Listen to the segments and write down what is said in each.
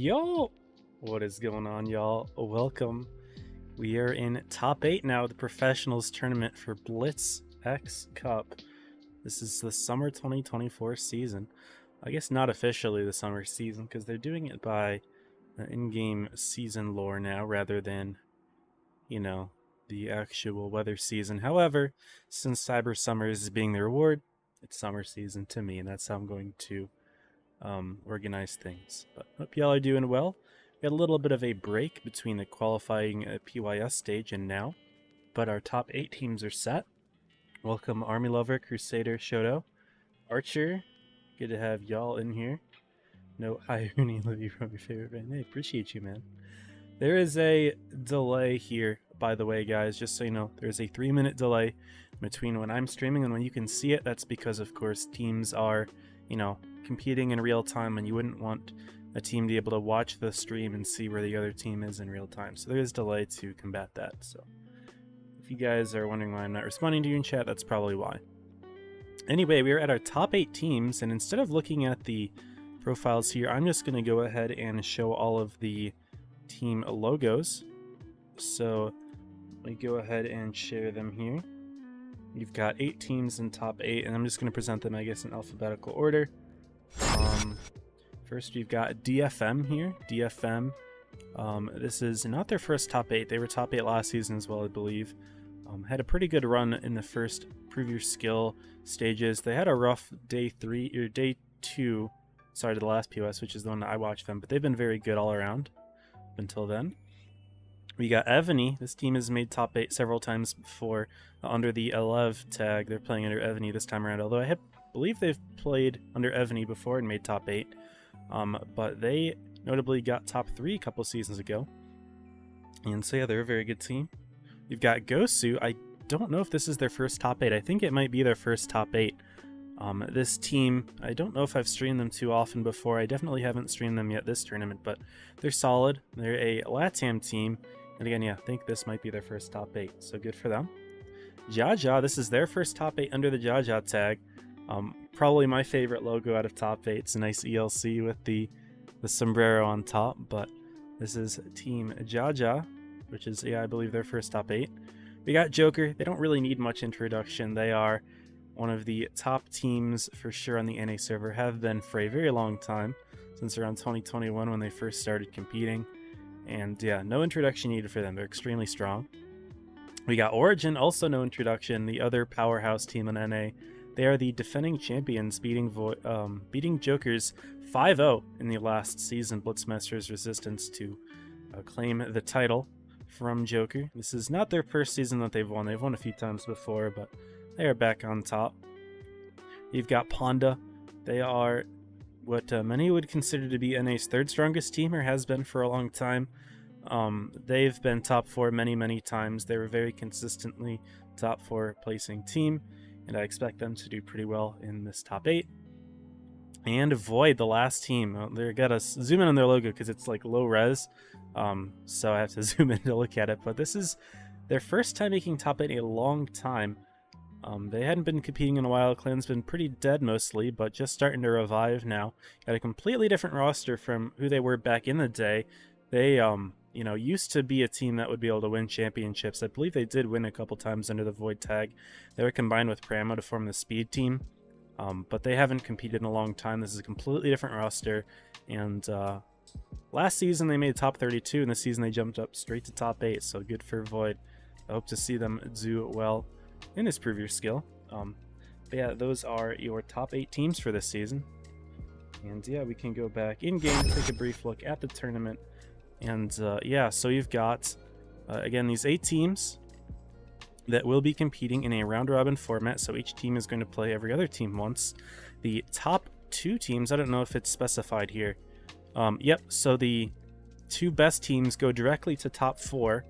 Yo, what is going on, y'all? Welcome. We are in top 8 now, the professionals tournament for Blitz X Cup. This is the summer 2024 season. I guess not officially the summer season because they're doing it by in-game season lore now rather than, the actual weather season. However, since Cyber Summers is being the reward, it's summer season to me, and that's how I'm going to organize things. But hope y'all are doing well. We had a little bit of a break between the qualifying PYS stage and now, but our top 8 teams are set. Welcome Army Lover, Crusader, Shoto, Archer. Good to have y'all in here. No irony, love you from your favorite band. Hey, appreciate you, man. There is a delay here, by the way, guys, just so you know. There's a 3-minute delay between when I'm streaming and when you can see it. That's because, of course, teams are, competing in real time, and you wouldn't want a team to be able to watch the stream and see where the other team is in real time. So there is delay to combat that. So if you guys are wondering why I'm not responding to you in chat, that's probably why. Anyway, we are at our top 8 teams, and instead of looking at the profiles here, I'm just going to go ahead and show all of the team logos. So let me go ahead and share them here. You've got 8 teams in top 8, and I'm just going to present them, I guess, in alphabetical order. First, we've got DFM here. DFM. This is not their first top 8. They were top 8 last season as well, I believe. Had a pretty good run in the first Prove Your Skill stages. They had a rough day 2. Sorry, to the last POS, which is the one that I watched them, but they've been very good all around up until then. We got Evany. This team has made top 8 several times before under the 11 tag. They're playing under Evany this time around, although I believe they've played under Evany before and made top 8. But they notably got top 3 a couple seasons ago. And so yeah, they're a very good team. You've got Gosu. I don't know if this is their first top 8. I think it might be their first top 8. This team, I don't know if I've streamed them too often before. I definitely haven't streamed them yet this tournament, but they're solid. They're a LATAM team. And again, yeah, I think this might be their first top 8. So good for them. Jaja, this is their first top 8 under the Jaja tag. Probably my favorite logo out of top 8. It's a nice ELC with the sombrero on top, but this is Team Jaja, which is, yeah, I believe their first top 8. We got Joker. They don't really need much introduction. They are one of the top teams for sure on the NA server, have been for a very long time, since around 2021 when they first started competing. And yeah, no introduction needed for them. They're extremely strong. We got Origin, also no introduction, the other powerhouse team in NA. They are the defending champions, beating Joker's 5-0 in the last season, Blitzmaster's Resistance, to claim the title from Joker. This is not their first season that they've won. They've won a few times before, but they are back on top. You've got Ponda. They are what many would consider to be NA's 3rd strongest team, or has been for a long time. They've been top 4 many times. They were very consistently top 4 placing team, and I expect them to do pretty well in this top 8. And Void, the last team. They gotta zoom in on their logo because it's like low res, so I have to zoom in to look at it. But this is their first time making top 8 in a long time. They hadn't been competing in a while. Clan's been pretty dead mostly, but just starting to revive now. Got a completely different roster from who they were back in the day. They, used to be a team that would be able to win championships. I believe they did win a couple times under the Void tag. They were combined with Pramo to form the Speed team, but they haven't competed in a long time. This is a completely different roster, and last season they made top 32, and this season they jumped up straight to top 8, so good for Void. I hope to see them do well in this Prove Your Skill. But yeah, those are your top 8 teams for this season. And yeah, we can go back in game, take a brief look at the tournament. And yeah, so you've got again these 8 teams that will be competing in a round robin format, so each team is going to play every other team once. The top 2 teams, I don't know if it's specified here. Yep, so the 2 best teams go directly to top 4.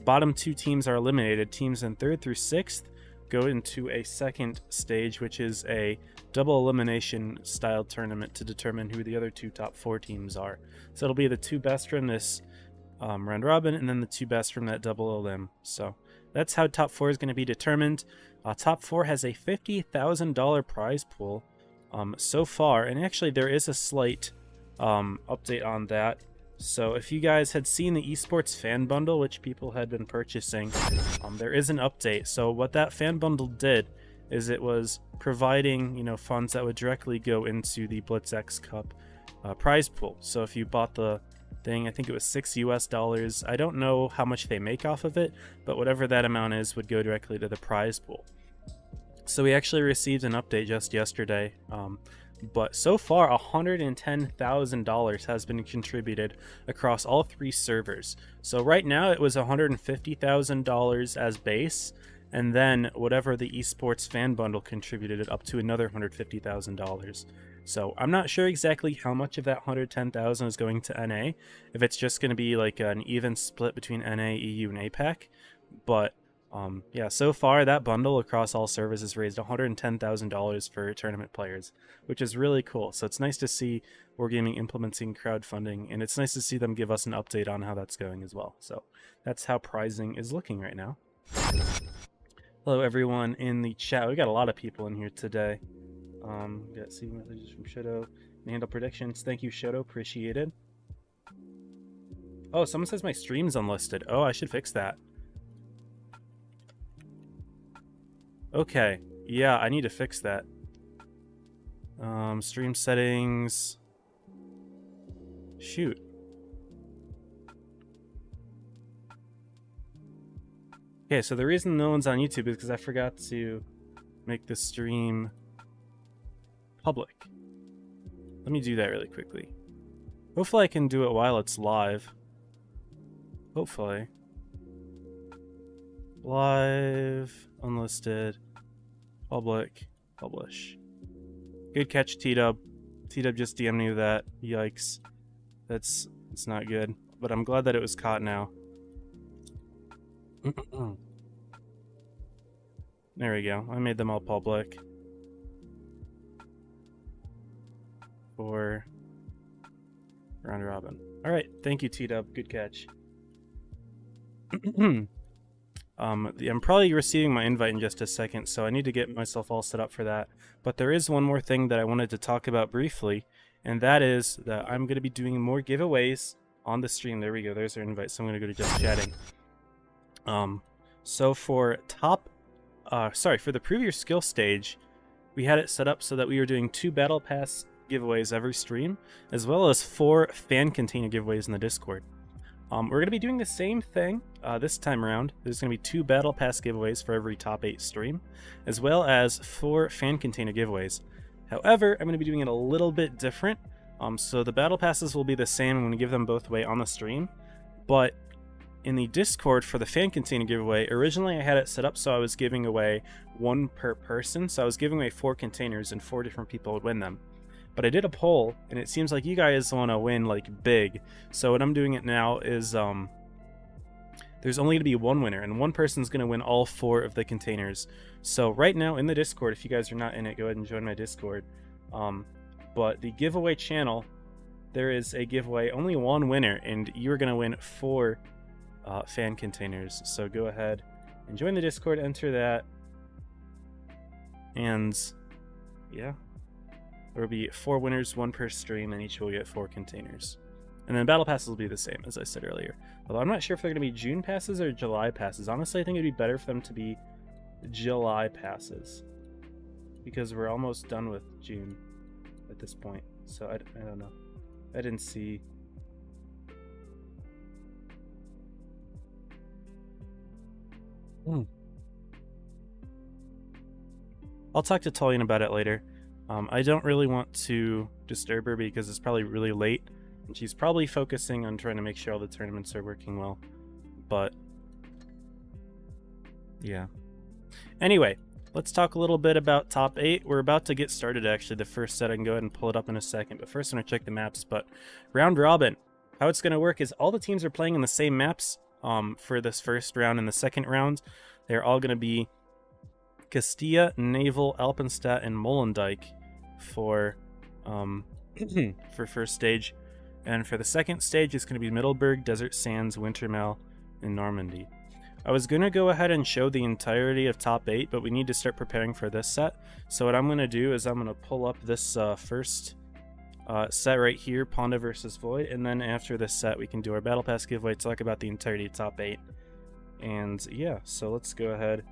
Bottom 2 teams are eliminated. Teams in 3rd through 6th go into a second stage, which is a double elimination style tournament to determine who the other 2 top 4 teams are. So it'll be the 2 best from this round robin, and then the 2 best from that double elim. So that's how top 4 is going to be determined. Top 4 has a $50,000 prize pool so far, and actually there is a slight update on that. So if you guys had seen the esports fan bundle, which people had been purchasing, there is an update. So what that fan bundle did is it was providing, you know, funds that would directly go into the Blitz X Cup prize pool. So if you bought the thing, I think it was $6 US. I don't know how much they make off of it, but whatever that amount is would go directly to the prize pool. So we actually received an update just yesterday, but so far $110,000 has been contributed across all 3 servers. So right now it was $150,000 as base, and then whatever the esports fan bundle contributed it up to another $150,000. So I'm not sure exactly how much of that $110,000 is going to NA, if it's just going to be like an even split between NA, EU, and APAC. But yeah, so far that bundle across all servers has raised $110,000 for tournament players, which is really cool. So it's nice to see Wargaming implementing crowdfunding, and it's nice to see them give us an update on how that's going as well. So that's how prizing is looking right now. Hello everyone in the chat. We got a lot of people in here today. Got see messages from Shoto and handle predictions. Thank you, Shoto. Appreciated. Oh, someone says my stream's unlisted. Oh, I should fix that. Okay, yeah, I need to fix that. Stream settings. Shoot. Okay, so the reason no one's on YouTube is because I forgot to make the stream public. Let me do that really quickly. Hopefully I can do it while it's live. Hopefully. Live, unlisted, public, publish. Good catch, T-Dub. T-Dub just DM'd me that. Yikes. It's not good. But I'm glad that it was caught now. There we go. I made them all public. For round robin. Alright, thank you, T-Dub. Good catch. I'm probably receiving my invite in just a second, so I need to get myself all set up for that. But there is one more thing that I wanted to talk about briefly, and that is that I'm going to be doing more giveaways on the stream. There we go. There's our invite, so I'm going to go to just chatting. So for for the Prove Your Skill stage, we had it set up so that we were doing 2 Battle Pass giveaways every stream, as well as 4 fan container giveaways in the Discord. We're going to be doing the same thing this time around. There's going to be 2 Battle Pass giveaways for every top 8 stream, as well as 4 fan container giveaways. However, I'm going to be doing it a little bit different. So the Battle Passes will be the same. I'm going to give them both away on the stream, but in the Discord for the fan container giveaway, originally I had it set up so I was giving away 1 per person. So I was giving away 4 containers and 4 different people would win them. But I did a poll, and it seems like you guys want to win, like, big. So what I'm doing it now is, there's only going to be 1 winner, and 1 person's going to win all 4 of the containers. So right now in the Discord, if you guys are not in it, go ahead and join my Discord. But the giveaway channel, there is a giveaway, only 1 winner, and you're going to win 4 fan containers. So go ahead and join the Discord, enter that, and yeah. There will be 4 winners, 1 per stream, and each will get 4 containers. And then Battle Passes will be the same, as I said earlier. Although I'm not sure if they're going to be June passes or July passes. Honestly, I think it'd be better for them to be July passes, because we're almost done with June at this point. So I don't know. I didn't see. I'll talk to Tullian about it later. I don't really want to disturb her because it's probably really late, and she's probably focusing on trying to make sure all the tournaments are working well. But yeah. Anyway, let's talk a little bit about top 8. We're about to get started, actually, the first set. I can go ahead and pull it up in a second, but first I'm going to check the maps. But round robin, how it's going to work is all the teams are playing in the same maps for this first round. And the second round, they're all going to be Castilla, Naval, Alpenstadt, and Molenbeek for first stage. And for the second stage, it's going to be Middelburg, Desert Sands, Wintermel, and Normandy. I was going to go ahead and show the entirety of top 8, but we need to start preparing for this set. So what I'm going to do is I'm going to pull up this first set right here, Ponda versus Void, and then after this set we can do our Battle Pass giveaway, talk about the entirety of top 8. And yeah, so let's go ahead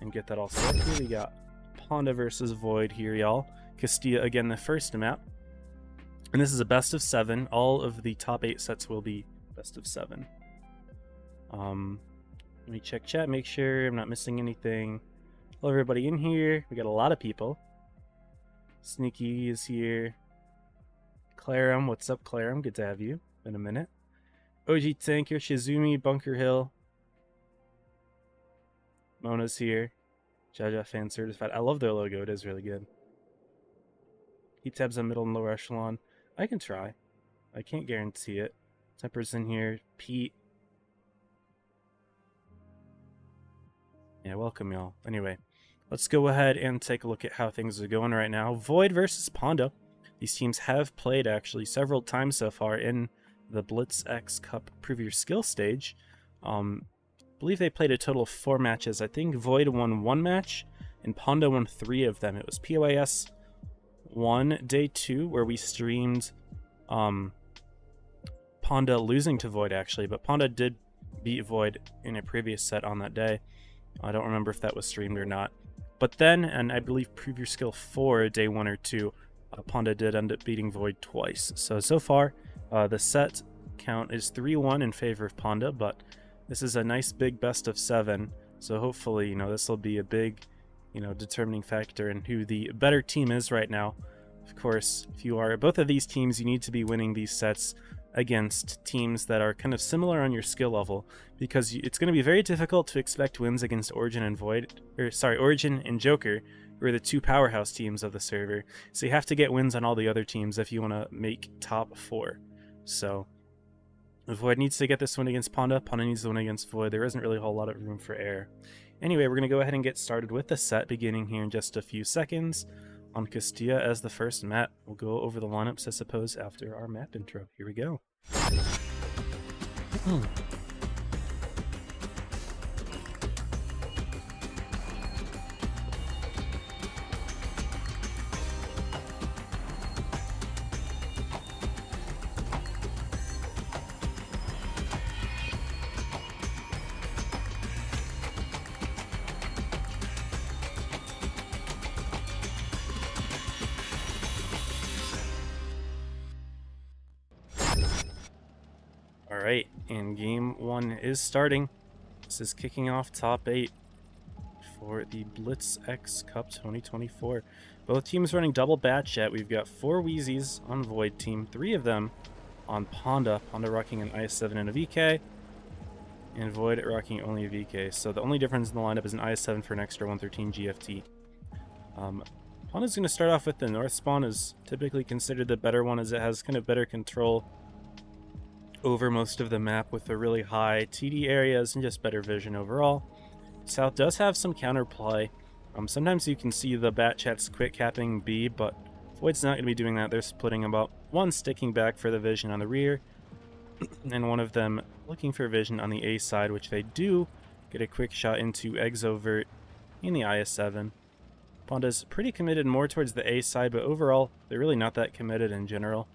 and get that all set. Here we got Ponda versus Void here, y'all. Castilla again, the first map. And this is a best of 7. All of the top 8 sets will be best of 7. Let me check chat, make sure I'm not missing anything. Hello everybody in here. We got a lot of people. Sneaky is here. Clarum, what's up Clarum? Good to have you. Been a minute. OG Tanker, Shizumi, Bunker Hill. Mona's here. Jaja fan certified. I love their logo, it is really good. He tabs on middle and lower echelon. I can try. I can't guarantee it. Temper's in here. Pete. Yeah, welcome y'all. Anyway, let's go ahead and take a look at how things are going right now. Void versus Ponda. These teams have played actually several times so far in the Blitz X Cup Prove Your Skill stage. I believe they played a total of 4 matches. I think Void won 1 match and Ponda won 3 of them. It was POAS 1 day 2 where we streamed Ponda losing to Void actually, but Ponda did beat Void in a previous set on that day. I don't remember if that was streamed or not. But then, and I believe Prove Your Skill 4 day 1 or 2, Ponda did end up beating Void twice. So far, the set count is 3-1 in favor of Ponda, but this is a nice big best of 7. So hopefully, this will be a big, determining factor in who the better team is right now. Of course, if you are both of these teams, you need to be winning these sets against teams that are kind of similar on your skill level, because it's going to be very difficult to expect wins against Origin and Origin and Joker, who are the 2 powerhouse teams of the server. So you have to get wins on all the other teams if you want to make top 4. So Void needs to get this win against Ponda. Ponda needs to win against Void. There isn't really a whole lot of room for error. Anyway, we're going to go ahead and get started with the set beginning here in just a few seconds. On Castilla as the first map. We'll go over the lineups, I suppose, after our map intro. Here we go. Alright, and game 1 is starting. This is kicking off top 8 for the Blitz X Cup 2024. Both teams running double batch yet. We've got 4 Wheezies on Void team, 3 of them on Ponda. Ponda rocking an IS-7 and a VK, and Void rocking only a VK. So the only difference in the lineup is an IS-7 for an extra 113 GFT. Ponda's going to start off with the north spawn, is typically considered the better one as it has kind of better control over most of the map with the really high TD areas and just better vision overall. South does have some counterplay. Sometimes you can see the bat chats quick capping B, but Void's not going to be doing that. They're splitting about one sticking back for the vision on the rear, and one of them looking for vision on the A side, which they do get a quick shot into Exovert in the IS-7. Ponda's pretty committed more towards the A side, but overall, they're really not that committed in general.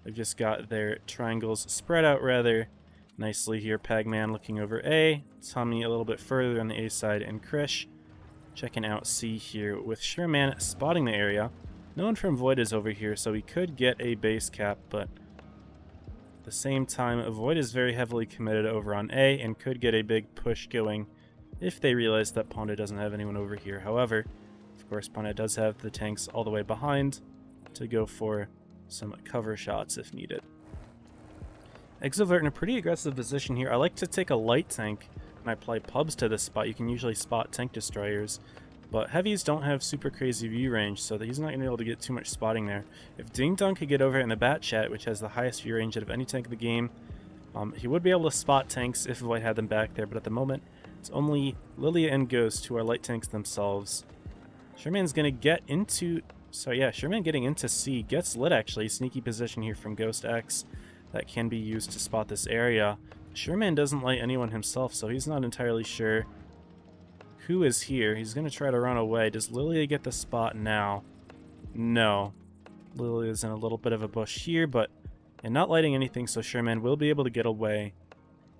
They've just got their triangles spread out rather nicely here. Pagman looking over A, Tommy a little bit further on the A side, and Krish checking out C here with Sherman spotting the area. No one from Void is over here, so we could get a base cap, but at the same time, Void is very heavily committed over on A and could get a big push going if they realize that Ponda doesn't have anyone over here. However, of course, Ponda does have the tanks all the way behind to go for some cover shots if needed. Exovert in a pretty aggressive position here. I like to take a light tank when I apply pubs to this spot. You can usually spot tank destroyers, but heavies don't have super crazy view range, so that he's not going to be able to get too much spotting there. If Ding Dong could get over in the bat chat, which has the highest view range out of any tank of the game, he would be able to spot tanks if Void had them back there, but at the moment it's only Lilia and Ghost who are light tanks themselves. Sherman's going to get into... So yeah, Sherman getting into C gets lit actually. Sneaky position here from Ghost X that can be used to spot this area. Sherman doesn't light anyone himself, so he's not entirely sure who is here. He's going to try to run away. Does Lilia get the spot now? No. Lily is in a little bit of a bush here, but and not lighting anything, so Sherman will be able to get away.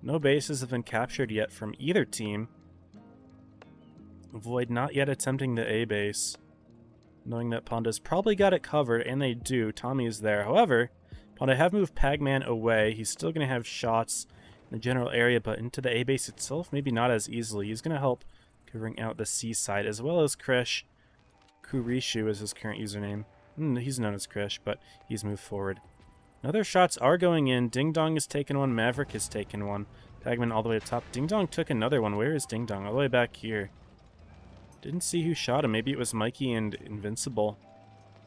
No bases have been captured yet from either team. Void not yet attempting the A base, knowing that Ponda's probably got it covered, and they do. Tommy is there. However, Ponda have moved Pagman away. He's still going to have shots in the general area, but into the A base itself, maybe not as easily. He's going to help covering out the C side, as well as Krish. Kurishu is his current username. He's known as Krish, but he's moved forward. Other shots are going in. Ding Dong has taken one. Maverick has taken one. Pagman all the way up top. Ding Dong took another one. Where is Ding Dong? All the way back here. Didn't see who shot him. Maybe it was Mikey and Invincible.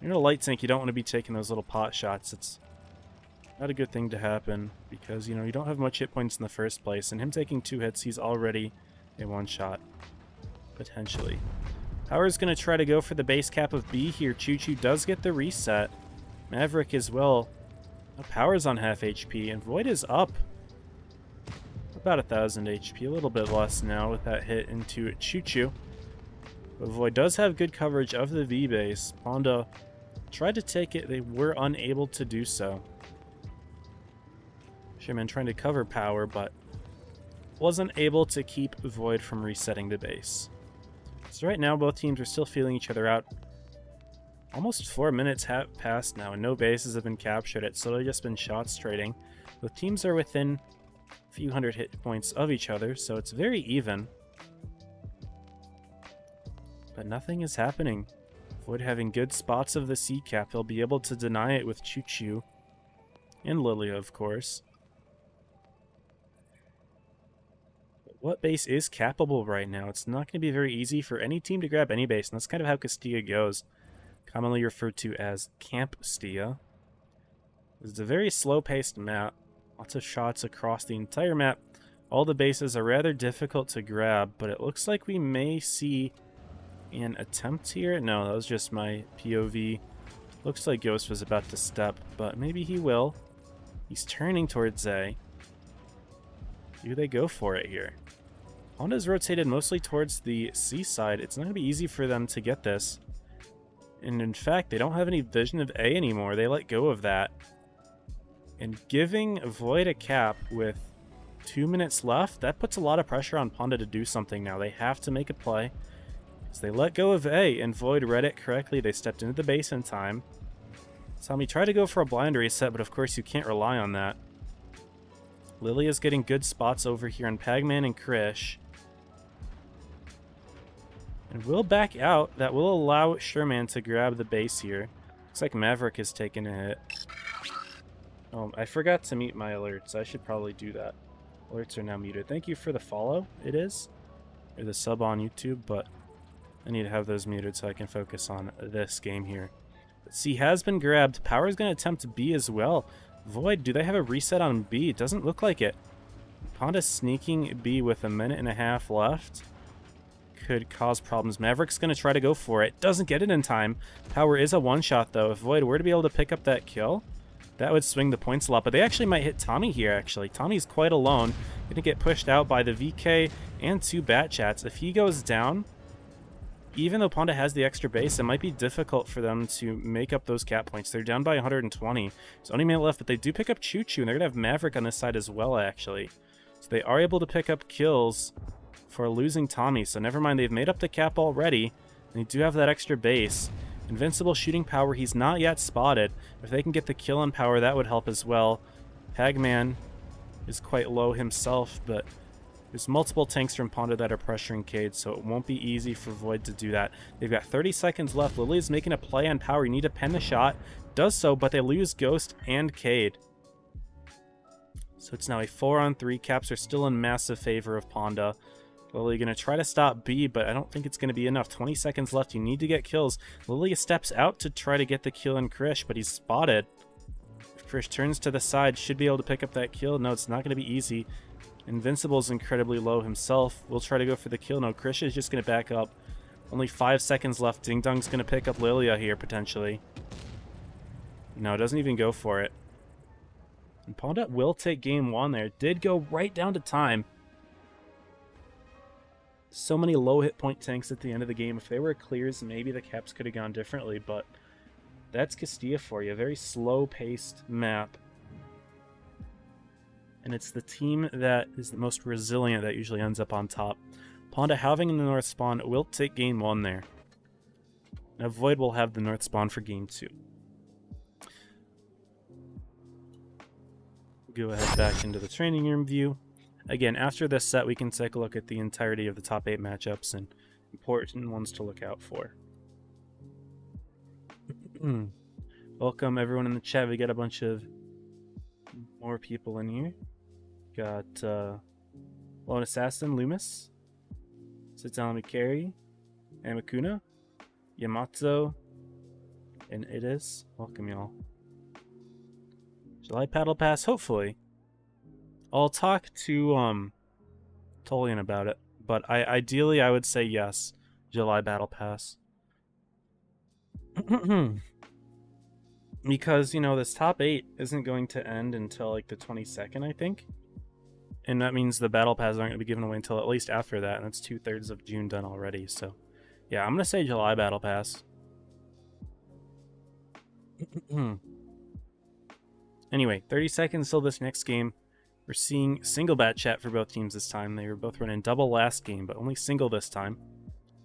You're in a light tank. You don't want to be taking those little pot shots. It's not a good thing to happen because, you know, you don't have much hit points in the first place. And him taking 2 hits, he's already a one-shot, potentially. Power's going to try to go for the base cap of B here. Choo Choo does get the reset. Maverick as well. Power's on half HP, and Void is up about 1,000 HP, a little bit less now with that hit into Choo Choo. But Void does have good coverage of the V base. Ponda tried to take it, they were unable to do so. Shaman trying to cover Power, but wasn't able to keep Void from resetting the base. So right now, both teams are still feeling each other out. Almost 4 minutes have passed now, and no bases have been captured. It's slowly just been shots trading. Both teams are within a few hundred hit points of each other, so it's very even. But nothing is happening. Void having good spots of the C cap. He'll be able to deny it with Choo Choo. And Lilia, of course. But what base is capable right now? It's not going to be very easy for any team to grab any base, and that's kind of how Castilla goes. Commonly referred to as Camp Stia. It's a very slow-paced map. Lots of shots across the entire map. All the bases are rather difficult to grab, but it looks like we may see an attempt here. No, that was just my POV. Looks like Ghost was about to step, but maybe he will. He's turning towards A. Do they go for it here? Honda's rotated mostly towards the C side. It's not going to be easy for them to get this. And in fact, they don't have any vision of A anymore. They let go of that. And giving Void a cap with 2 minutes left, that puts a lot of pressure on Ponda to do something now. They have to make a play. So they let go of A, and Void read it correctly. They stepped into the base in time. Tommy tried to go for a blind reset, but of course you can't rely on that. Lilia's getting good spots over here on Pagman and Krish. And we'll back out. That will allow Sherman to grab the base here. Looks like Maverick has taken a hit. Oh, I forgot to mute my alerts. I should probably do that. Alerts are now muted. Thank you for the follow, it is. Or the sub on YouTube, but I need to have those muted so I can focus on this game here. But C has been grabbed. Power's going to attempt B as well. Void, do they have a reset on B? It doesn't look like it. Ponda sneaking B with 1.5 minutes left could cause problems. Maverick's going to try to go for it. Doesn't get it in time. Power is a one-shot, though. If Void were to be able to pick up that kill, that would swing the points a lot. But they actually might hit Tommy here, actually. Tommy's quite alone. Going to get pushed out by the VK and 2 Bat Chats. If he goes down, even though Ponda has the extra base, it might be difficult for them to make up those cap points. They're down by 120. There's only a minute left, but they do pick up Choo Choo, and they're going to have Maverick on this side as well, actually. So they are able to pick up kills for losing Tommy. So never mind, they've made up the cap already, and they do have that extra base. Invincible shooting Power, he's not yet spotted. If they can get the kill on Power, that would help as well. Pagman is quite low himself, but there's multiple tanks from Ponda that are pressuring Cade, so it won't be easy for Void to do that. They've got 30 seconds left. Lily's making a play on Power. You need to pen the shot. Does so, but they lose Ghost and Cade. So it's now a 4-on-3. Caps are still in massive favor of Ponda. Lily going to try to stop B, but I don't think it's going to be enough. 20 seconds left. You need to get kills. Lilia steps out to try to get the kill in Krish, but he's spotted. If Krish turns to the side, should be able to pick up that kill. No, it's not going to be easy. Invincible's incredibly low himself. We'll try to go for the kill. No, Krish is just going to back up. Only 5 seconds left. Ding Dong's going to pick up Lilia here, potentially. No, doesn't even go for it. And Ponda will take game 1 there. Did go right down to time. So many low hit point tanks at the end of the game. If they were clears, maybe the caps could have gone differently, but That's Castilla for you. A very slow-paced map. And it's the team that is the most resilient that usually ends up on top. Ponda having in the north spawn will take game 1 there. Now Void will have the north spawn for game 2. Go ahead back into the training room view. Again, after this set, we can take a look at the entirety of the top 8 matchups and important ones to look out for. Welcome everyone in the chat. We got a bunch of more people in here. Got Lone Assassin, Loomis, Satami Carey, Amakuna, Yamato, and it is. Welcome y'all. July Paddle Pass, hopefully. I'll talk to Tolian about it, but ideally I would say yes, July Battle Pass. Because, you know, this top 8 isn't going to end until like the 22nd, I think. And that means the Battle Pass aren't going to be given away until at least after that, and that's 2/3 of June done already, so yeah, I'm going to say July Battle Pass. Anyway, 30 seconds till this next game. We're seeing single bat chat for both teams this time. They were both running double last game, but only single this time.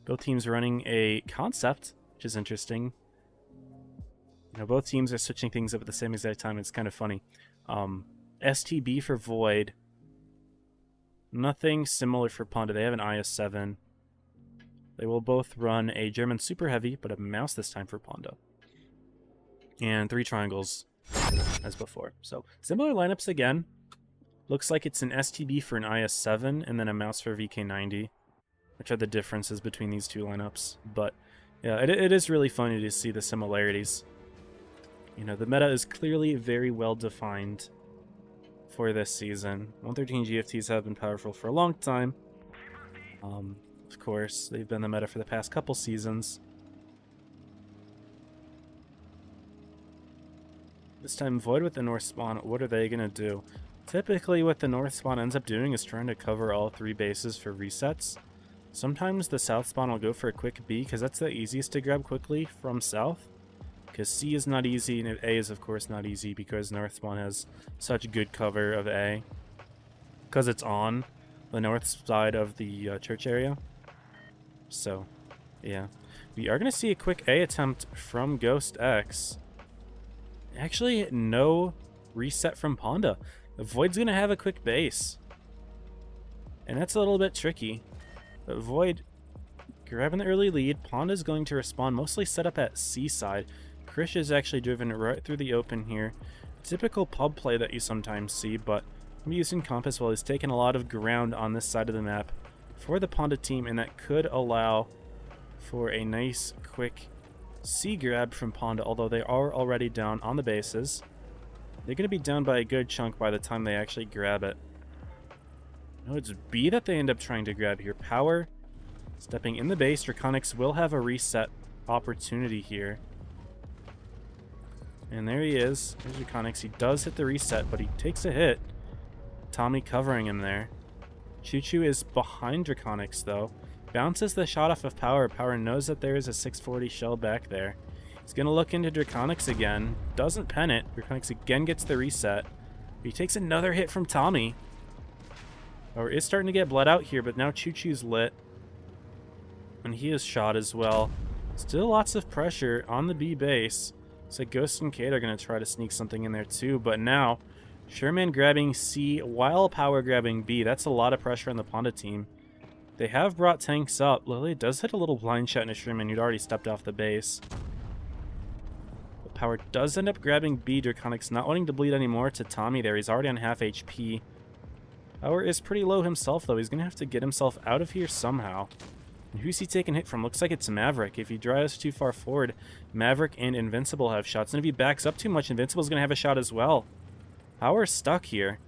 Both teams running a concept, which is interesting. You know, both teams are switching things up at the same exact time. It's kind of funny. STB for Void. Nothing similar for Ponda. They have an IS-7. They will both run a German Super Heavy, but a mouse this time for Ponda. And 3 triangles as before. So, similar lineups again. Looks like it's an STB for an IS-7 and then a mouse for VK90, which are the differences between these two lineups. But yeah, it is really funny to see the similarities. You know, the meta is clearly very well defined for this season. 113 GFTs have been powerful for a long time. Of course, they've been the meta for the past couple seasons. This time, Void with the north spawn, what are they going to do? Typically, what the north spawn ends up doing is trying to cover all 3 bases for resets. Sometimes the south spawn will go for a quick B, because that's the easiest to grab quickly from south. Because C is not easy, and A is of course not easy, because north spawn has such good cover of A. Because it's on the north side of the church area. So, yeah. We are going to see a quick A attempt from Ghost X. Actually, no reset from Ponda. The Void's going to have a quick base. And that's a little bit tricky. But Void grabbing the early lead. Ponda's going to respond, mostly set up at C side. Krish is actually driven right through the open here. Typical pub play that you sometimes see, but I'm using Compass while he's taking a lot of ground on this side of the map for the Ponda team, and that could allow for a nice quick C grab from Ponda, although they are already down on the bases. They're going to be down by a good chunk by the time they actually grab it. No, it's B that they end up trying to grab here. Power stepping in the base. Draconics will have a reset opportunity here. And there he is. There's Draconics. He does hit the reset, but he takes a hit. Tommy covering him there. Choo Choo is behind Draconics, though. Bounces the shot off of Power. Power knows that there is a 640 shell back there. He's going to look into Draconics again. Doesn't pen it. Draconics again gets the reset. He takes another hit from Tommy. Or is starting to get bled out here, but now Choo Choo's lit. And he is shot as well. Still lots of pressure on the B base. So Ghost and Kate are going to try to sneak something in there too. But now, Sherman grabbing C while Power grabbing B. That's a lot of pressure on the Ponda team. They have brought tanks up. Lily does hit a little blind shot into Sherman, who'd already stepped off the base. But Power does end up grabbing B. Draconics not wanting to bleed anymore to Tommy there. He's already on half HP. Power is pretty low himself, though. He's going to have to get himself out of here somehow. And who's he taking hit from? Looks like it's Maverick. If he drives too far forward, Maverick and Invincible have shots. And if he backs up too much, Invincible's going to have a shot as well. Power's stuck here.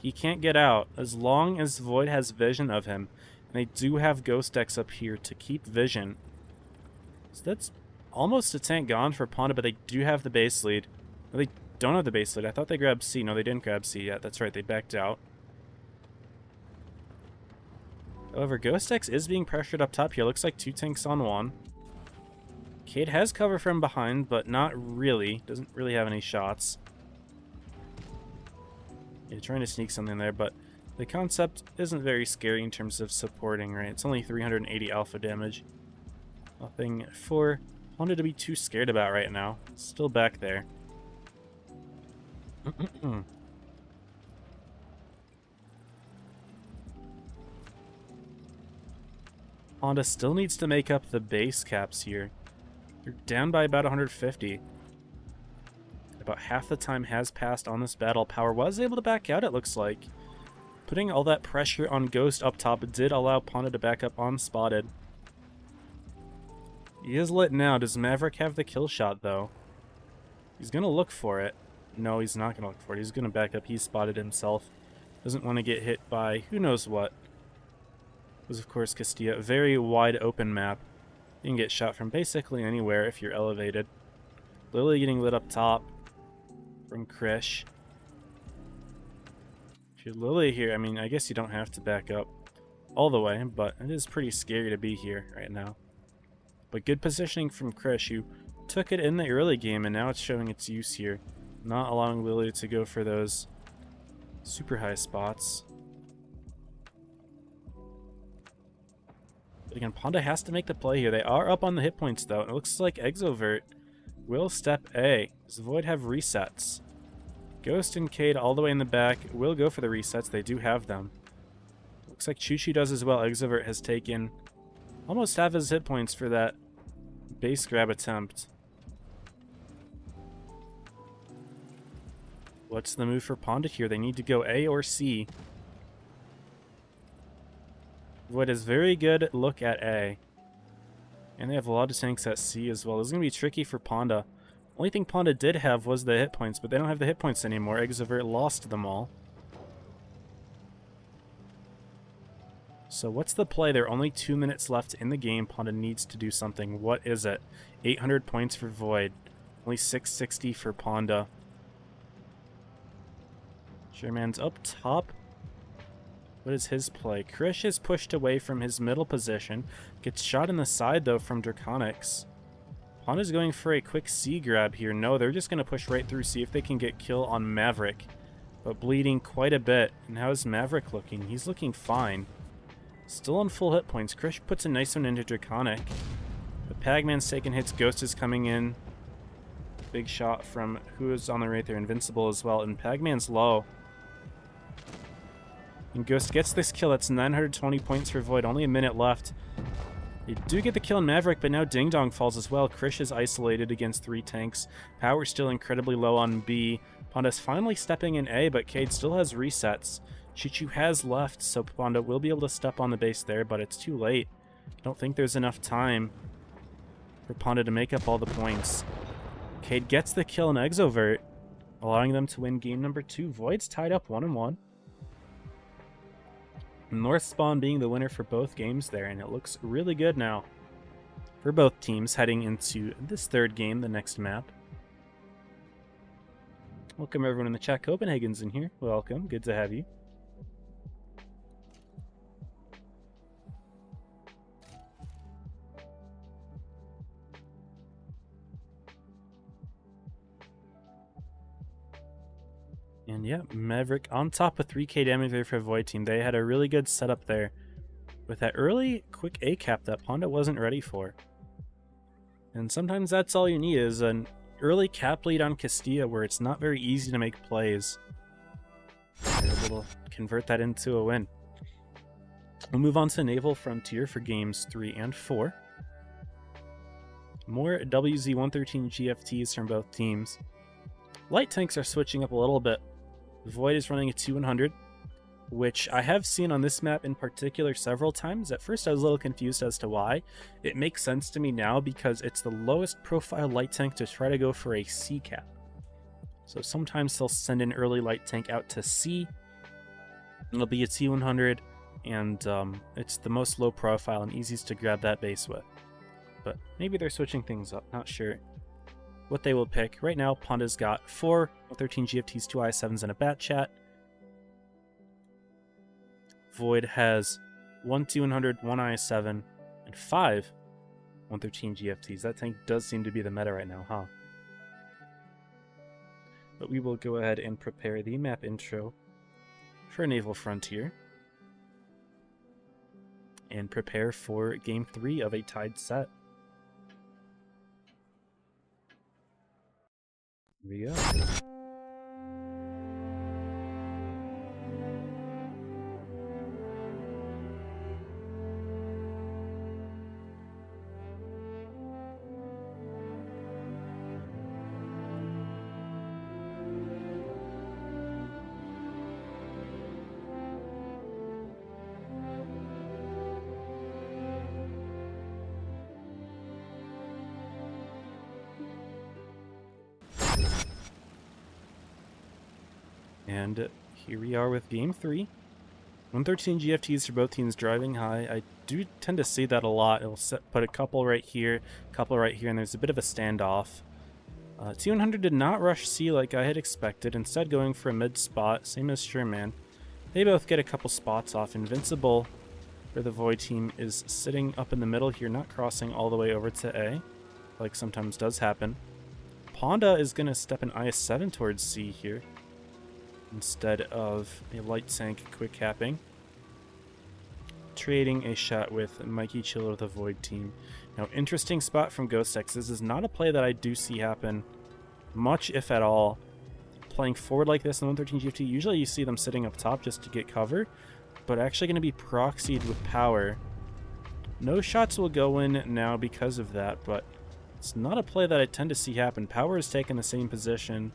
He can't get out as long as Void has vision of him. And they do have Ghost X up here to keep vision. So that's almost a tank gone for Ponda, but they do have the base lead. No, they don't have the base lead. I thought they grabbed C. No, they didn't grab C yet. That's right, they backed out. However, Ghost X is being pressured up top here. Looks like 2 tanks on 1. Cade has cover from behind, but not really. Doesn't really have any shots. Yeah, trying to sneak something there, but the concept isn't very scary in terms of supporting, right? It's only 380 alpha damage. Nothing for Ponda to be too scared about right now. Still back there. Ponda still needs to make up the base caps here. They're down by about 150. About half the time has passed on this battle. Power was able to back out, it looks like. Putting all that pressure on Ghost up top did allow Ponda to back up unspotted. He is lit now. Does Maverick have the kill shot, though? He's going to look for it. No, he's not going to look for it. He's going to back up. He's spotted himself. Doesn't want to get hit by who knows what. It was, of course, Castilla. A very wide open map. You can get shot from basically anywhere if you're elevated. Lily getting lit up top from Krish. If you're Lily here, I mean, I guess you don't have to back up all the way, but it is pretty scary to be here right now. But good positioning from Krish, who took it in the early game, and now it's showing its use here. Not allowing Lily to go for those super high spots. But again, Ponda has to make the play here. They are up on the hit points, though. It looks like Exovert will step A. Does Void have resets? Ghost and Cade all the way in the back will go for the resets. They do have them. Looks like Chuchi does as well. Exovert has taken almost half his hit points for that base grab attempt. What's the move for Ponda here? They need to go A or C. Void has very good look at A. And they have a lot of tanks at C as well. This is going to be tricky for Ponda. Only thing Ponda did have was the hit points, but they don't have the hit points anymore. Exovert lost them all. So what's the play? There are only 2 minutes left in the game. Ponda needs to do something. What is it? 800 points for Void. Only 660 for Ponda. Sherman's up top. What is his play? Krish is pushed away from his middle position. Gets shot in the side, though, from Draconics. Ponda's going for a quick C grab here. No, they're just going to push right through, see if they can get kill on Maverick. But bleeding quite a bit. And how's Maverick looking? He's looking fine. Still on full hit points. Krish puts a nice one into Draconic. But Pagman's taking hits. Ghost is coming in. Big shot from who is on the right there. Invincible as well. And Pagman's low. And Ghost gets this kill. That's 920 points for Void. Only a minute left. They do get the kill on Maverick, but now Ding Dong falls as well. Krish is isolated against 3 tanks. Power still incredibly low on B. Ponda's finally stepping in A, but Cade still has resets. Chichu has left, so Ponda will be able to step on the base there, but it's too late. I don't think there's enough time for Ponda to make up all the points. Cade gets the kill on Exovert, allowing them to win game number 2. Void's tied up 1-1. North Spawn being the winner for both games there, and it looks really good now for both teams heading into this third game, the next map. Welcome everyone in the chat. Copenhagen's in here. Welcome. Good to have you. And yeah, Maverick on top of 3k damage there for Void team. They had a really good setup there with that early quick A cap that Ponda wasn't ready for. And sometimes that's all you need is an early cap lead on Castilla where it's not very easy to make plays. You're able to convert that into a win. We'll move on to Naval Frontier for games 3 and 4. More WZ-113 GFTs from both teams. Light tanks are switching up a little bit. Void is running a 2-100, which I have seen on this map in particular several times. At first I was a little confused as to why. It makes sense to me now because it's the lowest profile light tank to try to go for a C cap. So sometimes they'll send an early light tank out to C. It'll be a T100, and it's the most low profile and easiest to grab that base with. But maybe they're switching things up, not sure what they will pick. Right now, Ponda's got 4 13 GFTs, 2 I7s, and a Bat Chat. Void has 1 T100, 1 I7, and 5 113 GFTs. That tank does seem to be the meta right now, huh? But we will go ahead and prepare the map intro for Naval Frontier. And prepare for Game 3 of a tied set. Here we go. And here we are with Game 3. 113 GFTs for both teams driving high. I do tend to see that a lot. It'll put a couple right here, and there's a bit of a standoff. T100 did not rush C like I had expected, instead going for a mid spot, same as Sherman. They both get a couple spots off. Invincible for the Void team is sitting up in the middle here, not crossing all the way over to A, like sometimes does happen. Ponda is going to step an IS-7 towards C here, instead of a light tank quick capping. Trading a shot with Mikey Chill of the Void team. Now, interesting spot from Ghost X. This is not a play that I do see happen much, if at all. Playing forward like this in 113 GFT, usually you see them sitting up top just to get cover, but actually going to be proxied with power. No shots will go in now because of that, but it's not a play that I tend to see happen. Power is taking the same position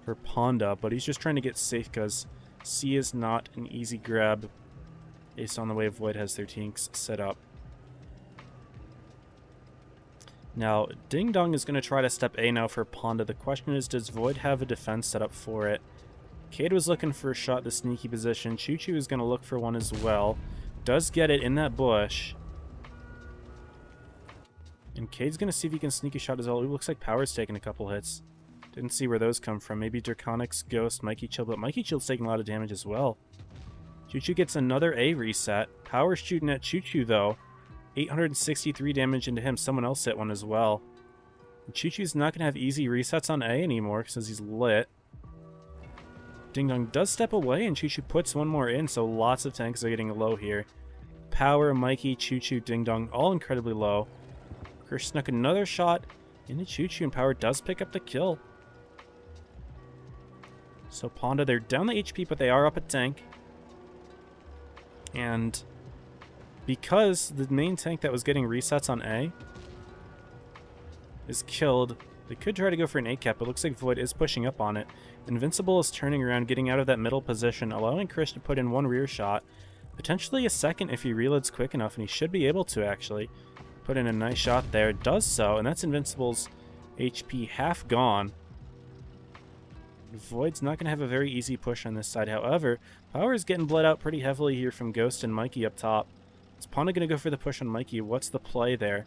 for Ponda, but he's just trying to get safe because C is not an easy grab based on the way Void has their tanks set up. Now, Ding Dong is going to try to step A now for Ponda. The question is, does Void have a defense set up for it? Cade was looking for a shot, the sneaky position. Choo Choo is going to look for one as well. Does get it in that bush. And Cade's going to see if he can sneak a shot as well. It looks like Power's taking a couple hits. Didn't see where those come from. Maybe Draconics, Ghost, Mikey Chill, but Mikey Chill's taking a lot of damage as well. Choo Choo gets another A reset. Power's shooting at Choo Choo though. 863 damage into him. Someone else hit one as well. Choo Choo's not going to have easy resets on A anymore because he's lit. Ding Dong does step away and Choo Choo puts one more in, so lots of tanks are getting low here. Power, Mikey, Choo Choo, Ding Dong, all incredibly low. Kirsch snuck another shot into Choo Choo and Power does pick up the kill. So Ponda, they're down the HP, but they are up a tank. And because the main tank that was getting resets on A is killed, they could try to go for an A cap, but it looks like Void is pushing up on it. Invincible is turning around, getting out of that middle position, allowing Krish to put in one rear shot. Potentially a second if he reloads quick enough, and he should be able to actually. Put in a nice shot there, does so, and that's Invincible's HP half gone. Void's not going to have a very easy push on this side. However, Power is getting bled out pretty heavily here from Ghost and Mikey up top. Is Ponda going to go for the push on Mikey? What's the play there?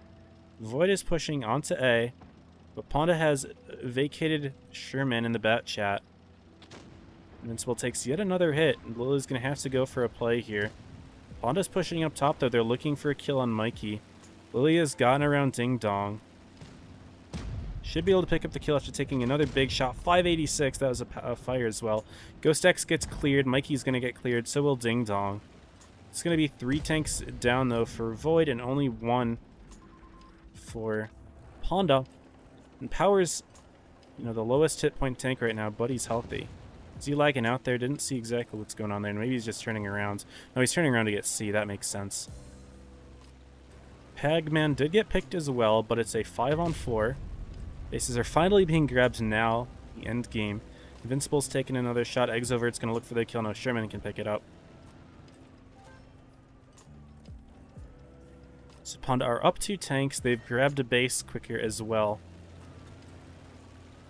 Void is pushing onto A, but Ponda has vacated Sherman in the bat chat. Invincible takes yet another hit, and Lily's going to have to go for a play here. Ponda's pushing up top, though. They're looking for a kill on Mikey. Lily has gotten around Ding Dong. Should be able to pick up the kill after taking another big shot. 586, that was a fire as well. Ghost X gets cleared. Mikey's going to get cleared, so will Ding Dong. It's going to be 3 tanks down, though, for Void, and only 1 for Ponda. And Power's, the lowest hit point tank right now, but he's healthy. Is he lagging out there? Didn't see exactly what's going on there, and maybe he's just turning around. No, he's turning around to get C. That makes sense. Pagman did get picked as well, but it's a 5-on-4. Bases are finally being grabbed now. The end game. Invincible's taking another shot. Exovert's going to look for the kill. No, Sherman can pick it up. So Ponda are up 2 tanks. They've grabbed a base quicker as well.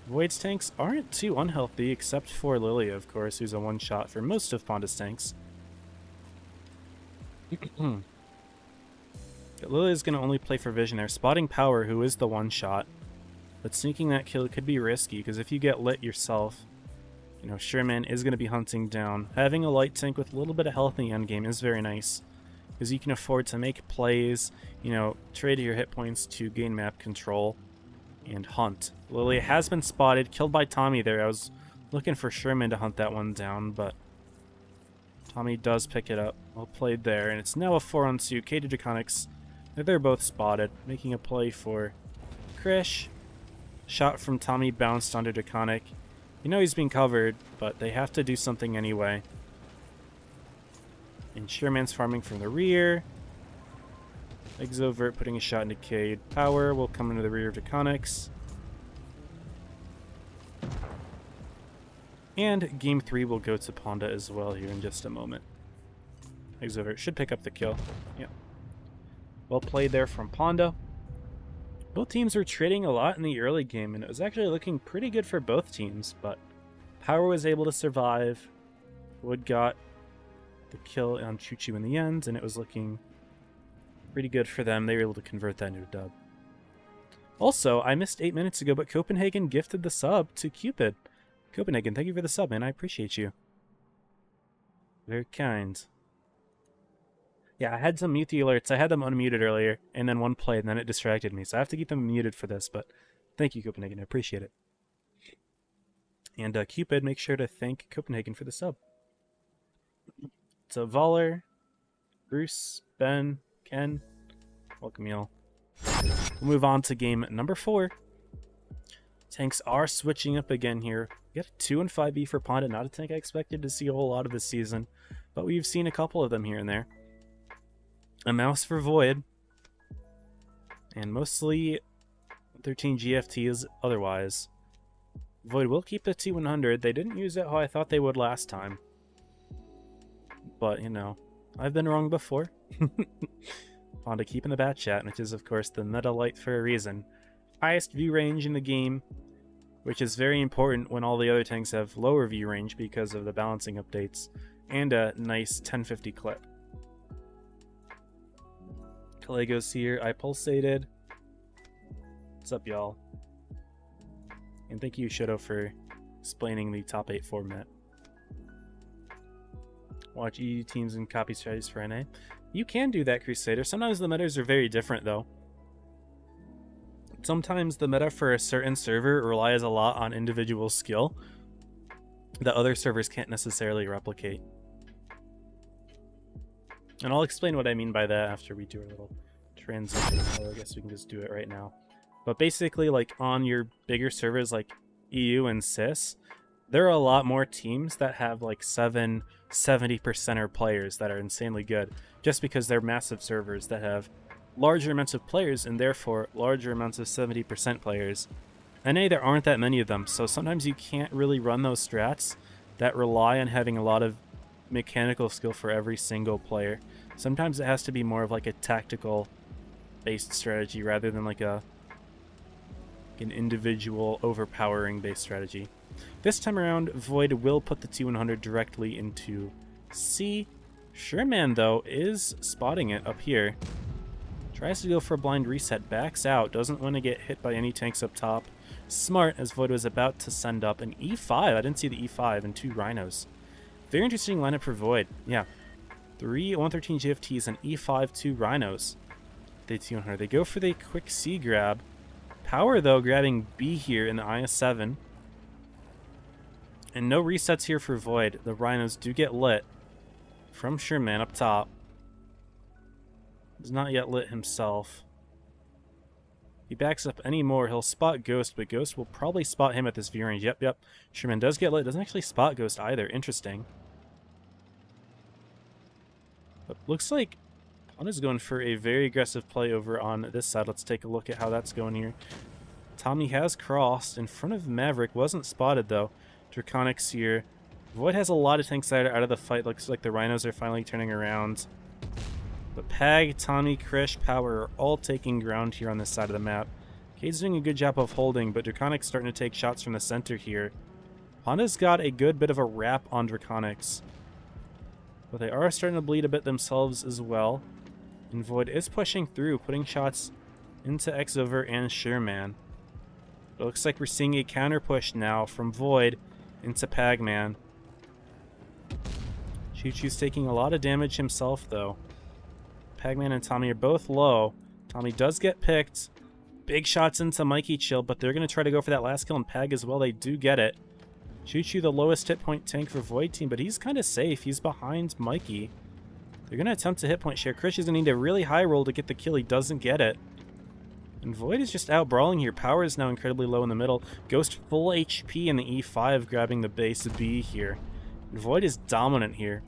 Void's tanks aren't too unhealthy, except for Lilia, of course, who's a one-shot for most of Ponda's tanks. Lilia's going to only play for vision there. Spotting Power, who is the one-shot. But sneaking that kill could be risky, because if you get lit yourself, Sherman is going to be hunting down. Having a light tank with a little bit of health in the endgame is very nice. because you can afford to make plays, you know, trade your hit points to gain map control and hunt. Lily has been spotted, killed by Tommy there. I was looking for Sherman to hunt that one down, but Tommy does pick it up. Well played there, and it's now a 4-on-2. K to Draconics. They're both spotted, making a play for Krish. Shot from Tommy bounced onto Draconic. You know he's being covered, but they have to do something anyway. And Sherman's farming from the rear. Exovert putting a shot into Cade. Power will come into the rear of Draconics. And game 3 will go to Ponda as well here in just a moment. Exovert should pick up the kill. Yep. Well played there from Ponda. Both teams were trading a lot in the early game, and it was actually looking pretty good for both teams, but Power was able to survive. Wood got the kill on Choo Choo in the end, and it was looking pretty good for them. They were able to convert that into a dub. Also, I missed 8 minutes ago, but Copenhagen gifted the sub to Cupid. Copenhagen, thank you for the sub, man. I appreciate you. Very kind. Yeah, I had some mute the alerts. I had them unmuted earlier, and then one played, and then it distracted me. So I have to keep them muted for this, but thank you, Copenhagen. I appreciate it. And Cupid, make sure to thank Copenhagen for the sub. So Voller, Bruce, Ben, Ken, welcome y'all. We'll move on to game number 4. Tanks are switching up again here. We got a 2 and 5B for Ponda, not a tank I expected to see a whole lot of this season, but we've seen a couple of them here and there. A mouse for Void, and mostly 13 GFTs otherwise. Void will keep the T100. They didn't use it how I thought they would last time. But, you know, I've been wrong before. On to keeping the bat chat, which is, of course, the meta light for a reason. Highest view range in the game, which is very important when all the other tanks have lower view range because of the balancing updates, and a nice 1050 clip. Kalego's here. I pulsated. What's up, y'all? And thank you, Shadow, for explaining the top 8 format. Watch EU teams and copy strategies for NA. You can do that, Crusader. Sometimes the metas are very different, though. Sometimes the meta for a certain server relies a lot on individual skill that other servers can't necessarily replicate. And I'll explain what I mean by that after we do a little transition. So I guess we can just do it right now. But basically, like on your bigger servers like EU and CIS, there are a lot more teams that have like 70% players that are insanely good, just because they're massive servers that have larger amounts of players and therefore larger amounts of 70% players. NA, there aren't that many of them, so sometimes you can't really run those strats that rely on having a lot of mechanical skill for every single player. Sometimes it has to be more of like a tactical based strategy rather than like an individual overpowering based strategy. This time around, Void will put the T100 directly into C. Sherman, though, is spotting it up here. Tries to go for a blind reset, backs out, doesn't want to get hit by any tanks up top. Smart, as Void was about to send up an E5. I didn't see the E5 and 2 Rhinos. Very interesting lineup for Void. Yeah, 3 113 GFTs and E5 2 Rhinos. The T100. They go for the quick C grab. Power, though, grabbing B here in the IS-7. And no resets here for Void. The Rhinos do get lit from Sherman up top. He's not yet lit himself. He backs up anymore. He'll spot Ghost, but Ghost will probably spot him at this view range. Yep. Sherman does get lit. Doesn't actually spot Ghost either. Interesting. But looks like Ponda's going for a very aggressive play over on this side. Let's take a look at how that's going here. Tommy has crossed in front of Maverick. Wasn't spotted, though. Draconics here. Void has a lot of tanks that are out of the fight. Looks like the Rhinos are finally turning around. But Pag, Tommy, Krish, Power are all taking ground here on this side of the map. Cade's doing a good job of holding, but Draconic's starting to take shots from the center here. Ponda's got a good bit of a wrap on Draconics. But they are starting to bleed a bit themselves as well. And Void is pushing through, putting shots into Xover and Sherman. It looks like we're seeing a counter push now from Void into Pagman. Choo Choo's taking a lot of damage himself, though. Pagman and Tommy are both low. Tommy does get picked. Big shots into Mikey Chill, but they're going to try to go for that last kill, and Pag as well. They do get it. Choo-Choo, the lowest hit point tank for Void Team, but he's kind of safe. He's behind Mikey. They're going to attempt to hit point share. Krish is going to need a really high roll to get the kill. He doesn't get it. And Void is just out brawling here. Power is now incredibly low in the middle. Ghost full HP in the E5, grabbing the base B here. And Void is dominant here.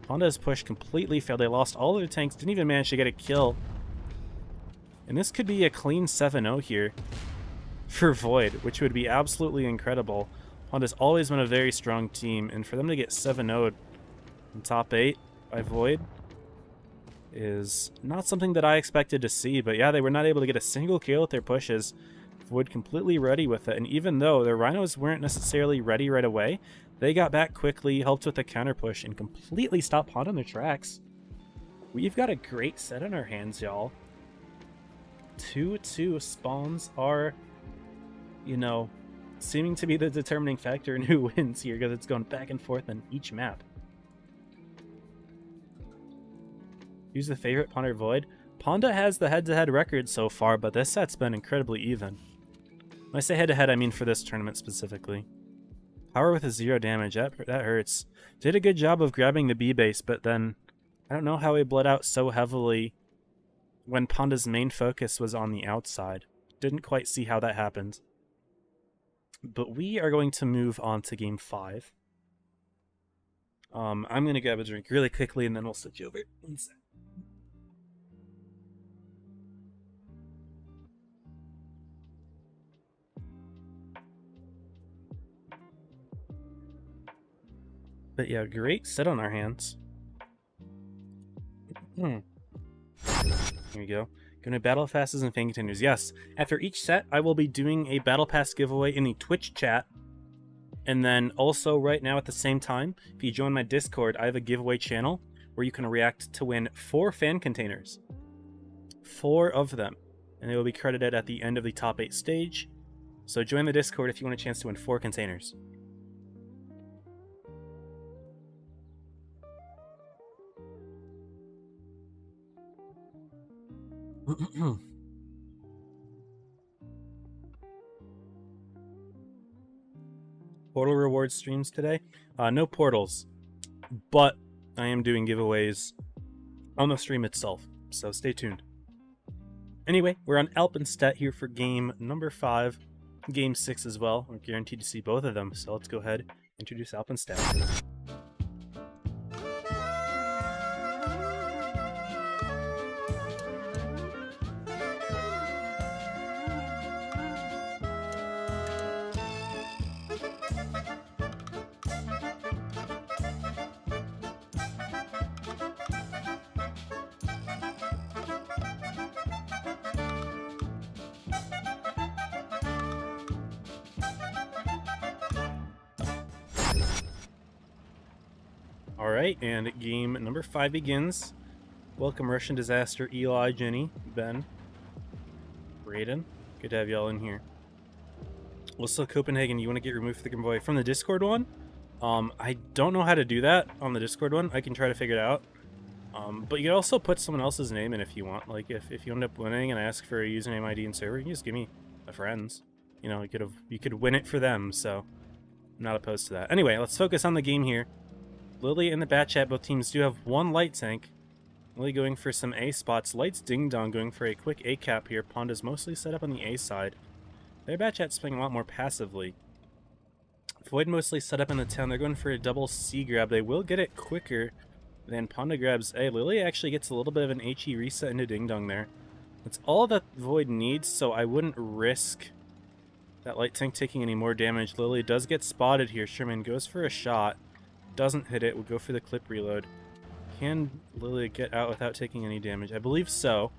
Ponda's push completely failed. They lost all their tanks. Didn't even manage to get a kill. And this could be a clean 7-0 here for Void, which would be absolutely incredible. Ponda's always been a very strong team, and for them to get 7-0'd in top 8 by Void is not something that I expected to see. But yeah, they were not able to get a single kill with their pushes. Void completely ready with it, and even though their Rhinos weren't necessarily ready right away, they got back quickly, helped with the counter push, and completely stopped Ponda in their tracks. We've got a great set on our hands, y'all. 2-2 spawns are, you know, seeming to be the determining factor in who wins here, because it's going back and forth on each map. Who's the favorite, Ponda or Void? Ponda has the head-to-head record so far, but this set's been incredibly even. When I say head-to-head, I mean for this tournament specifically. Power with a 0 damage, that hurts. Did a good job of grabbing the B base, but then I don't know how he bled out so heavily when Ponda's main focus was on the outside. Didn't quite see how that happened. But we are going to move on to game 5. I'm going to grab a drink really quickly and then we'll switch over. One sec. But yeah, great set on our hands. Here we go. Going to Battle Passes and Fan Containers. Yes, after each set, I will be doing a Battle Pass giveaway in the Twitch chat. And then also right now at the same time, if you join my Discord, I have a giveaway channel where you can react to win 4 fan containers. 4 of them. And they will be credited at the end of the top 8 stage. So join the Discord if you want a chance to win 4 containers. Portal reward streams today? No portals, but I am doing giveaways on the stream itself, so stay tuned. Anyway, we're on Alpenstedt here for game number 5, game 6 as well. We're guaranteed to see both of them, so let's go ahead and introduce Alpenstedt. Alright, and game number 5 begins. Welcome Russian Disaster, Eli, Jenny, Ben, Brayden. Good to have y'all in here. Also, Copenhagen, you want to get removed from the giveaway from the Discord one? I don't know how to do that on the Discord one. I can try to figure it out. But you can also put someone else's name in if you want. Like, if you end up winning and I ask for a username, ID, and server, you can just give me a friend's. You know, you could win it for them, so I'm not opposed to that. Anyway, let's focus on the game here. Lily and the Bat Chat, both teams do have 1 light tank. Lily going for some A spots. Light's Ding Dong going for a quick A cap here. Ponda's mostly set up on the A side. Their Bat Chat's playing a lot more passively. Void mostly set up in the town. They're going for a double C grab. They will get it quicker than Ponda grabs A. Lily actually gets a little bit of an HE reset into Ding Dong there. That's all that Void needs, so I wouldn't risk that light tank taking any more damage. Lily does get spotted here. Sherman goes for a shot. Doesn't hit it. We'll go for the clip reload. Can Lily get out without taking any damage? I believe so.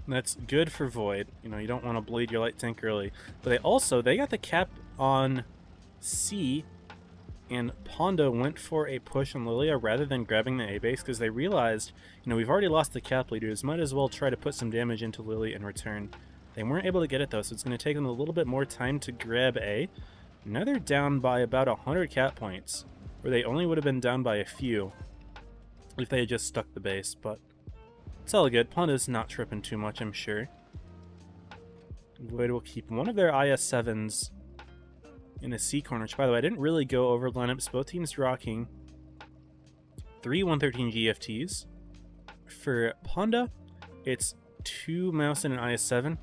That's good for Void. You know, you don't want to bleed your light tank early. But they got the cap on C, and Ponda went for a push on Lilia rather than grabbing the A base because they realized, you know, we've already lost the cap leaders. Might as well try to put some damage into Lily in return. They weren't able to get it though, so it's going to take them a little bit more time to grab A. Now they're down by about 100 cap points, where they only would have been down by a few. if they had just stuck the base, but it's all good. Ponda's not tripping too much, I'm sure. Void will keep one of their IS-7s in the C corner, which, by the way, I didn't really go over lineups. Both teams rocking 3 113 GFTs. For Ponda, it's 2 mouse and an IS-7.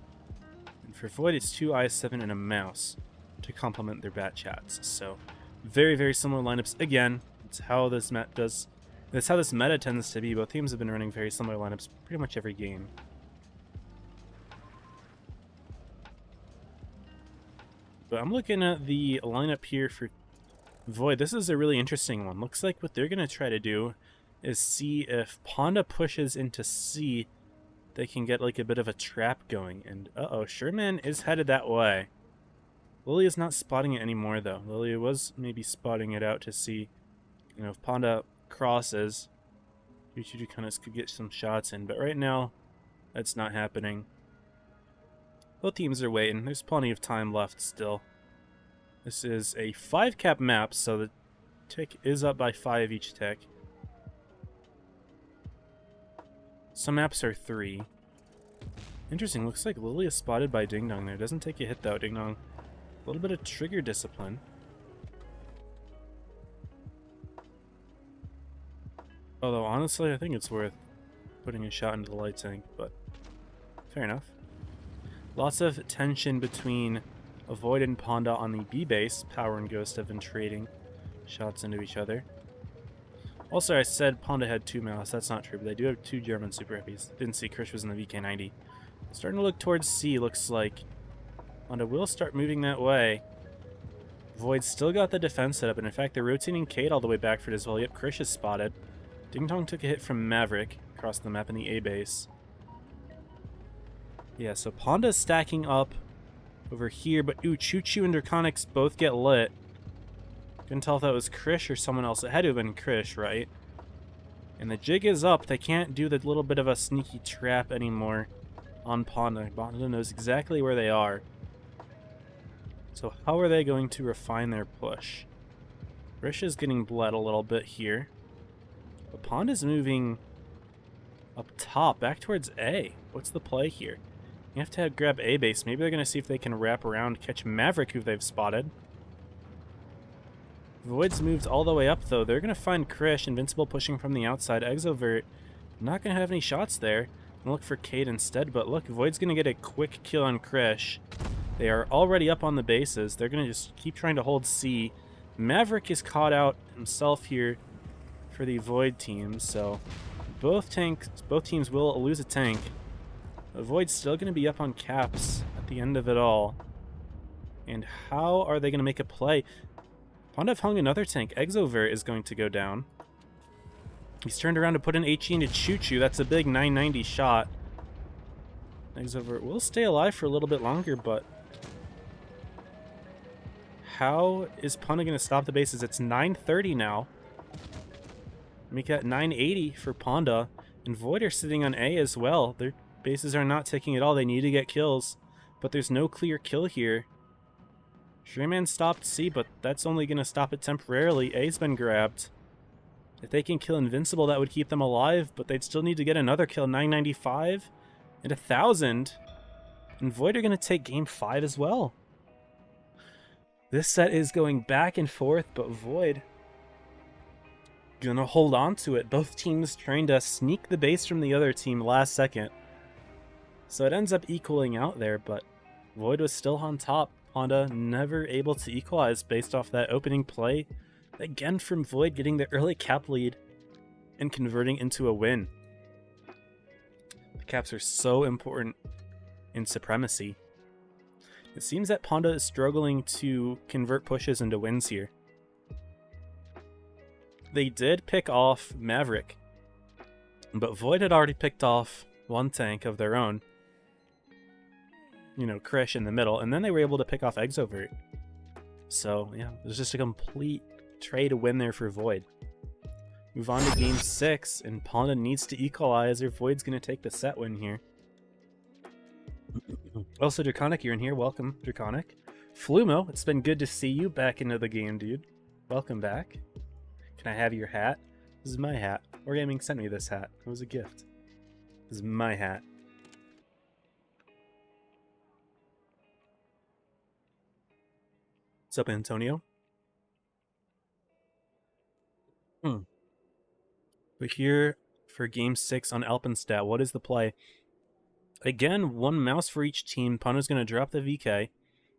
And for Void, it's 2 IS-7 and a mouse to complement their bat chats. So, very, very similar lineups. Again, it's how this That's how this meta tends to be. Both teams have been running very similar lineups pretty much every game. But I'm looking at the lineup here for Void. This is a really interesting one. Looks like what they're going to try to do is see if Ponda pushes into C, they can get like a bit of a trap going. And uh-oh, Sherman is headed that way. Lily is not spotting it anymore, though. Lily was maybe spotting it out to see, you know, if Ponda crosses, Uchidu Kanas could get some shots in. But right now, that's not happening. Both teams are waiting. There's plenty of time left still. This is a 5-cap map, so the tick is up by 5 each tick. Some maps are 3. Interesting, looks like Lily is spotted by Ding Dong there. Doesn't take a hit though, Ding Dong. A little bit of trigger discipline. Although, honestly, I think it's worth putting a shot into the light tank, but fair enough. Lots of tension between Void and Ponda on the B base. Power and Ghost have been trading shots into each other. Also, I said Ponda had 2 mouse. That's not true, but they do have 2 German Super Heavies. Didn't see Krish was in the VK90. Starting to look towards C, looks like Ponda will start moving that way. Void's still got the defense set up, and in fact, they're rotating Kate all the way back for it as well. Yep, Krish is spotted. Ding Dong took a hit from Maverick across the map in the A base. Yeah, so Ponda's stacking up over here, but ooh, Choo Choo and Draconics both get lit. Couldn't tell if that was Krish or someone else. It had to have been Krish, right? And the jig is up. They can't do the little bit of a sneaky trap anymore on Ponda. Ponda knows exactly where they are. So how are they going to refine their push? Krish is getting bled a little bit here. But Ponda's moving up top, back towards A. What's the play here? You have to grab A base. Maybe they're going to see if they can wrap around, catch Maverick, who they've spotted. Void's moved all the way up, though. They're going to find Krish, Invincible pushing from the outside. Exovert not going to have any shots there. And look for Cade instead, but look, Void's going to get a quick kill on Krish. They are already up on the bases. They're going to just keep trying to hold C. Maverick is caught out himself here for the Void team, so both teams will lose a tank. Void's still going to be up on caps at the end of it all. And how are they going to make a play? Ponda hung another tank. Exovert is going to go down. He's turned around to put an HE into Choo Choo. That's a big 990 shot. Exovert will stay alive for a little bit longer, but how is Ponda going to stop the bases? It's 930 now. Make that 980 for Ponda. And Void are sitting on A as well. Their bases are not ticking at all. They need to get kills, but there's no clear kill here. Sherman stopped C, but that's only going to stop it temporarily. A's been grabbed. If they can kill Invincible, that would keep them alive, but they'd still need to get another kill. 995 and 1,000. And Void are going to take game 5 as well. This set is going back and forth, but Void gonna hold on to it. Both teams trying to sneak the base from the other team last second. So it ends up equaling out there, but Void was still on top. Ponda never able to equalize based off that opening play. Again from Void getting the early cap lead and converting into a win. The caps are so important in Supremacy. It seems that Ponda is struggling to convert pushes into wins here. They did pick off Maverick, but Void had already picked off one tank of their own. You know, Krish in the middle, and then they were able to pick off Exovert. So, yeah, there's just a complete trade win there for Void. Move on to game 6, and Ponda needs to equalize or Void's going to take the set win here. Also, Draconic, you're in here. Welcome, Draconic. Flumo, it's been good to see you back into the game, dude. Welcome back. Can I have your hat? This is my hat. Wargaming sent me this hat. It was a gift. This is my hat. What's up, Antonio? We're here for Game 6 on Alpenstadt. What is the play? Again, one mouse for each team. Ponda's going to drop the VK.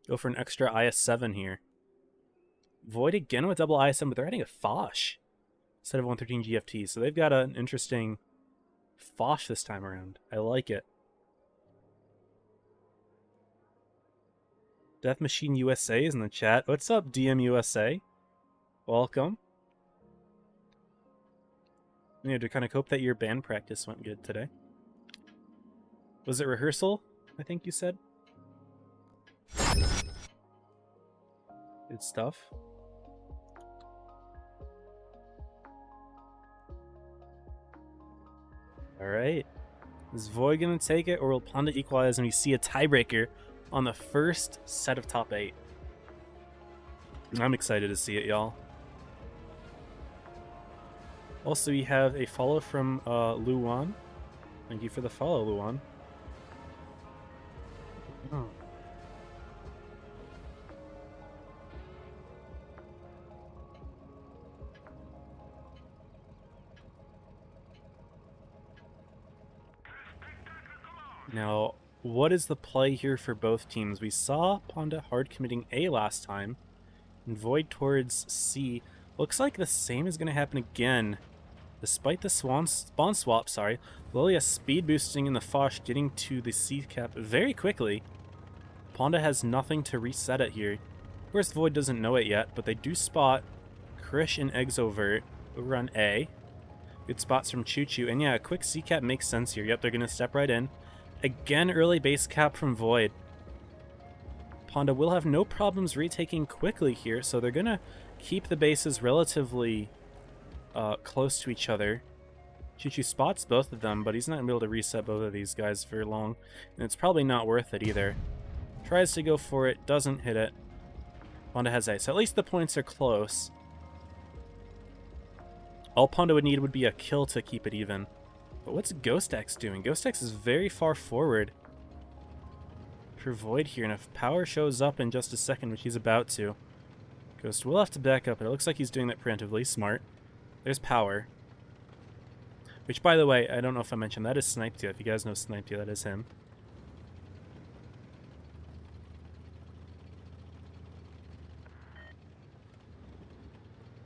Go for an extra IS-7 here. Void again with double IS-7, but they're adding a Foch instead of 113 GFT. So they've got an interesting Foch this time around. I like it. Death Machine USA is in the chat. What's up, DM USA? Welcome. Yeah, to kind of hope that your band practice went good today. Was it rehearsal, I think you said? Good stuff. Alright. Is Void going to take it, or will Ponda equalize and we see a tiebreaker on the first set of top 8? I'm excited to see it, y'all. Also, we have a follow from Luan. Thank you for the follow, Luan. Oh. Now, what is the play here for both teams? We saw Ponda hard committing A last time, and Void towards C. Looks like the same is going to happen again. Despite the spawn swap, Lilia speed boosting in the Foch, getting to the C cap very quickly. Ponda has nothing to reset it here. Of course, Void doesn't know it yet, but they do spot Krish and Exovert over on A. Good spots from Choo Choo, and yeah, a quick C cap makes sense here. Yep, they're going to step right in. Again, early base cap from Void. Ponda will have no problems retaking quickly here, so they're going to keep the bases relatively close to each other. Choo Choo spots both of them, but he's not going to be able to reset both of these guys very long, and it's probably not worth it either. Tries to go for it, doesn't hit it. Ponda has A, so at least the points are close. All Ponda would need would be a kill to keep it even. But what's Ghost X doing? Ghost X is very far forward for Void here, and if Power shows up in just a second, which he's about to, Ghost will have to back up, but it looks like he's doing that preemptively. Smart. There's Power. Which, by the way, I don't know if I mentioned, that is Sniped. If you guys know Sniped, that is him.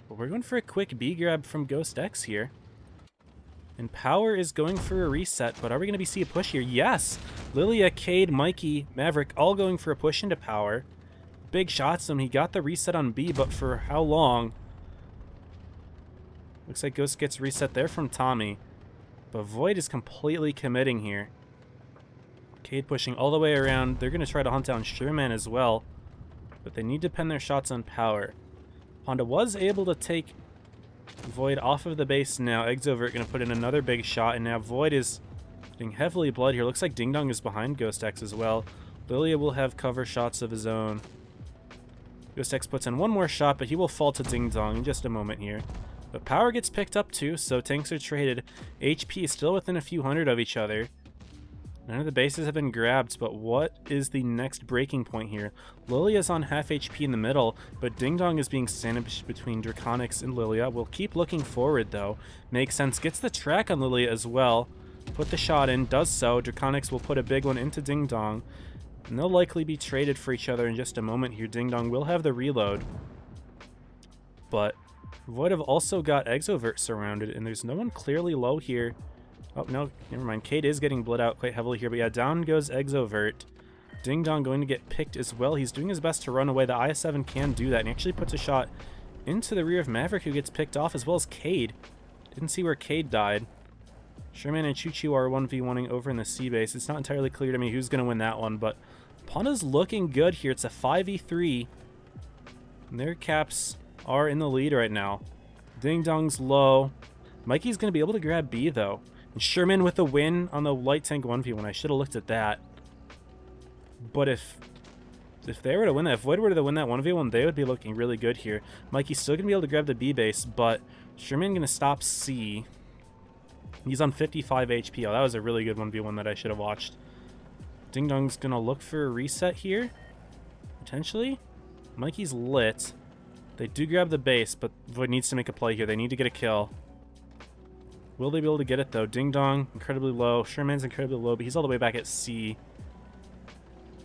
But we're going for a quick B grab from Ghost X here. And Power is going for a reset, but are we going to see a push here? Yes! Lilia, Cade, Mikey, Maverick all going for a push into Power. Big shots him. He got the reset on B, but for how long? Looks like Ghost gets reset there from Tommy. But Void is completely committing here. Cade pushing all the way around. They're going to try to hunt down Sherman as well. But they need to pin their shots on Power. Ponda was able to take Void off of the base now. Exovert going to put in another big shot, and now Void is getting heavily blood here. Looks like Ding Dong is behind Ghost X as well. Lilia will have cover shots of his own. Ghost X puts in one more shot, but he will fall to Ding Dong in just a moment here. But Power gets picked up too, so tanks are traded. HP is still within a few hundred of each other. None of the bases have been grabbed, but what is the next breaking point here? Lilia's on half HP in the middle, but Ding Dong is being sandwiched between Draconics and Lilia. We'll keep looking forward though. Makes sense. Gets the track on Lilia as well. Put the shot in, does so. Draconics will put a big one into Ding Dong. And they'll likely be traded for each other in just a moment here. Ding Dong will have the reload. But Void have also got Exovert surrounded, and there's no one clearly low here. Oh, no, never mind. Cade is getting bled out quite heavily here, but yeah, down goes Exovert. Ding Dong going to get picked as well. He's doing his best to run away. The IS-7 can do that, and he actually puts a shot into the rear of Maverick, who gets picked off, as well as Cade. Didn't see where Cade died. Sherman and Choo Choo are 1v1ing over in the C base. It's not entirely clear to me who's going to win that one, but Ponda's looking good here. It's a 5v3. And their caps are in the lead right now. Ding Dong's low. Mikey's going to be able to grab B, though. And Sherman with the win on the light tank 1v1. I should have looked at that. But if they were to win that, if Void were to win that 1v1, they would be looking really good here. Mikey's still going to be able to grab the B base, but Sherman gonna stop C. He's on 55 HP. Oh, that was a really good 1v1 that I should have watched. Ding Dong's gonna look for a reset here. Potentially. Mikey's lit. They do grab the base, but Void needs to make a play here. They need to get a kill. Will they be able to get it, though? Ding Dong, incredibly low. Sherman's incredibly low, but he's all the way back at C.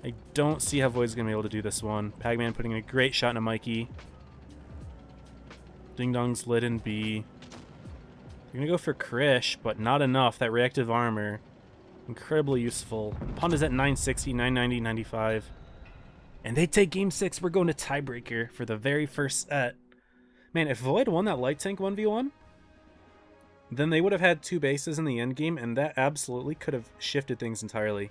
I don't see how Void's going to be able to do this one. Pagman putting in a great shot into Mikey. Ding Dong's lit in B. They're going to go for Krish, but not enough. That reactive armor, incredibly useful. Ponda's at 960, 990, 95. And they take game 6. We're going to tiebreaker for the very first set. Man, if Void won that light tank 1v1, then they would have had 2 bases in the end game, and that absolutely could have shifted things entirely.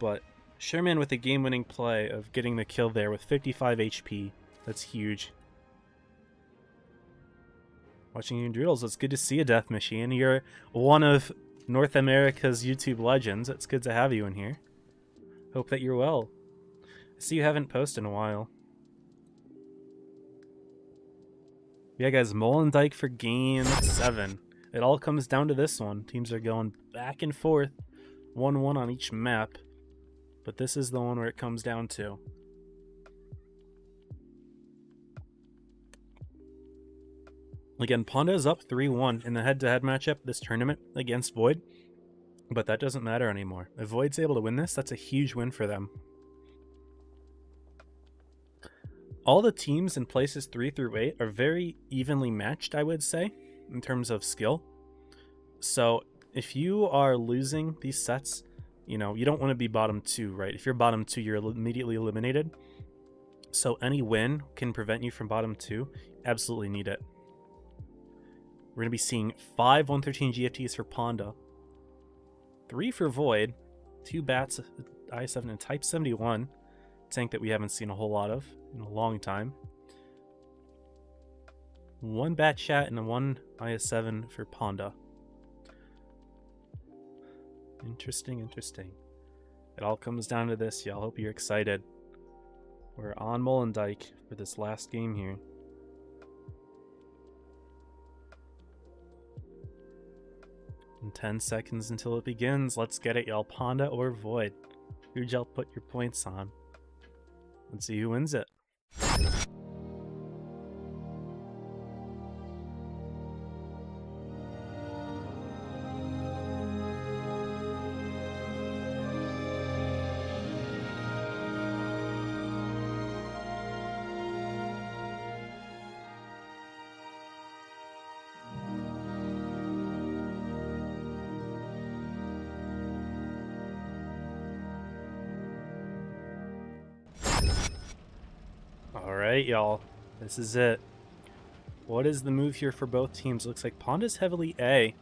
But Sherman with a game-winning play of getting the kill there with 55 HP. That's huge. Watching you in Doodles, it's good to see a death machine. You're one of North America's YouTube legends. It's good to have you in here. Hope that you're well. I see you haven't posted in a while. Yeah, guys, Molendyke for game 7. It all comes down to this one. Teams are going back and forth, 1-1 on each map. But this is the one where it comes down to. Again, Ponda is up 3-1 in the head-to-head matchup this tournament against Void. But that doesn't matter anymore. If Void's able to win this, that's a huge win for them. All the teams in places 3 through 8 are very evenly matched, I would say, in terms of skill. So if you are losing these sets, you know, you don't want to be bottom 2, right? If you're bottom 2, you're immediately eliminated. So any win can prevent you from bottom 2. Absolutely need it. We're going to be seeing 5 113 GFTs for Ponda, 3 for Void, 2 bats, I7, and Type 71. Tank that we haven't seen a whole lot of in a long time. 1 bat chat and 1 IS7 for Ponda. Interesting, interesting. It all comes down to this, y'all. Hope you're excited. We're on Molendyke for this last game here. In 10 seconds until it begins. Let's get it, y'all. Ponda or Void? Who'd y'all put your points on? Let's see who wins it. Alright, y'all. This is it. What is the move here for both teams? Looks like Ponda's heavily A.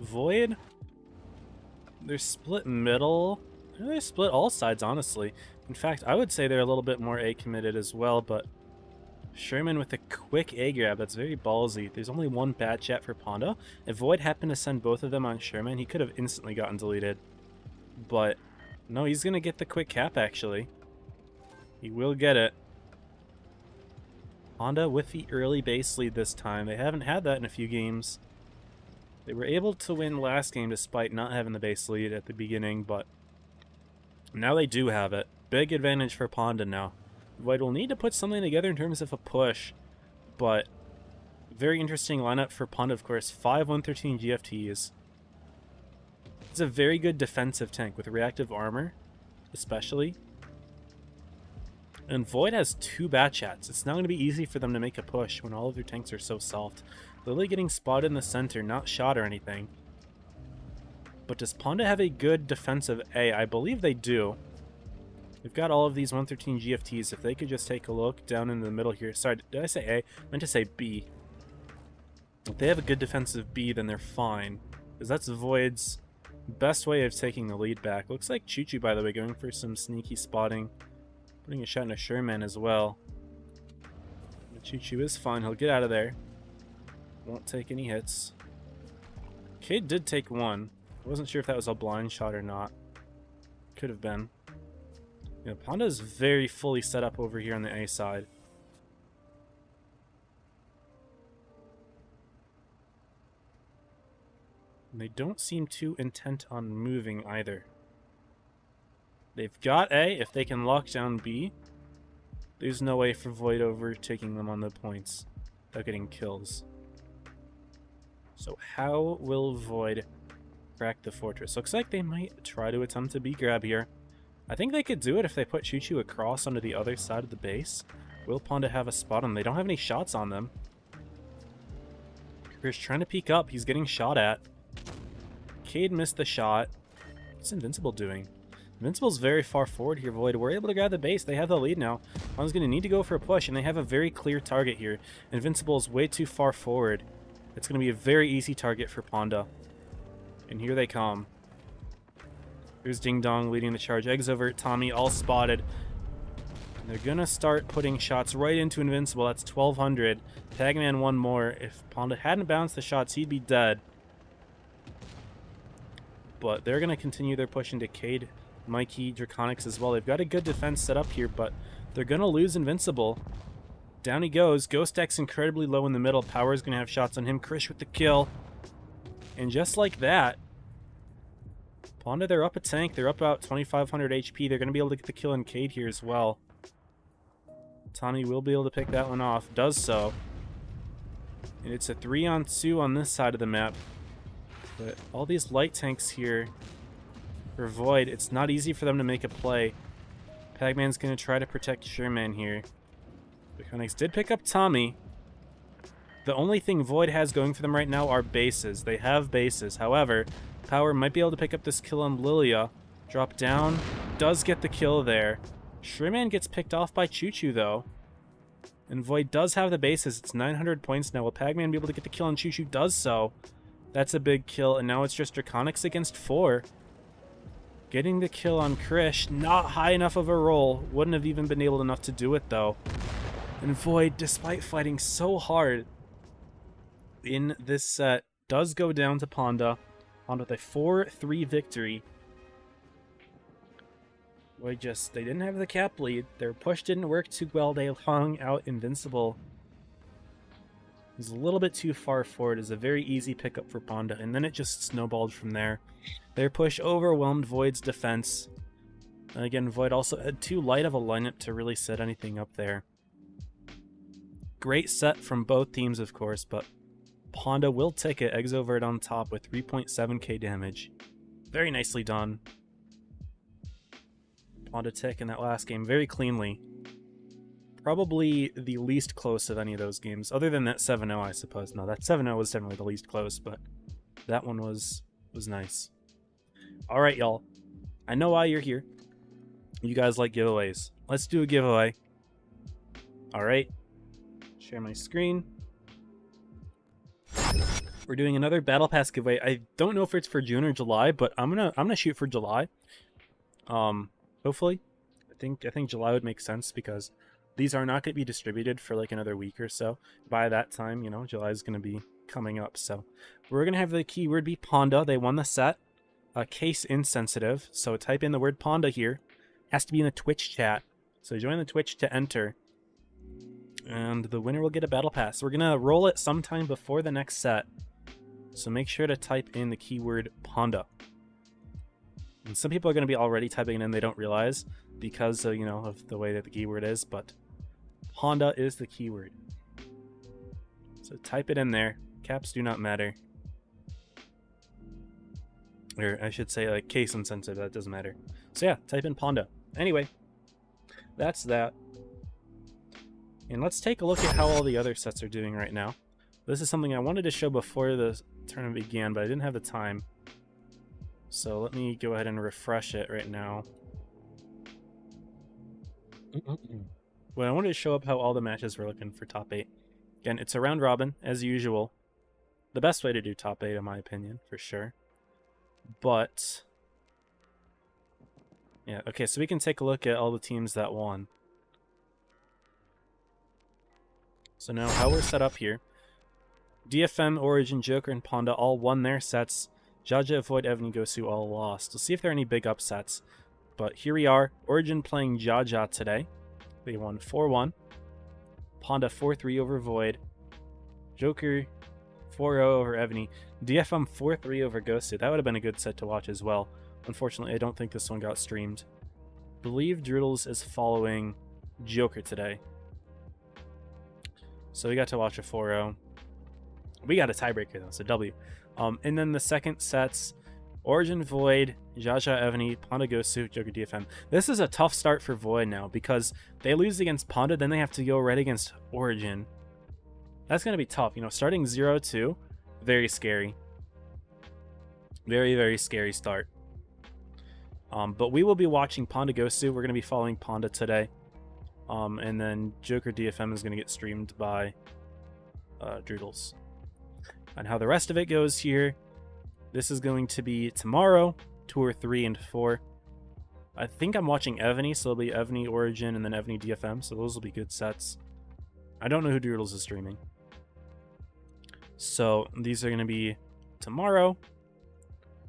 Void? They're split middle. They're split all sides, honestly. In fact, I would say they're a little bit more A committed as well, but Sherman with a quick A grab. That's very ballsy. There's only 1 bad chat for Ponda. If Void happened to send both of them on Sherman, he could have instantly gotten deleted. But no, he's going to get the quick cap, actually. He will get it. Ponda with the early base lead this time. They haven't had that in a few games. They were able to win last game despite not having the base lead at the beginning, but now they do have it. Big advantage for Ponda now. Void will need to put something together in terms of a push, but very interesting lineup for Ponda, of course. 5 113 GFTs. It's a very good defensive tank with reactive armor, especially. And Void has 2 bat chats. It's not going to be easy for them to make a push when all of their tanks are so soft. Lily getting spotted in the center, not shot or anything. But does Ponda have a good defensive A? I believe they do. We've got all of these 113 GFTs. If they could just take a look down in the middle here. Sorry, did I say A? I meant to say B. If they have a good defensive B, then they're fine. Because that's Void's best way of taking the lead back. Looks like Choo Choo, by the way, going for some sneaky spotting. Putting a shot into Sherman as well. But Choo Choo is fine. He'll get out of there. Won't take any hits. Cade did take 1. I wasn't sure if that was a blind shot or not. Could have been. Yeah, Ponda is very fully set up over here on the A side. And they don't seem too intent on moving either. They've got A. If they can lock down B, there's no way for Void overtaking them on the points without getting kills. So how will Void crack the fortress? Looks like they might try to attempt a B grab here. I think they could do it if they put Choo-Choo across onto the other side of the base. Will Ponda have a spot on them? They don't have any shots on them. Krish trying to peek up. He's getting shot at. Cade missed the shot. What's Invincible doing? Invincible's very far forward here, Void. We're able to grab the base. They have the lead now. Ponda's going to need to go for a push, and they have a very clear target here. Invincible's way too far forward. It's going to be a very easy target for Ponda. And here they come. Here's Ding Dong leading the charge. Eggs over Tommy, all spotted. And they're going to start putting shots right into Invincible. That's 1,200. Tagman one more. If Ponda hadn't bounced the shots, he'd be dead. But they're going to continue their push into Cade, Mikey, Draconics as well. They've got a good defense set up here, but they're going to lose Invincible. Down he goes. Ghost X incredibly low in the middle. Power's going to have shots on him. Krish with the kill. And just like that, Ponda, they're up a tank. They're up about 2,500 HP. They're going to be able to get the kill on Cade here as well. Tommy will be able to pick that one off. Does so. And it's a 3-on-2 on this side of the map. But all these light tanks here for Void, it's not easy for them to make a play. Pagman's going to try to protect Sherman here. Draconics did pick up Tommy. The only thing Void has going for them right now are bases. They have bases. However, Power might be able to pick up this kill on Lilia. Drop down. Does get the kill there. Sherman gets picked off by Choo-Choo, though. And Void does have the bases. It's 900 points now. Will Pagman be able to get the kill on Choo-Choo? Does so. That's a big kill. And now it's just Draconics against 4. Getting the kill on Krish. Not high enough of a roll. Wouldn't have even been able enough to do it, though. And Void, despite fighting so hard in this set, does go down to Ponda. Ponda with a 4-3 victory. Void they didn't have the cap lead. Their push didn't work too well. They hung out Invincible. It was a little bit too far forward. It was a very easy pickup for Ponda, and then it just snowballed from there. Their push overwhelmed Void's defense. And again, Void also had too light of a lineup to really set anything up there. Great set from both teams, of course, but Ponda will take it. Eggs over it on top with 3.7k damage. Very nicely done. Ponda taking that last game very cleanly. Probably the least close of any of those games, other than that 7-0, I suppose. No, that 7-0 was definitely the least close, but that one was nice. Alright, y'all. I know why you're here. You guys like giveaways. Let's do a giveaway. Alright. Share my screen. We're doing another Battle Pass giveaway. I don't know if it's for June or July, but I'm gonna shoot for July. Hopefully. I think July would make sense because these are not going to be distributed for like another week or so. By that time, you know, July is going to be coming up. So we're going to have the keyword be Ponda. They won the set. Case insensitive. So type in the word Ponda here. Has to be in the Twitch chat. So join the Twitch to enter. And the winner will get a Battle Pass. We're going to roll it sometime before the next set. So make sure to type in the keyword Ponda. And some people are going to be already typing it in, they don't realize because you know, of the way that the keyword is, but Ponda is the keyword. So type it in there. Caps do not matter. Or I should say like case insensitive, that doesn't matter. So yeah, type in Ponda. Anyway, that's that. And let's take a look at how all the other sets are doing right now. This is something I wanted to show before the tournament began, but I didn't have the time. So let me go ahead and refresh it right now. Well, I wanted to show up how all the matches were looking for top 8. Again, it's a round robin, as usual. The best way to do top 8, in my opinion, for sure. But yeah, okay, so we can take a look at all the teams that won. So now how we're set up here. DFM, Origin, Joker, and Ponda all won their sets. Jaja, Void, Evan, and Gosu all lost. We'll see if there are any big upsets. But here we are. Origin playing Jaja today. They won 4-1. Ponda 4-3 over Void. Joker 4-0 over Evany. DFM 4-3 over gosu. That would have been a good set to watch as well. Unfortunately, I don't think this one got streamed. I believe Droodles is following Joker today. So we got to watch a 4-0. We got a tiebreaker though, so W. And then the second sets, Origin Void, Jaja Evany, Ponda gosu, Joker DFM. This is a tough start for Void now because they lose against Ponda, then they have to go right against Origin. That's going to be tough. You know, starting 0-2, very scary. Very, very scary start. But we will be watching Ponda gosu. We're going to be following Ponda today. And then Joker DFM is going to get streamed by Droodles. And how the rest of it goes here, this is going to be tomorrow, Tour 3 and 4. I think I'm watching Evany, so it'll be Evany Origin and then Evany DFM, so those will be good sets. I don't know who Droodles is streaming. So these are going to be tomorrow.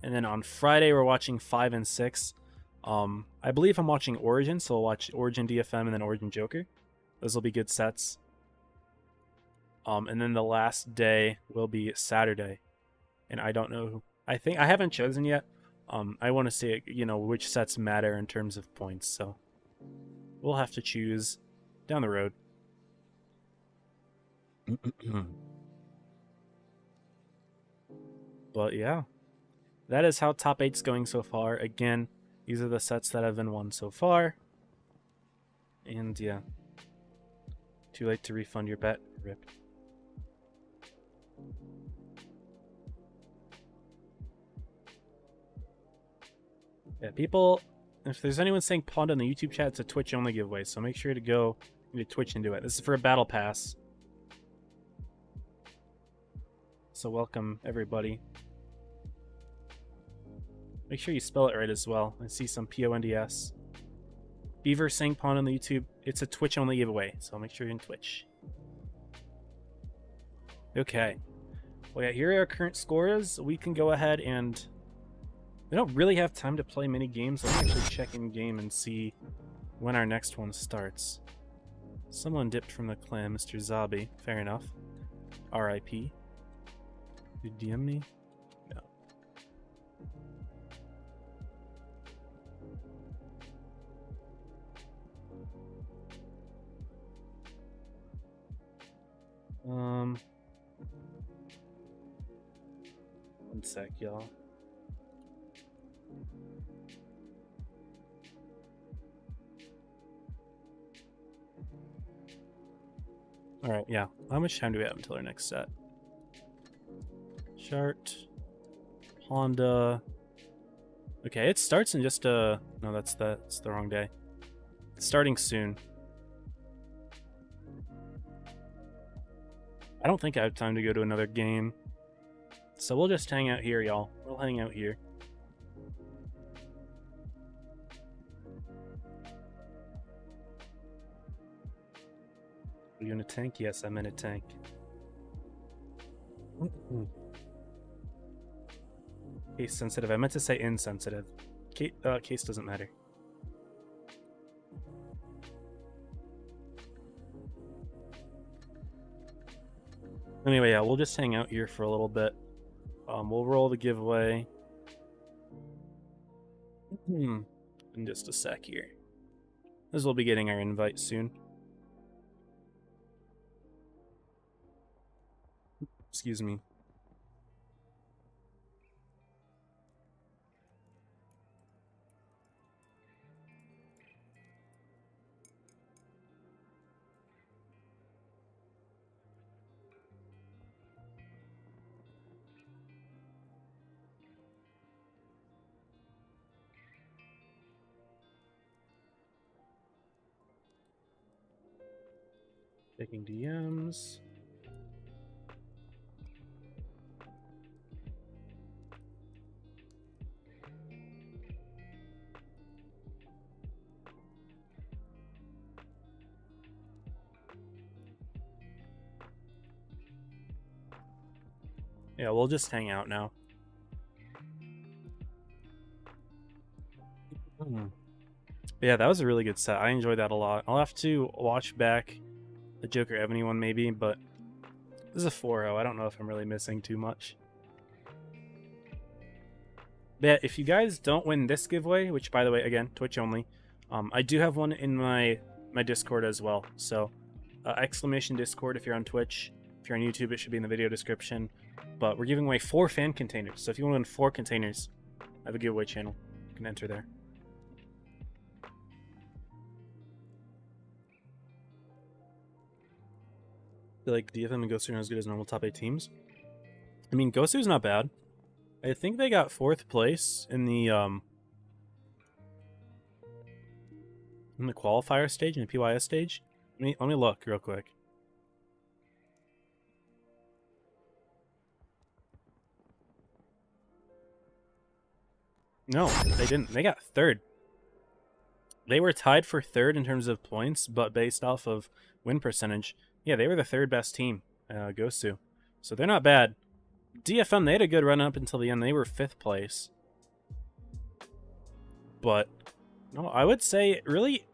And then on Friday, we're watching 5 and 6. I believe I'm watching Origin, so we'll watch Origin DFM and then Origin Joker. Those will be good sets. And then the last day will be Saturday. And I don't know. I think I haven't chosen yet. I want to see, you know, which sets matter in terms of points. So we'll have to choose down the road. But yeah, that is how top 8's going so far. Again, these are the sets that have been won so far. And yeah, too late to refund your bet. Rip. Yeah, people, if there's anyone saying Ponda in the YouTube chat, it's a Twitch only giveaway, so make sure to go to Twitch and do it. This is for a battle pass. So welcome everybody. Make sure you spell it right as well. I see some Ponds. Beaver saying Ponda on the YouTube. It's a Twitch only giveaway, so make sure you're in Twitch. Okay. Well, yeah, here are our current scores. We can go ahead and... We don't really have time to play many games. Let's actually check in game and see when our next one starts. Someone dipped from the clan, Mr. Zabi. Fair enough. R.I.P. You DM me? No. One sec, y'all. Alright, yeah. How much time do we have until our next set? Chart. Honda. Okay, it starts in just a... No, that's the wrong day. It's starting soon. I don't think I have time to go to another game. So we'll just hang out here, y'all. We'll hang out here. Are you in a tank? Yes, I'm in a tank. Case sensitive. I meant to say insensitive. Case doesn't matter. Anyway, yeah, we'll just hang out here for a little bit. We'll roll the giveaway. In just a sec here. As we'll be getting our invite soon. Excuse me. Taking DMs. Yeah, we'll just hang out now. Yeah, that was a really good set. I enjoyed that a lot. I'll have to watch back the Joker Evany one maybe, but This is a 4-0. I don't know if I'm really missing too much. But if you guys don't win this giveaway, which by the way, again, Twitch only, I do have one in my Discord as well. So exclamation Discord if you're on Twitch. If you're on YouTube, it should be in the video description. But we're giving away 4 fan containers. So if you want to win 4 containers, I have a giveaway channel. You can enter there. I feel like DFM and gosu are not as good as normal top 8 teams. I mean, gosu's not bad. I think they got 4th place in the qualifier stage, in the PYS stage. Let me look real quick. No, they didn't. They got 3rd. They were tied for 3rd in terms of points, but based off of win percentage, yeah, they were the 3rd best team, gosu. So they're not bad. DFM, they had a good run up until the end. They were 5th place. But, no, I would say, really,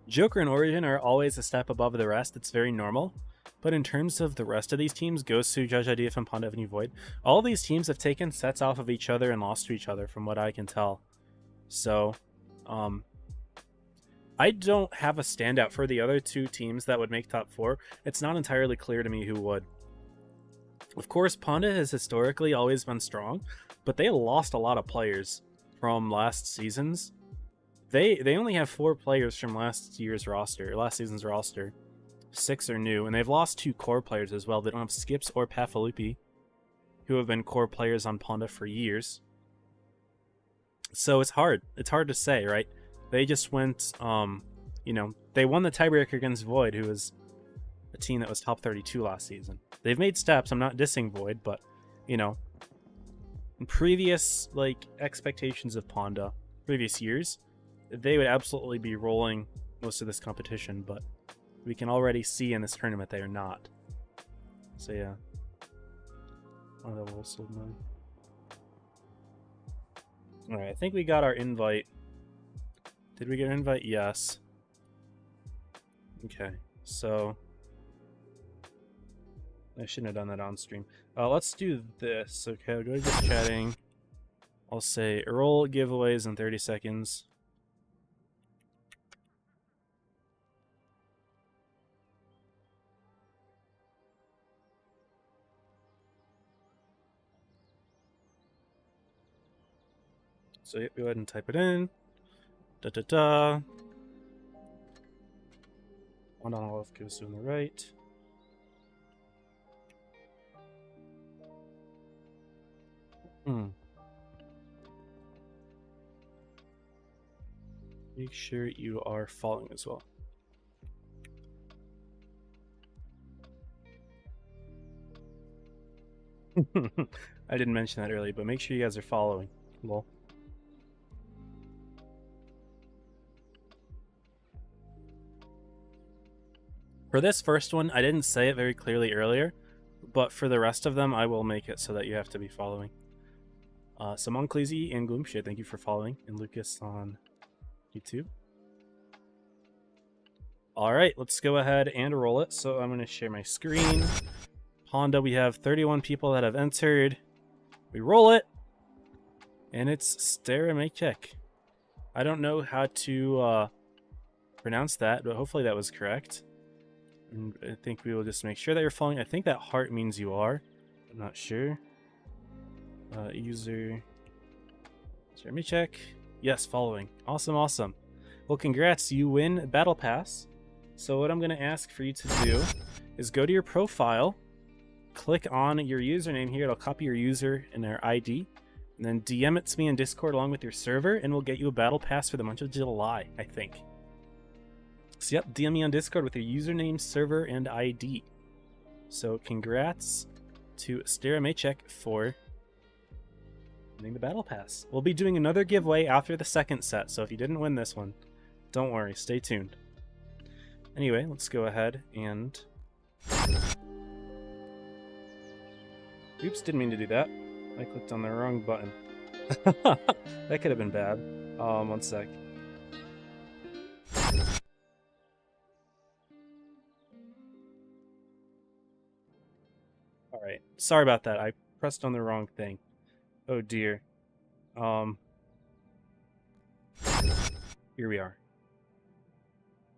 Joker and Origin are always a step above the rest. It's very normal. But in terms of the rest of these teams, gosu, Judge, DFM, Ponda, Avenue, Void, all these teams have taken sets off of each other and lost to each other, from what I can tell. So, I don't have a standout for the other 2 teams that would make top 4. It's not entirely clear to me who would. Of course, Ponda has historically always been strong, but they lost a lot of players from last season's. They only have 4 players from last season's roster. 6 are new, and they've lost 2 core players as well. They don't have Skips or Pafalupi, who have been core players on Ponda for years. So it's hard. It's hard to say, right? They just went, you know, they won the tiebreaker against Void, who was a team that was top 32 last season. They've made steps. I'm not dissing Void, but, you know, in previous, like, expectations of Ponda, previous years, they would absolutely be rolling most of this competition, but we can already see in this tournament they are not. So, yeah. Oh, that will sold mine. Alright, I think we got our invite. Did we get an invite? Yes. Okay, so I shouldn't have done that on stream. Let's do this. Okay, I'll go to just chatting. I'll say roll giveaways in 30 seconds. So go ahead and type it in. Da-da-da. One on the left, gosu on the right. Make sure you are following as well. I didn't mention that earlier, but make sure you guys are following. Lol. For this first one, I didn't say it very clearly earlier, but for the rest of them, I will make it so that you have to be following. So Moncleasy and Gloomshade, thank you for following, and Lucas on YouTube. Alright, let's go ahead and roll it. So I'm going to share my screen. Ponda, we have 31 people that have entered. We roll it, and it's Steramechek. I don't know how to pronounce that, but hopefully that was correct. And I think we will just make sure that you're following. I think that heart means you are. I'm not sure. User. Let me check. Yes, following. Awesome, awesome. Well, congrats. You win Battle Pass. So what I'm going to ask for you to do is go to your profile, click on your username here. It'll copy your user and their ID, and then DM it to me in Discord along with your server, and we'll get you a Battle Pass for the month of July, I think. So yep, DM me on Discord with your username, server, and ID. So congrats to Steramechek for winning the Battle Pass. We'll be doing another giveaway after the second set, so if you didn't win this one, don't worry, stay tuned. Anyway, let's go ahead and... Oops, didn't mean to do that. I clicked on the wrong button. That could have been bad. One sec. Sorry about that. I pressed on the wrong thing. Oh dear. Here we are.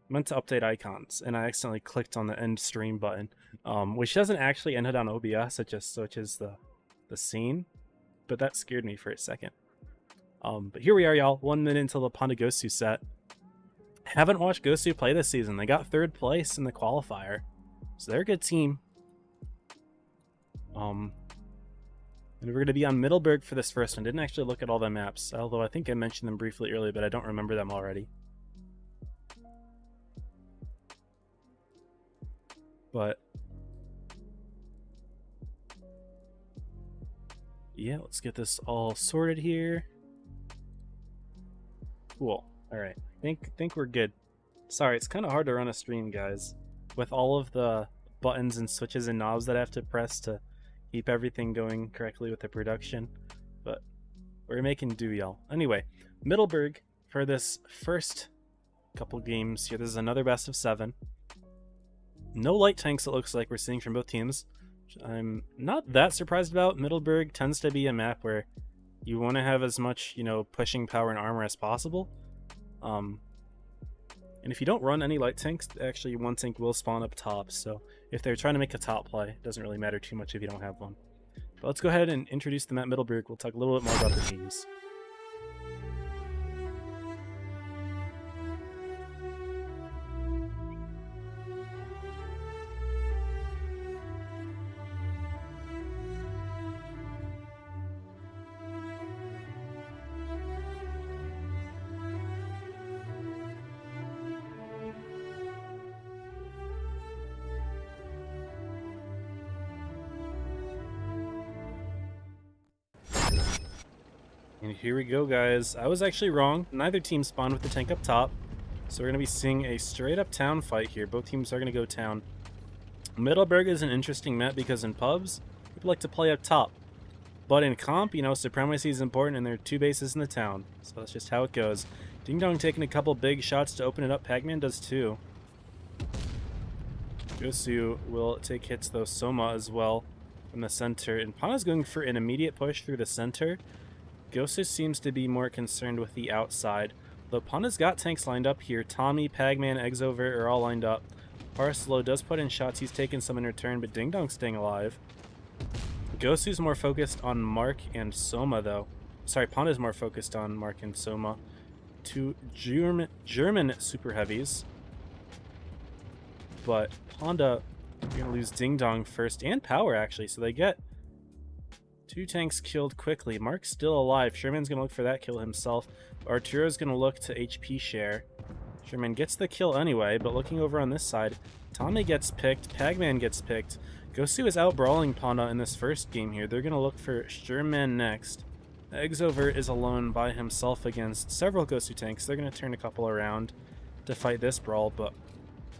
Meant to update icons, and I accidentally clicked on the end stream button, which doesn't actually end it on OBS. It just switches the scene, but that scared me for a second. But here we are, y'all. 1 minute until the Ponda gosu set. Haven't watched gosu play this season. They got 3rd place in the qualifier, so they're a good team. And we're going to be on Middleburg for this first one. Didn't actually look at all the maps, although I think I mentioned them briefly earlier, but I don't remember them already. But yeah, let's get this all sorted here. Cool. All right. Think we're good. Sorry, it's kind of hard to run a stream, guys, with all of the buttons and switches and knobs that I have to press to keep everything going correctly with the production. But we're making do, y'all. Anyway, Middleburg for this first couple games here. This is another best of 7. No light tanks, it looks like we're seeing from both teams, which I'm not that surprised about. Middleburg tends to be a map where you want to have as much, pushing power and armor as possible. And if you don't run any light tanks, actually one tank will spawn up top, so if they're trying to make a top play, it doesn't really matter too much if you don't have one. But let's go ahead and introduce the map Middleburg. We'll talk a little bit more about the teams. And here we go, guys. I was actually wrong. Neither team spawned with the tank up top. So we're going to be seeing a straight-up town fight here. Both teams are going to go town. Middleburg is an interesting map because in pubs, people like to play up top. But in comp, supremacy is important and there are 2 bases in the town. So that's just how it goes. Ding Dong taking a couple big shots to open it up. Pac-Man does too. gosu will take hits, though. Soma as well from the center. And Ponda's going for an immediate push through the center. gosu seems to be more concerned with the outside. Though Ponda's got tanks lined up here. Tommy, Pagman, Exovert are all lined up. Parslow does put in shots. He's taken some in return, but Ding Dong's staying alive. gosu's more focused on Mark and Soma, though. Sorry, Ponda's more focused on Mark and Soma. 2 German super heavies. But Ponda are going to lose Ding Dong first, and power, actually. So they get 2 tanks killed quickly. Mark's still alive. Sherman's going to look for that kill himself. Arturo's going to look to HP share. Sherman gets the kill anyway, but looking over on this side, Tommy gets picked, Pagman gets picked. gosu is out-brawling Ponda in this first game here. They're going to look for Sherman next. Exovert is alone by himself against several gosu tanks. They're going to turn a couple around to fight this brawl, but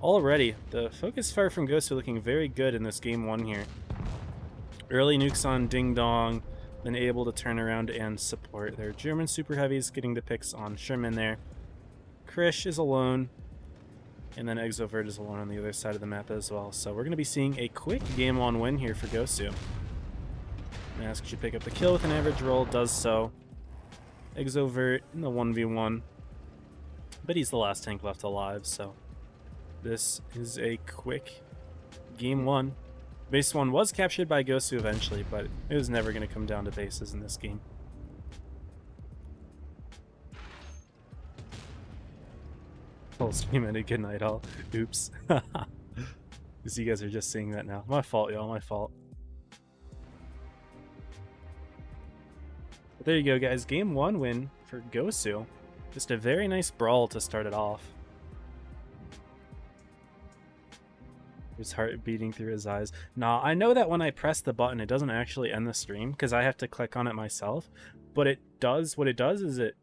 already the focus fire from gosu looking very good in this game 1 here. Early nukes on Ding Dong, then able to turn around and support their German super heavies, getting the picks on Sherman there. Krish is alone, and then Exovert is alone on the other side of the map as well. So we're going to be seeing a quick game 1 win here for gosu. Mask should pick up the kill with an average roll, does so. Exovert in the 1v1, but he's the last tank left alive, so this is a quick game 1. Base 1 was captured by gosu eventually, but it was never going to come down to bases in this game. Full stream ended. Good night, all. Oops. Because you guys are just seeing that now. My fault, y'all. My fault. But there you go, guys. Game 1 win for gosu. Just a very nice brawl to start it off. His heart beating through his eyes. Nah, I know that when I press the button, it doesn't actually end the stream because I have to click on it myself. But it does. What it does is it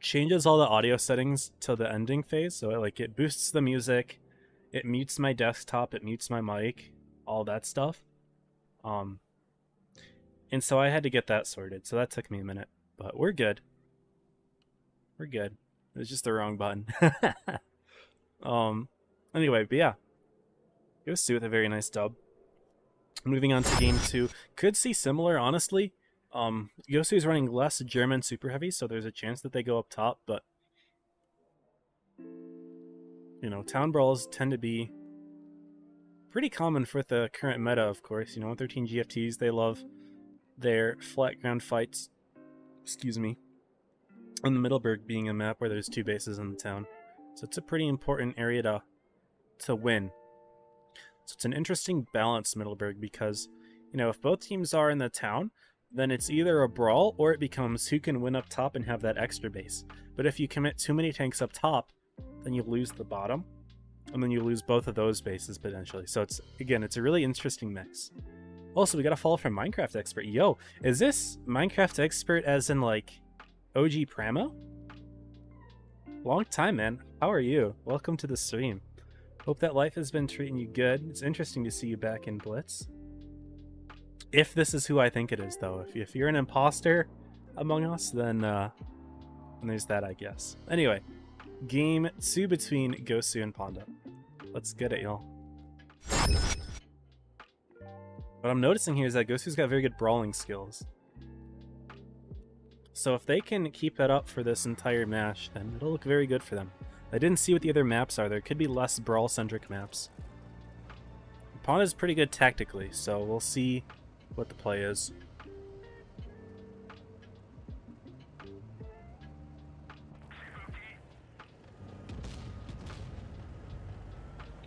changes all the audio settings to the ending phase. So it boosts the music, it mutes my desktop, it mutes my mic, all that stuff. And so I had to get that sorted. So that took me a minute, but we're good. We're good. It was just the wrong button. Anyway, but yeah. gosu with a very nice dub. Moving on to game 2. Could see similar, honestly. Gosu is running less German super heavy, so there's a chance that they go up top, but you know, town brawls tend to be pretty common for the current meta, of course. You know, 13 GFTs, they love their flat ground fights. Excuse me. And the Middleburg being a map where there's 2 bases in the town. So it's a pretty important area to win. So it's an interesting balance, Middleburg, because, you know, if both teams are in the town, then it's either a brawl or it becomes who can win up top and have that extra base. But if you commit too many tanks up top, then you lose the bottom, and then you lose both of those bases potentially. So it's, again, it's a really interesting mix. Also, we got a follow from Minecraft Expert. Yo, is this Minecraft Expert as in, like, OG Pramo? Long time, man. How are you? Welcome to the stream. Hope that life has been treating you good. It's interesting to see you back in Blitz. If this is who I think it is, though. If you're an imposter among us, then there's that, I guess. Anyway, game 2 between Gosu and Ponda. Let's get it, y'all. What I'm noticing here is that Gosu's got very good brawling skills. So if they can keep that up for this entire match, then it'll look very good for them. I didn't see what the other maps are. There could be less brawl-centric maps. Ponda's pretty good tactically, so we'll see what the play is.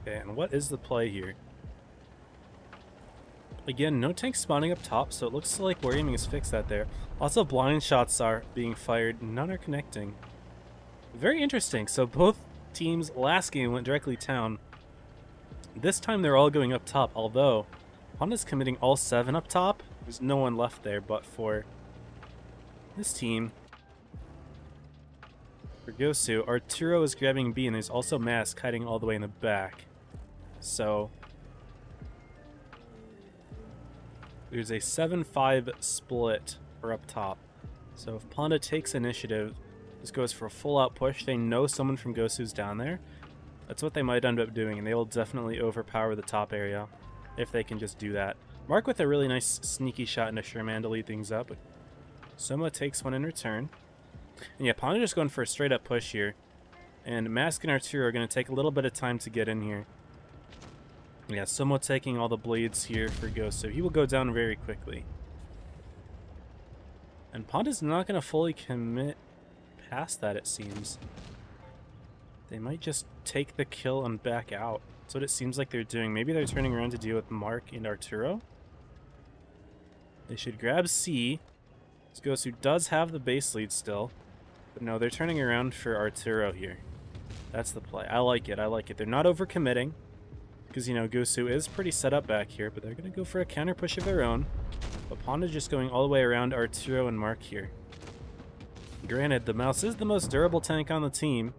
Okay, and what is the play here? Again, no tank spawning up top, so it looks like Wargaming has fixed that there. Lots of blind shots are being fired, none are connecting. Very interesting. So both teams last game went directly town. This time they're all going up top, although Honda's committing all 7 up top. There's no one left there, but for this team, for Gosu, Arturo is grabbing B, and there's also Mask hiding all the way in the back. So there's a 7-5 split for up top. So if Ponda takes initiative, this goes for a full-out push. They know someone from Gosu's down there. That's what they might end up doing, and they will definitely overpower the top area if they can just do that. Mark with a really nice sneaky shot into Sherman to lead things up. Soma takes one in return. And yeah, Ponda just going for a straight-up push here. And Mask and Arturo are going to take a little bit of time to get in here. Yeah, Soma taking all the bleeds here for Gosu. He will go down very quickly. And Ponda's not going to fully commit past that, it seems. They might just take the kill and back out. That's what it seems like they're doing. Maybe they're turning around to deal with Mark and Arturo. They should grab C. Gosu does have the base lead still. But no, they're turning around for Arturo here. That's the play. I like it. I like it. They're not overcommitting. Because, you know, Gosu is pretty set up back here. But they're going to go for a counter push of their own. But Ponda just going all the way around Arturo and Mark here. Granted, the mouse is the most durable tank on the team.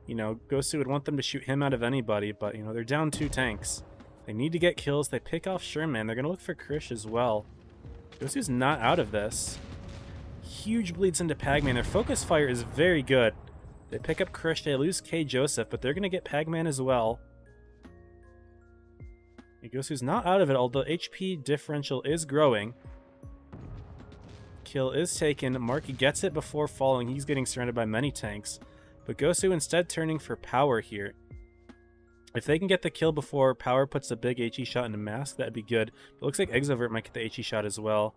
You know, Gosu would want them to shoot him out of anybody, but, you know, they're down 2 tanks. They need to get kills. They pick off Sherman. They're going to look for Krish as well. Gosu's not out of this. Huge bleeds into Pagman. Their focus fire is very good. They pick up Krish. They lose K. Joseph, but they're going to get Pagman as well. Gosu's not out of it, although HP differential is growing. Kill is taken. Mark gets it before falling. He's getting surrounded by many tanks. But Gosu instead turning for power here. If they can get the kill before power puts a big HE shot into Mask, that'd be good. But it looks like Exovert might get the HE shot as well.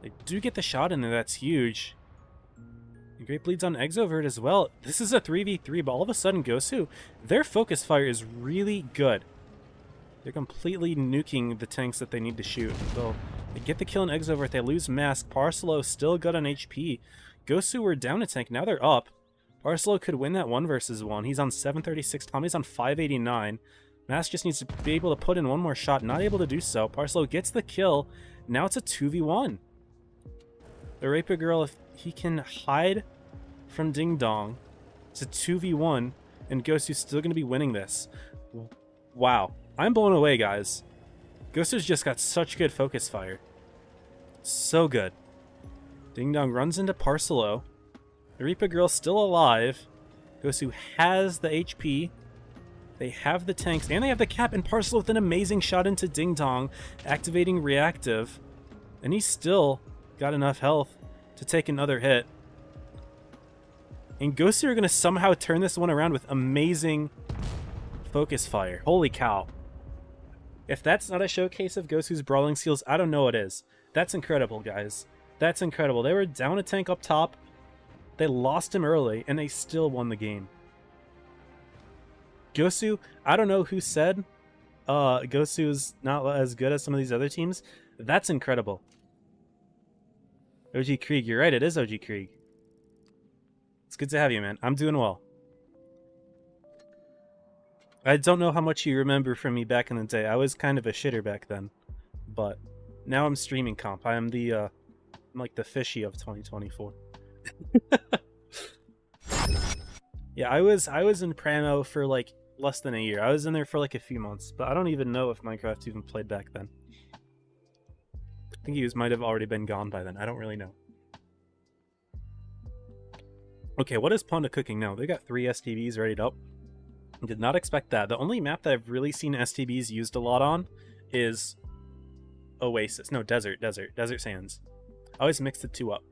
They do get the shot in there. That's huge. And great bleeds on Exovert as well. This is a 3v3, but all of a sudden Gosu, their focus fire is really good. They're completely nuking the tanks that they need to shoot. So they get the kill in Exovert. They lose Mask. Parcelo still good on HP. Gosu were down a tank. Now they're up. Parcelo could win that 1 versus 1. He's on 736. Tommy's on 589. Mask just needs to be able to put in one more shot. Not able to do so. Parcelo gets the kill. Now it's a 2v1. The Raper Girl, if he can hide from Ding Dong, it's a 2v1, and Gosu's still going to be winning this. Wow. I'm blown away, guys. Gosu's just got such good focus fire. So good. Ding Dong runs into Parcelo. The Reaper Girl's still alive. Gosu has the HP. They have the tanks, and they have the cap, and Parcel with an amazing shot into Ding Dong, activating reactive. And he's still got enough health to take another hit. And gosu are going to somehow turn this one around with amazing focus fire. Holy cow. If that's not a showcase of gosu's brawling skills, I don't know what is. That's incredible, guys. That's incredible. They were down a tank up top. They lost him early, and they still won the game. Gosu, I don't know who said gosu is not as good as some of these other teams. That's incredible. OG Krieg, you're right, it is OG Krieg. It's good to have you, man. I'm doing well. I don't know how much you remember from me back in the day. I was kind of a shitter back then. But now I'm streaming comp. I am the, I'm like the fishy of 2024. Yeah, I was in Pramo for like less than a year. I was in there for like a few months, but I don't even know if Minecraft even played back then. I think he might have already been gone by then. I don't really know. Okay, what is Ponda cooking now? They got 3 STBs ready up. Did not expect that. The only map that I've really seen STBs used a lot on is Oasis. No, Desert Sands. I always mix the two up.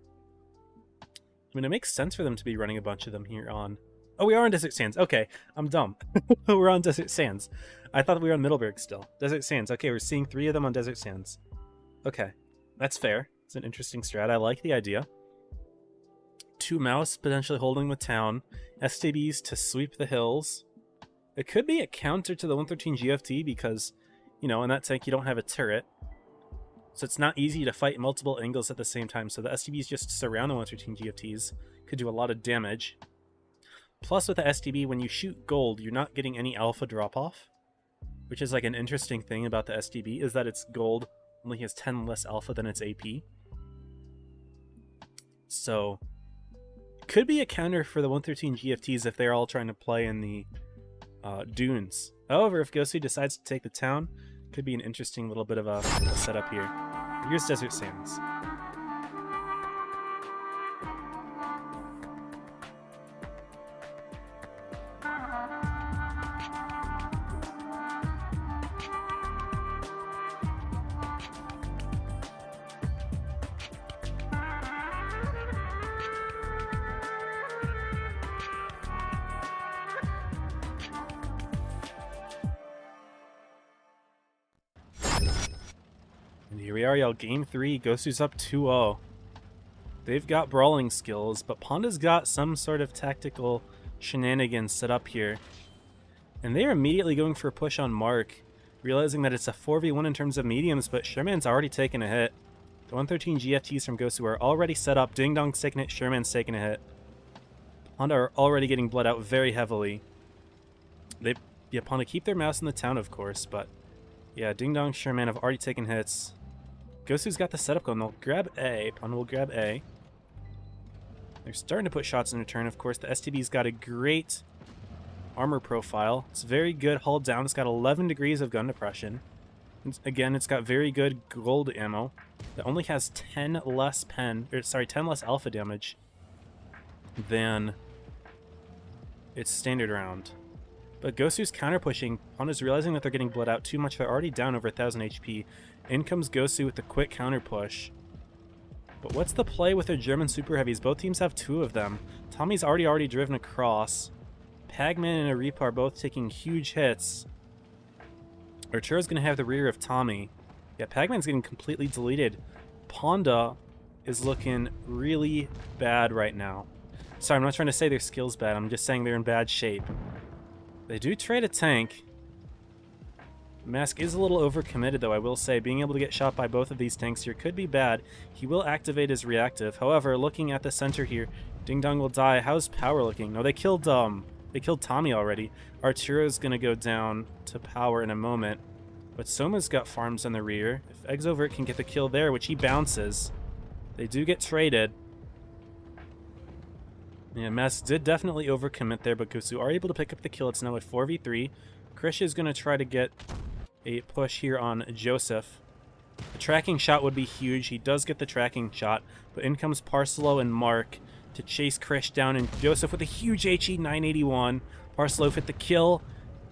I mean, it makes sense for them to be running a bunch of them here on... Oh, we are on Desert Sands. Okay, I'm dumb. We're on Desert Sands. I thought we were on Middleburg still. Desert Sands. Okay, we're seeing 3 of them on Desert Sands. Okay, that's fair. It's an interesting strat. I like the idea. 2 mouse potentially holding the town. STBs to sweep the hills. It could be a counter to the 113 GFT because, you know, in that tank you don't have a turret. So it's not easy to fight multiple angles at the same time. So the STBs just surround the 113 GFTs. Could do a lot of damage. Plus with the STB, when you shoot gold, you're not getting any alpha drop-off. Which is like an interesting thing about the STB, is that its gold only has 10 less alpha than its AP. So, could be a counter for the 113 GFTs if they're all trying to play in the dunes. However, if gosu decides to take the town, could be an interesting little bit of a setup here. Here's Desert Sands. And here we are, y'all. Game 3. gosu's up 2-0. They've got brawling skills, but Ponda's got some sort of tactical shenanigans set up here. And they are immediately going for a push on Mark, realizing that it's a 4v1 in terms of mediums, but Sherman's already taken a hit. The 113 GFTs from gosu are already set up. Ding Dong's taking it, Sherman's taking a hit. Ponda are already getting bled out very heavily. Ponda keep their mouse in the town, of course, but yeah, Ding Dong, Sherman have already taken hits. gosu's got the setup going. They'll grab A. Ponda will grab A. They're starting to put shots in return, of course. The STB's got a great armor profile. It's very good hull down. It's got 11 degrees of gun depression. Again, it's got very good gold ammo. That only has 10 less 10 less alpha damage than its standard round. But gosu's counter-pushing. Ponda's realizing that they're getting bled out too much. They're already down over 1,000 HP. In comes gosu with a quick counter-push. But what's the play with their German super heavies? Both teams have 2 of them. Tommy's already driven across. Pagman and Arepa are both taking huge hits. Arturo's going to have the rear of Tommy. Yeah, Pagman's getting completely deleted. Ponda is looking really bad right now. Sorry, I'm not trying to say their skill's bad. I'm just saying they're in bad shape. They do trade a tank. Mask is a little overcommitted, though, I will say. Being able to get shot by both of these tanks here could be bad. He will activate his reactive. However, looking at the center here, Ding Dong will die. How's Power looking? No, they killed Tommy already. Arturo's going to go down to Power in a moment. But Soma's got farms on the rear. If Exovert can get the kill there, which he bounces, they do get traded. Yeah, Mask did definitely overcommit there, but gosu are able to pick up the kill. It's now a 4v3. Krish is going to try to get a push here on Joseph. The tracking shot would be huge. He does get the tracking shot, but in comes Parcelo and Mark to chase Krish down, and Joseph with a huge HE 981. Parcelo with the kill,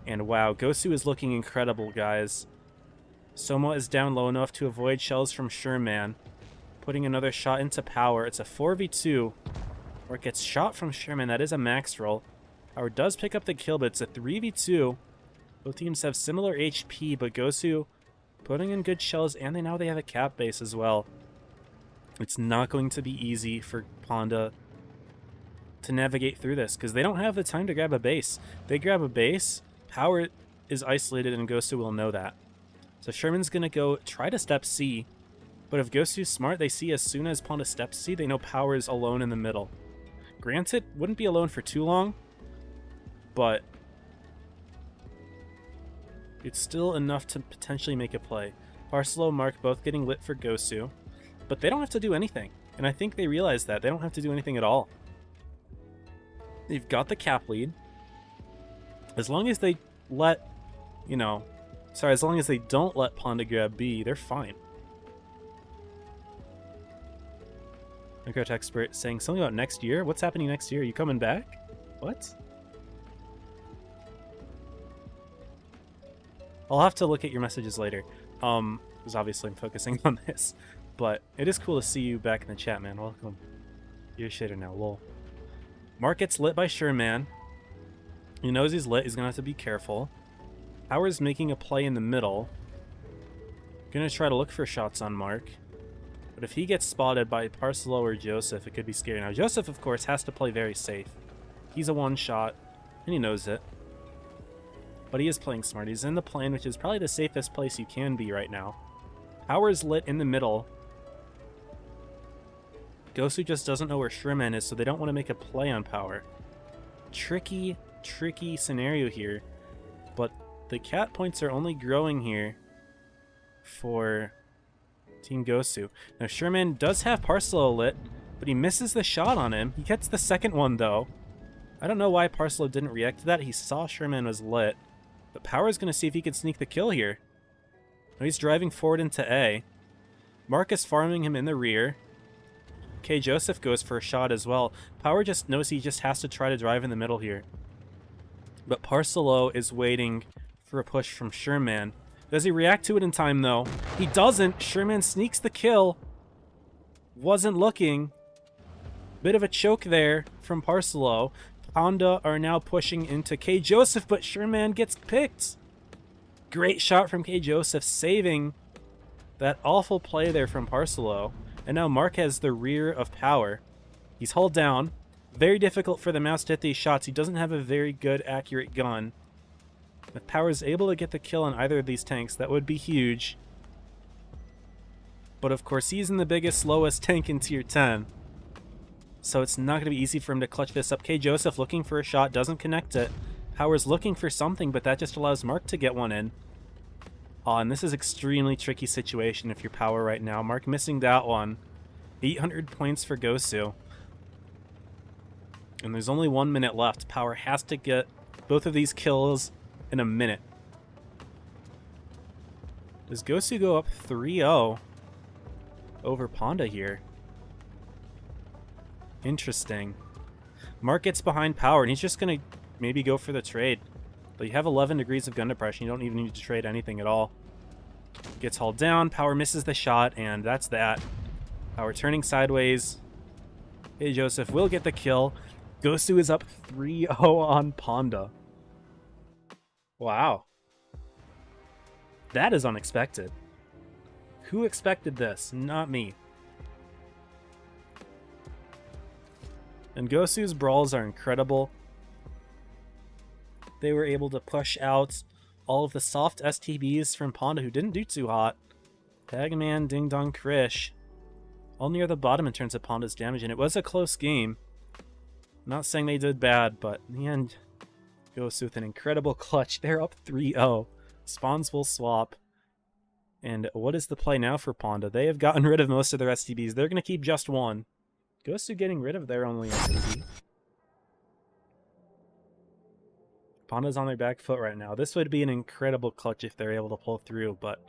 And wow, Gosu is looking incredible, guys. Soma is down low enough to avoid shells from Sherman. Putting another shot into Power. It's a 4v2. Or it gets shot from Sherman. That is a max roll. Power does pick up the kill, but it's a 3v2. Both teams have similar HP, but Gosu putting in good shells, and now they have a cap base as well. It's not going to be easy for Ponda to navigate through this, because they don't have the time to grab a base. They grab a base, Power is isolated, and Gosu will know that. So Sherman's going to go try to step C, but if Gosu's smart, they see as soon as Ponda steps C, they know Power is alone in the middle. Granted, wouldn't be alone for too long, but it's still enough to potentially make a play. Parcelo, Mark both getting lit for Gosu, but they don't have to do anything, and I think they realize that. They don't have to do anything at all. They've got the cap lead. As long as they let, as long as they don't let Ponda grab B, they're fine. Minecraft expert saying something about next year? What's happening next year? Are you coming back? What? I'll have to look at your messages later, because obviously I'm focusing on this. But it is cool to see you back in the chat, man. Welcome. You're a shitter now, lol. Mark gets lit by Sherman. He knows he's lit. He's going to have to be careful. Power's making a play in the middle. Going to try to look for shots on Mark. But if he gets spotted by Parcelo or Joseph, it could be scary. Now, Joseph, of course, has to play very safe. He's a one-shot, and he knows it. But he is playing smart. He's in the plane, which is probably the safest place you can be right now. Power's lit in the middle. Gosu just doesn't know where Shrimman is, so they don't want to make a play on Power. Tricky scenario here. But the cat points are only growing here for Team Gosu. Now, Sherman does have Parcelo lit, but he misses the shot on him. He gets the second one, though. I don't know why Parcelo didn't react to that. He saw Sherman was lit. But Power's going to see if he can sneak the kill here. Now he's driving forward into A. Mark is farming him in the rear. Okay, Joseph goes for a shot as well. Power just knows he just has to try to drive in the middle here. But Parcelo is waiting for a push from Sherman. Does he react to it in time, though? He doesn't. Sherman sneaks the kill. Wasn't looking. Bit of a choke there from Parcelo. Ponda are now pushing into K. Joseph, but Sherman gets picked. Great shot from K. Joseph, saving that awful play there from Parcelo. And now Mark has the rear of Power. He's hulled down. Very difficult for the mouse to hit these shots. He doesn't have a very good, accurate gun. If Power is able to get the kill on either of these tanks, that would be huge. But of course, he's in the biggest, slowest tank in Tier 10. So it's not going to be easy for him to clutch this up. K. Joseph looking for a shot, doesn't connect it. Power's looking for something, but that just allows Mark to get one in. And this is extremely tricky situation if you're Power right now. Mark missing that one. 800 points for Gosu. And there's only 1 minute left. Power has to get both of these kills in a minute. Does Gosu go up 3-0 over Ponda here? Interesting. Mark gets behind Power, and he's just going to maybe go for the trade. But you have 11 degrees of gun depression. You don't even need to trade anything at all. Gets hauled down. Power misses the shot, and that's that. Power turning sideways. Hey, Joseph will get the kill. Gosu is up 3-0 on Ponda. Wow. That is unexpected. Who expected this? Not me. And Gosu's brawls are incredible. They were able to push out all of the soft STBs from Ponda, who didn't do too hot. Pagaman, Ding Dong, Krish, all near the bottom in terms of Ponda's damage, and it was a close game. I'm not saying they did bad, but in the end, Gosu with an incredible clutch. They're up 3-0. Spawns will swap. And what is the play now for Ponda? They have gotten rid of most of their STBs. They're going to keep just one. Gosu getting rid of their only STB. Ponda's on their back foot right now. This would be an incredible clutch if they're able to pull through, but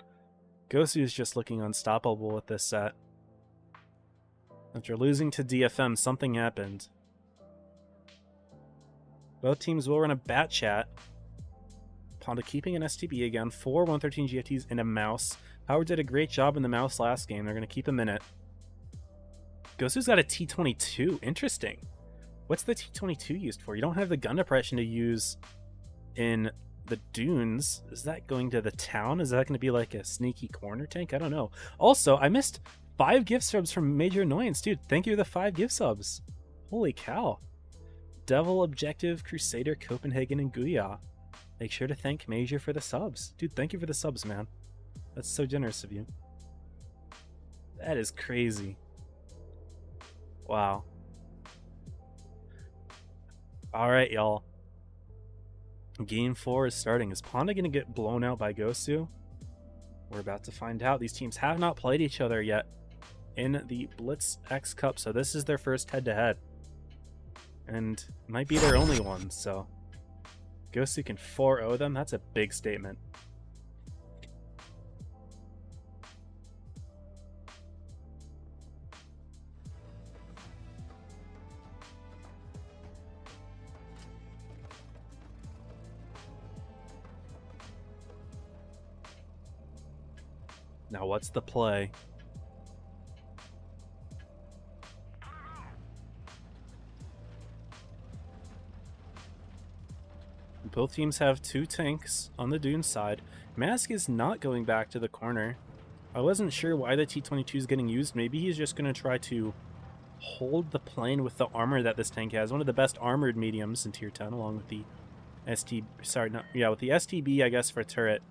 Gosu is just looking unstoppable with this set. After losing to DFM, something happened. Both teams will run a bat chat. Ponda keeping an STB again. 4 113 GFTs and a mouse. Power did a great job in the mouse last game. They're going to keep him in it. Gosu's got a T-22. Interesting. What's the T-22 used for? You don't have the gun depression to use in the dunes. Is that going to the town? Is that going to be like a sneaky corner tank? I don't know. Also, I missed 5 gift subs from Major Annoyance. Dude, thank you for the 5 gift subs. Holy cow. Devil, Objective, Crusader, Copenhagen, and Guya. Make sure to thank Major for the subs. Dude, thank you for the subs, man. That's so generous of you. That is crazy. Wow. Alright, y'all. Game 4 is starting. Is Ponda going to get blown out by Gosu? We're about to find out. These teams have not played each other yet in the Blitz X Cup, so this is their first head-to-head. And might be their only one, so... Gosu can 4-0 them? That's a big statement. Now what's the play? Both teams have 2 tanks on the dune side. Mask is not going back to the corner. I wasn't sure why the T-22 is getting used. Maybe he's just going to try to hold the plane with the armor that this tank has. One of the best armored mediums in tier 10, along with the with the STB, I guess, for turret,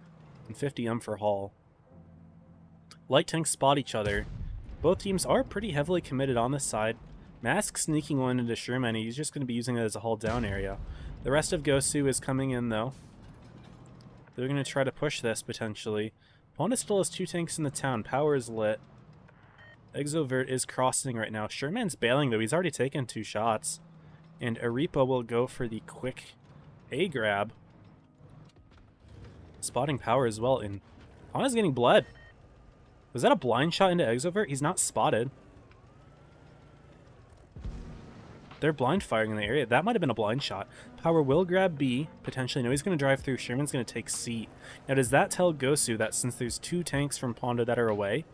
and 50M for hull. Light tanks spot each other. Both teams are pretty heavily committed on this side. Mask sneaking one into Sherman. He's just going to be using it as a hull down area. The rest of Gosu is coming in, though. They're going to try to push this, potentially. Ponda still has 2 tanks in the town. Power is lit. Exovert is crossing right now. Sherman's bailing, though. He's already taken 2 shots. And Aripa will go for the quick A grab. Spotting Power as well. And Ponda's getting bled. Was that a blind shot into Exovert? He's not spotted. They're blind firing in the area. That might have been a blind shot. Power will grab B, potentially. No, he's going to drive through. Sherman's going to take C. Now, does that tell Gosu that since there's 2 tanks from Ponda that are away,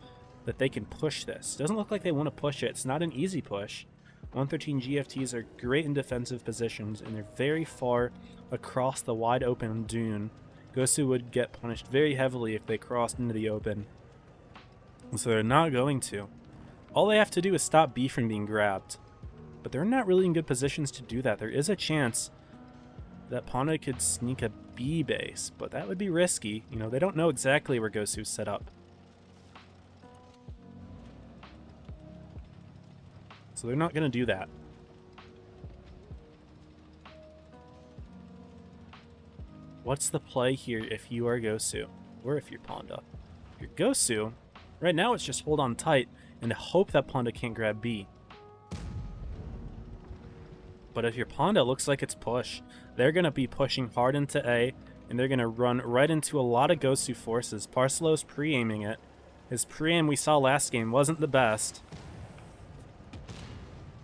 that they can push this? Doesn't look like they want to push it. It's not an easy push. 113 GFTs are great in defensive positions, and they're very far across the wide open dune. Gosu would get punished very heavily if they crossed into the open. So they're not going to. All they have to do is stop B from being grabbed. But they're not really in good positions to do that. There is a chance that Ponda could sneak a B base, but that would be risky. You know, they don't know exactly where Gosu's set up. So they're not going to do that. What's the play here if you are Gosu? Or if you're Ponda? If you're Gosu, right now it's just hold on tight and hope that Ponda can't grab B. But if you're Ponda, it looks like it's push. They're going to be pushing hard into A, and they're going to run right into a lot of Gosu forces. Parcelo's pre-aiming it. His pre-aim we saw last game wasn't the best.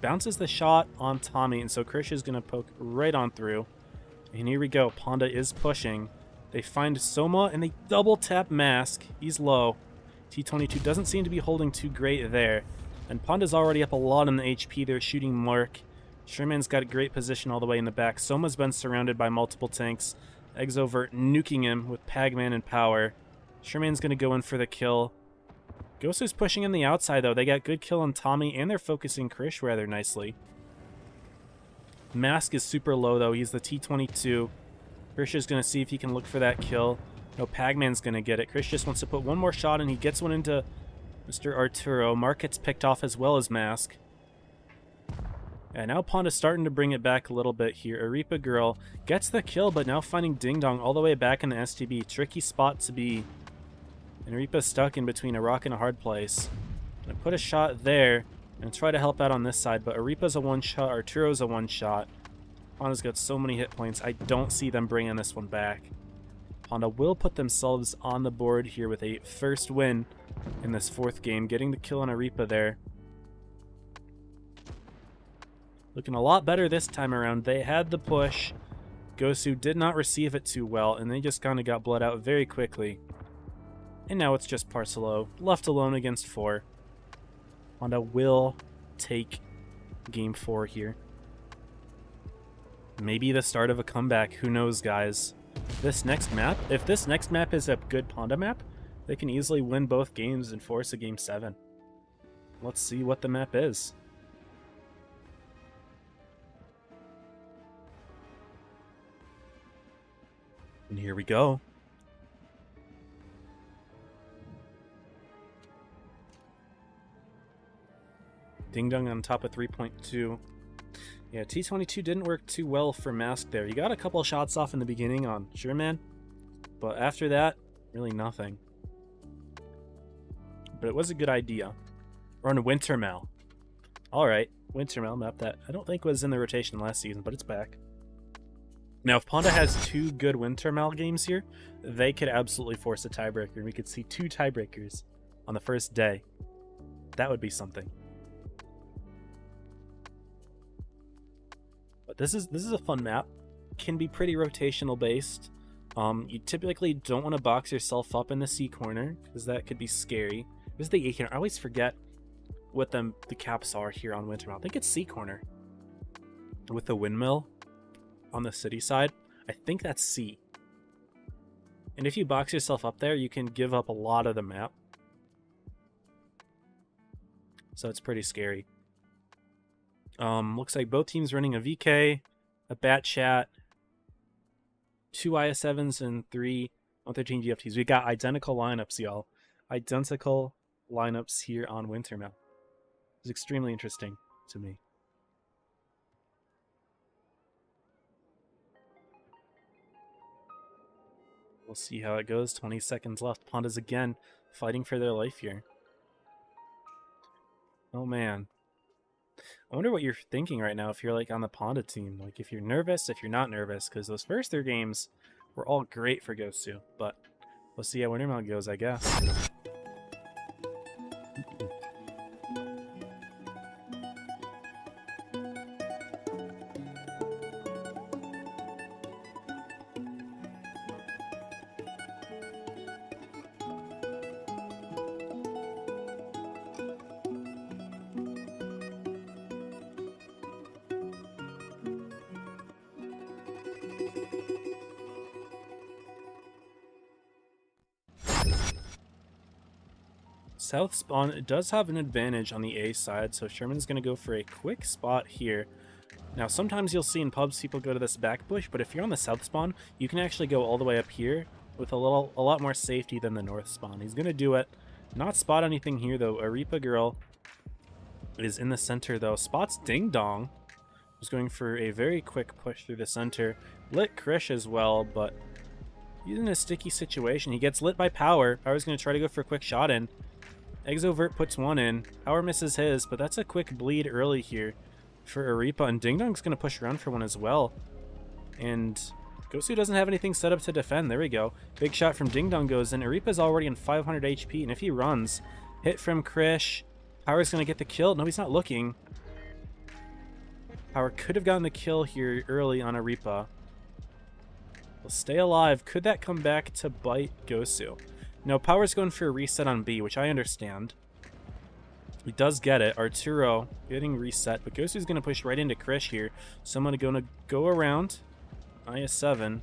Bounces the shot on Tommy, and so Krish is going to poke right on through. And here we go. Ponda is pushing. They find Soma, and they double-tap Mask. He's low. T-22 doesn't seem to be holding too great there. And Ponda's already up a lot in the HP. They're shooting Mark. Sherman's got a great position all the way in the back. Soma's been surrounded by multiple tanks. Exovert nuking him with Pagman and Power. Sherman's going to go in for the kill. Gosu's pushing in the outside, though. They got good kill on Tommy, and they're focusing Krish rather nicely. Mask is super low, though. He's the T-22. Krish is going to see if he can look for that kill. No, Pagman's going to get it. Krish just wants to put one more shot, and he gets one into Mr. Arturo. Mark gets picked off as well as Mask. And now Ponda's starting to bring it back a little bit here. Aripa Girl gets the kill, but now finding Ding Dong all the way back in the STB. Tricky spot to be. And Aripa's stuck in between a rock and a hard place. Gonna put a shot there and try to help out on this side, but Aripa's a one-shot, Arturo's a one-shot. Ponda's got so many hit points, I don't see them bringing this one back. Ponda will put themselves on the board here with a first win in this 4th game, getting the kill on Aripa there. Looking a lot better this time around. They had the push. Gosu did not receive it too well, and they just kind of got bled out very quickly. And now it's just Parcelo, left alone against 4. Ponda will take game 4 here. Maybe the start of a comeback, who knows, guys. If this next map is a good Ponda map, they can easily win both games and force a game 7. Let's see what the map is. And here we go. Ding Dong on top of 3.2. Yeah, T22 didn't work too well for Mask there. You got a couple shots off in the beginning on Sherman, but after that, really nothing. But it was a good idea. We're on Wintermel. Alright, Wintermel map that I don't think was in the rotation last season, but it's back. Now, if Ponda has 2 good Wintermel games here, they could absolutely force a tiebreaker, and we could see 2 tiebreakers on the first day. That would be something. But this is a fun map. Can be pretty rotational based. You typically don't want to box yourself up in the C corner, because that could be scary. This is the A corner. I always forget what the caps are here on Wintermel. I think it's C corner. With the windmill on the city side, I think that's C. And if you box yourself up there, you can give up a lot of the map. So it's pretty scary. Looks like both teams running a VK, a Bat Chat, 2 IS7s, and 3 113 GFTs. We got identical lineups, y'all. Identical lineups here on Wintermel. It's extremely interesting to me. We'll see how it goes. 20 seconds left. Ponda's again fighting for their life here. Oh man. I wonder what you're thinking right now if you're like on the Ponda team. Like if you're nervous, if you're not nervous, because those first 3 games were all great for Gosu. But we'll see how Wintermel goes, I guess. South spawn does have an advantage on the A side, so Sherman's going to go for a quick spot here. Now, sometimes you'll see in pubs people go to this back bush, but if you're on the south spawn, you can actually go all the way up here with a lot more safety than the north spawn. He's going to do it. Not spot anything here, though. Arepa Girl is in the center, though. Spots Ding Dong, who's going for a very quick push through the center. Lit Krish as well, but he's in a sticky situation. He gets lit by Power. Power's going to try to go for a quick shot in. Exovert puts one in. Power misses his, but that's a quick bleed early here for Arepa, and Ding Dong's going to push around for one as well. And Gosu doesn't have anything set up to defend. There we go. Big shot from Ding Dong goes in. Arepa's already in 500 HP, and if he runs, hit from Krish, Power's going to get the kill. No, he's not looking. Power could have gotten the kill here early on Arepa. Will stay alive. Could that come back to bite Gosu? No, Power's going for a reset on B, which I understand. He does get it. Arturo getting reset, but Gosu's going to push right into Krish here. So I'm going to go around IS7.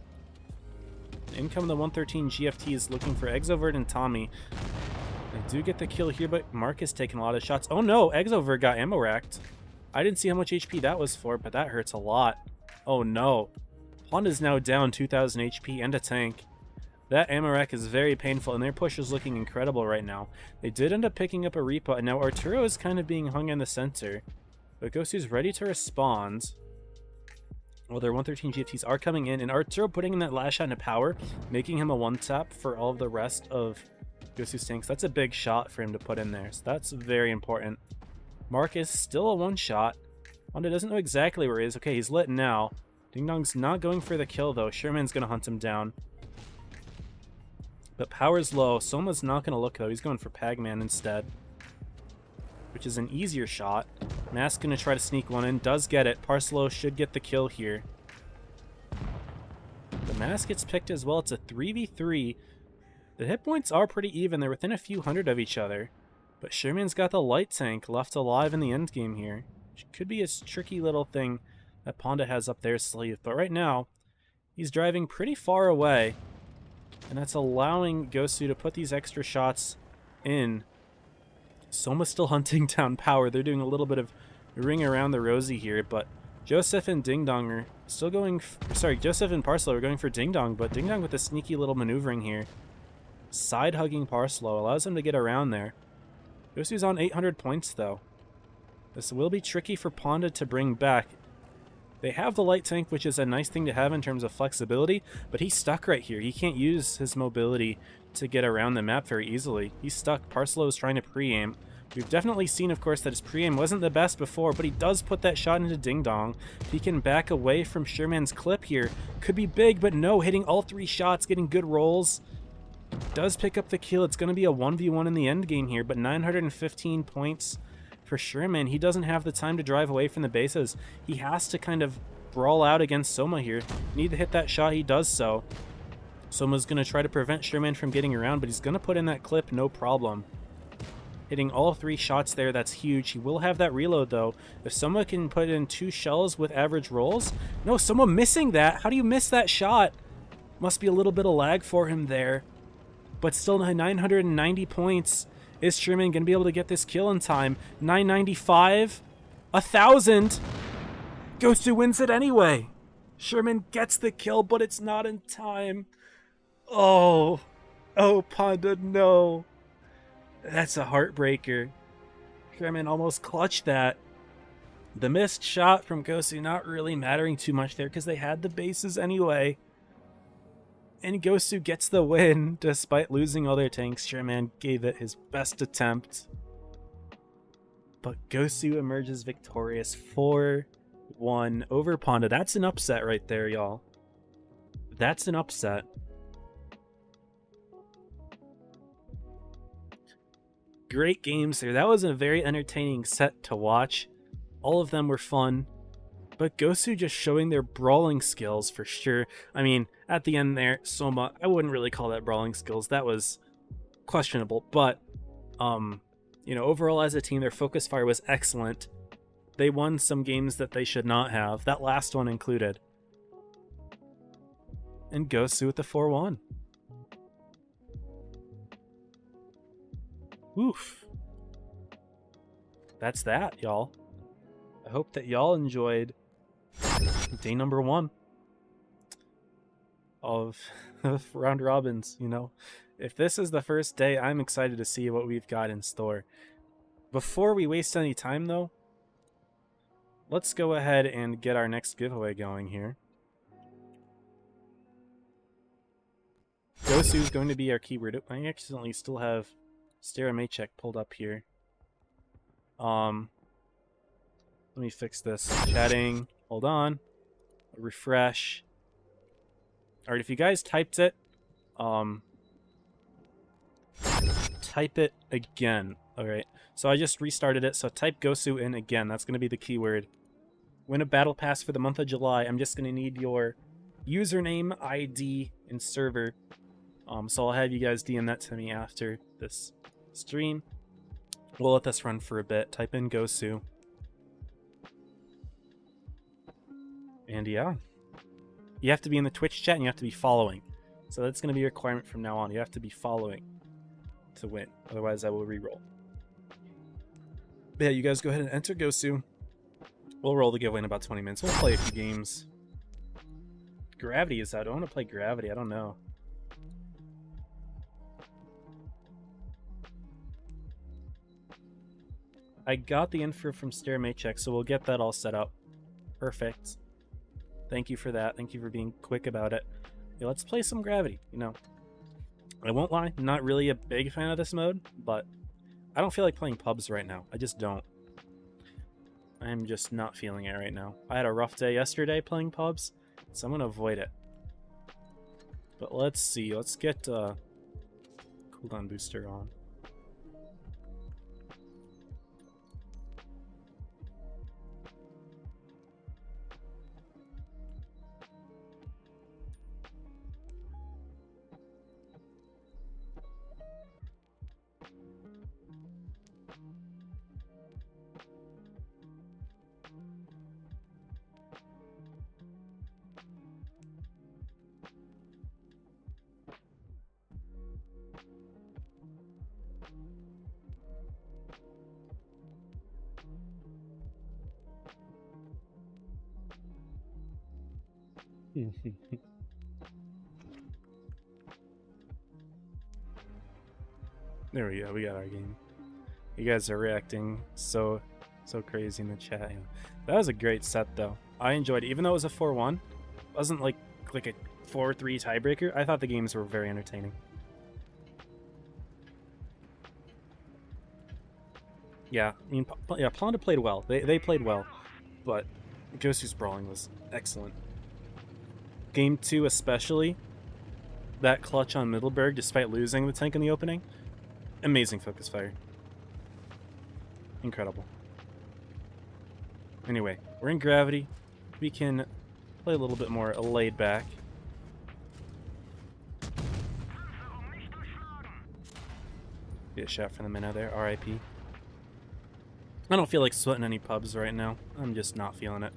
In come the 113 GFTs looking for Exovert and Tommy. They do get the kill here, but Mark is taking a lot of shots. Oh no, Exovert got ammo racked. I didn't see how much HP that was for, but that hurts a lot. Oh no. Ponda's now down 2,000 HP and a tank. That ammo rack is very painful, and their push is looking incredible right now. They did end up picking up Arepa, and now Arturo is kind of being hung in the center. But Gosu's ready to respond. Well, their 113 GFTs are coming in, and Arturo putting in that last shot into Power, making him a one-tap for all of the rest of Gosu's tanks. That's a big shot for him to put in there, so that's very important. Mark is still a one-shot. Ponda doesn't know exactly where he is. Okay, he's lit now. Ding Dong's not going for the kill, though. Sherman's going to hunt him down. But Power's low. Soma's not going to look, though. He's going for Pagman instead, which is an easier shot. Mask's going to try to sneak one in. Does get it. Parcelo should get the kill here. Mask gets picked as well. It's a 3v3. The hit points are pretty even. They're within a few hundred of each other. But Sherman's got the light tank left alive in the end game here. Which could be a tricky little thing that Ponda has up their sleeve. But right now, he's driving pretty far away. And that's allowing Gosu to put these extra shots in. Soma's still hunting down power. They're doing a little bit of ring around the rosy here, but Joseph and Ding Dong are still going... Sorry, Joseph and Parslow are going for Ding Dong, but Ding Dong with a sneaky little maneuvering here. Side-hugging Parslow allows him to get around there. Gosu's on 800 points, though. This will be tricky for Ponda to bring back. They have the light tank, which is a nice thing to have in terms of flexibility, but he's stuck right here. He can't use his mobility to get around the map very easily. He's stuck. Parslow is trying to pre-aim. We've definitely seen, of course, that his pre-aim wasn't the best before, but he does put that shot into Ding Dong. If he can back away from Sherman's clip here, could be big, but no, hitting all 3 shots, getting good rolls. Does pick up the kill. It's going to be a 1v1 in the end game here, but 915 points for Sherman. He doesn't have the time to drive away from the bases. He has to kind of brawl out against Soma here. Need to hit that shot. He does so. Soma's going to try to prevent Sherman from getting around, but he's going to put in that clip, no problem. Hitting all 3 shots there, that's huge. He will have that reload, though. If Soma can put in 2 shells with average rolls... No, Soma missing that. How do you miss that shot? Must be a little bit of lag for him there. But still 990 points. Is Sherman going to be able to get this kill in time? 995? 1,000? Gosu wins it anyway. Sherman gets the kill, but it's not in time. Oh. Oh, Ponda, no. That's a heartbreaker. Sherman almost clutched that. The missed shot from Gosu not really mattering too much there because they had the bases anyway. And Gosu gets the win despite losing all their tanks. Sherman gave it his best attempt. But Gosu emerges victorious 4-1 over Ponda. That's an upset right there, y'all. That's an upset. Great games there. That was a very entertaining set to watch. All of them were fun. But Gosu just showing their brawling skills for sure. I mean, at the end there, Soma, I wouldn't really call that brawling skills. That was questionable. But, you know, overall as a team, their focus fire was excellent. They won some games that they should not have. That last one included. And Gosu with the 4-1. Oof. That's that, y'all. I hope that y'all enjoyed day number 1 of round robins. You know, if this is the first day, I'm excited to see what we've got in store. Before we waste any time, though, let's go ahead and get our next giveaway going here. Gosu is going to be our keyword. I accidentally still have Stereomaycheck pulled up here. Let me fix this. Chatting. Hold on. Refresh. Alright, if you guys typed it, type it again. Alright, so I just restarted it, so type Gosu in again. That's going to be the keyword. Win a battle pass for the month of July. I'm just going to need your username, ID, and server. So I'll have you guys DM that to me after this stream. We'll let this run for a bit. Type in Gosu. And yeah, you have to be in the Twitch chat and you have to be following. So that's going to be a requirement from now on. You have to be following to win. Otherwise, I will reroll. But yeah, you guys go ahead and enter Gosu. We'll roll the giveaway in about 20 minutes. We'll play a few games. Gravity is out. I want to play Gravity. I don't know. I got the info from Stereomaycheck, so we'll get that all set up. Perfect. Thank you for that. Thank you for being quick about it. Yeah, let's play some Gravity, you know. I won't lie, I'm not really a big fan of this mode, but I don't feel like playing pubs right now. I just don't. I'm just not feeling it right now. I had a rough day yesterday playing pubs, so I'm going to avoid it. But let's see. Let's get cooldown booster on. There we go, we got our game. You guys are reacting so crazy in the chat. That was a great set though. I enjoyed it. Even though it was a 4-1, it wasn't like a 4-3 tiebreaker. I thought the games were very entertaining. Yeah, I mean, yeah, Ponda played well. They played well, but gosu's brawling was excellent. Game 2 especially, that clutch on Middleburg despite losing the tank in the opening, amazing focus fire. Incredible. Anyway, we're in gravity. We can play a little bit more laid back. Get a shot from the minnow there, RIP. I don't feel like sweating any pubs right now. I'm just not feeling it.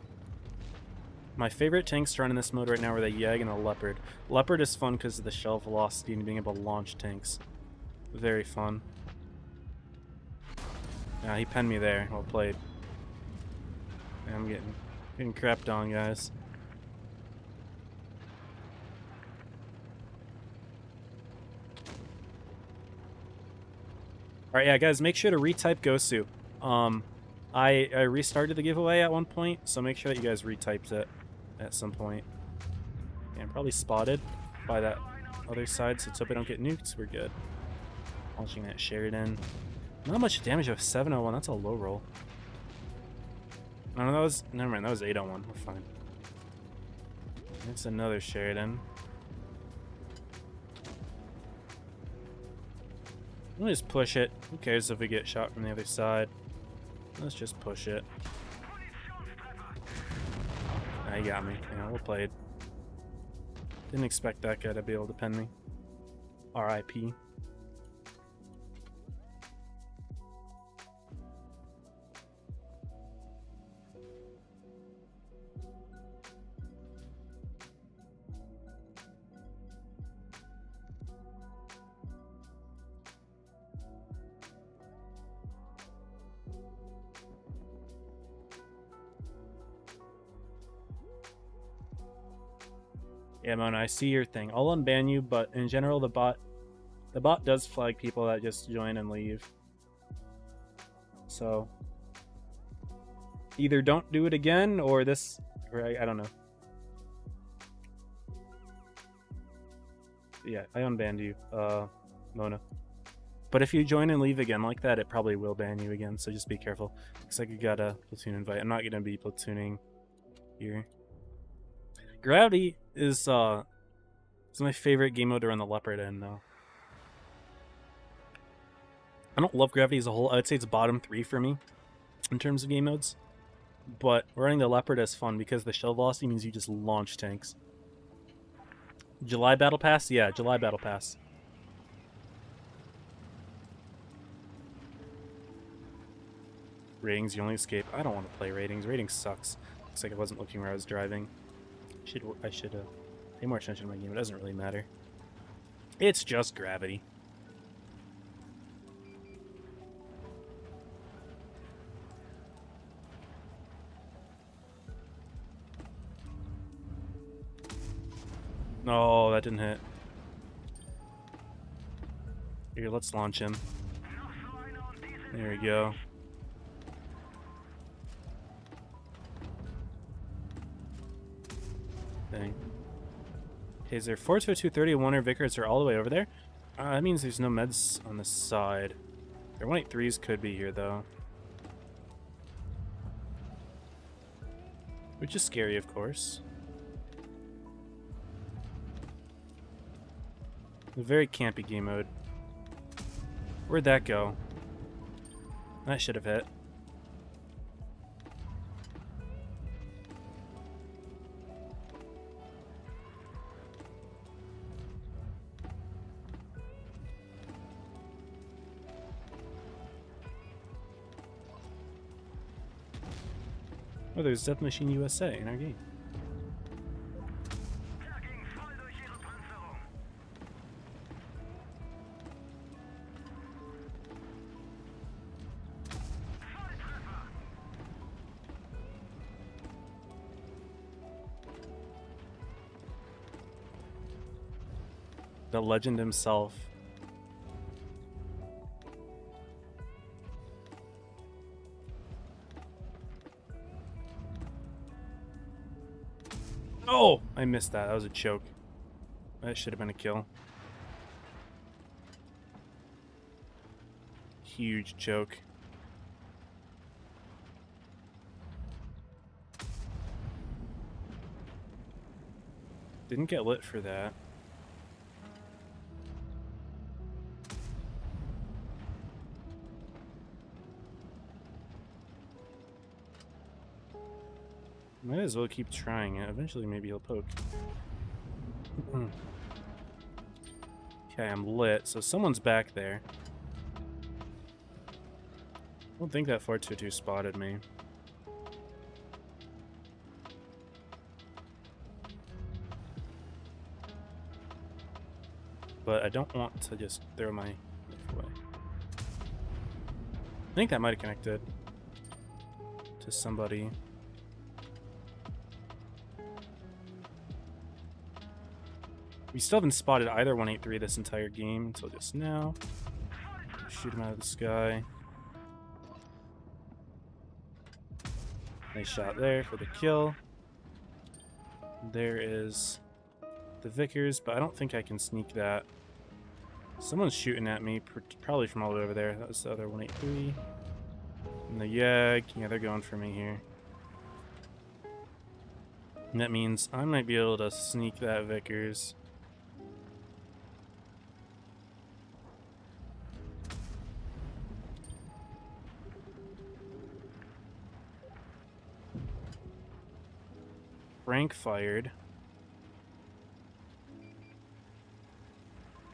My favorite tanks to run in this mode right now are the Yag and the Leopard. Leopard is fun because of the shell velocity and being able to launch tanks. Very fun. Yeah, he penned me there. Well played. I'm getting crapped on, guys. Alright, yeah, guys, make sure to retype gosu. I restarted the giveaway at one point, so make sure that you guys retyped it at some point. Yeah, I'm probably spotted by that other side, so let's hope I don't get nuked. We're good. Launching that Sheridan. Not much damage of 701. That's a low roll. No, that was... Never mind, that was 801. We're fine. It's another Sheridan. Let's just push it. Who cares if we get shot from the other side? Let's just push it. Ah, he got me. Yeah, well played. Didn't expect that guy to be able to pen me. RIP. Yeah, Mona, I see your thing. I'll unban you, but in general, the bot does flag people that just join and leave. So either don't do it again, or this, or I don't know. Yeah, I unbanned you, Mona. But if you join and leave again like that, it probably will ban you again, so just be careful. Looks like you got a platoon invite. I'm not gonna be platooning here. Gravity is my favorite game mode to run the Leopard in, though. I don't love Gravity as a whole. I would say it's bottom 3 for me in terms of game modes. But running the Leopard is fun because the shell velocity means you just launch tanks. July Battle Pass? Yeah, July Battle Pass. Ratings, you only escape. I don't want to play ratings. Ratings sucks. Looks like I wasn't looking where I was driving. I should pay more attention to my game. It doesn't really matter. It's just gravity. No, that didn't hit. Here, let's launch him. There we go. Dang. Okay, is there 4-2-2-30 and 1 Vickers are all the way over there? That means there's no meds on the side. Their 183s could be here, though. Which is scary, of course. A very campy game mode. Where'd that go? That should have hit. Oh, there's Death Machine USA in our game. The legend himself. Oh! I missed that. That was a choke. That should have been a kill. Huge choke. Didn't get lit for that. Might as well keep trying it. Eventually maybe he'll poke. Okay, I'm lit, so someone's back there. I don't think that 422 spotted me. But I don't want to just throw my knife away. I think that might have connected to somebody. We still haven't spotted either 183 this entire game until just now. Shoot him out of the sky. Nice shot there for the kill. There is the Vickers, but I don't think I can sneak that. Someone's shooting at me, probably from all the way over there. That was the other 183. And the Yag, yeah, they're going for me here. And that means I might be able to sneak that Vickers. Frank fired.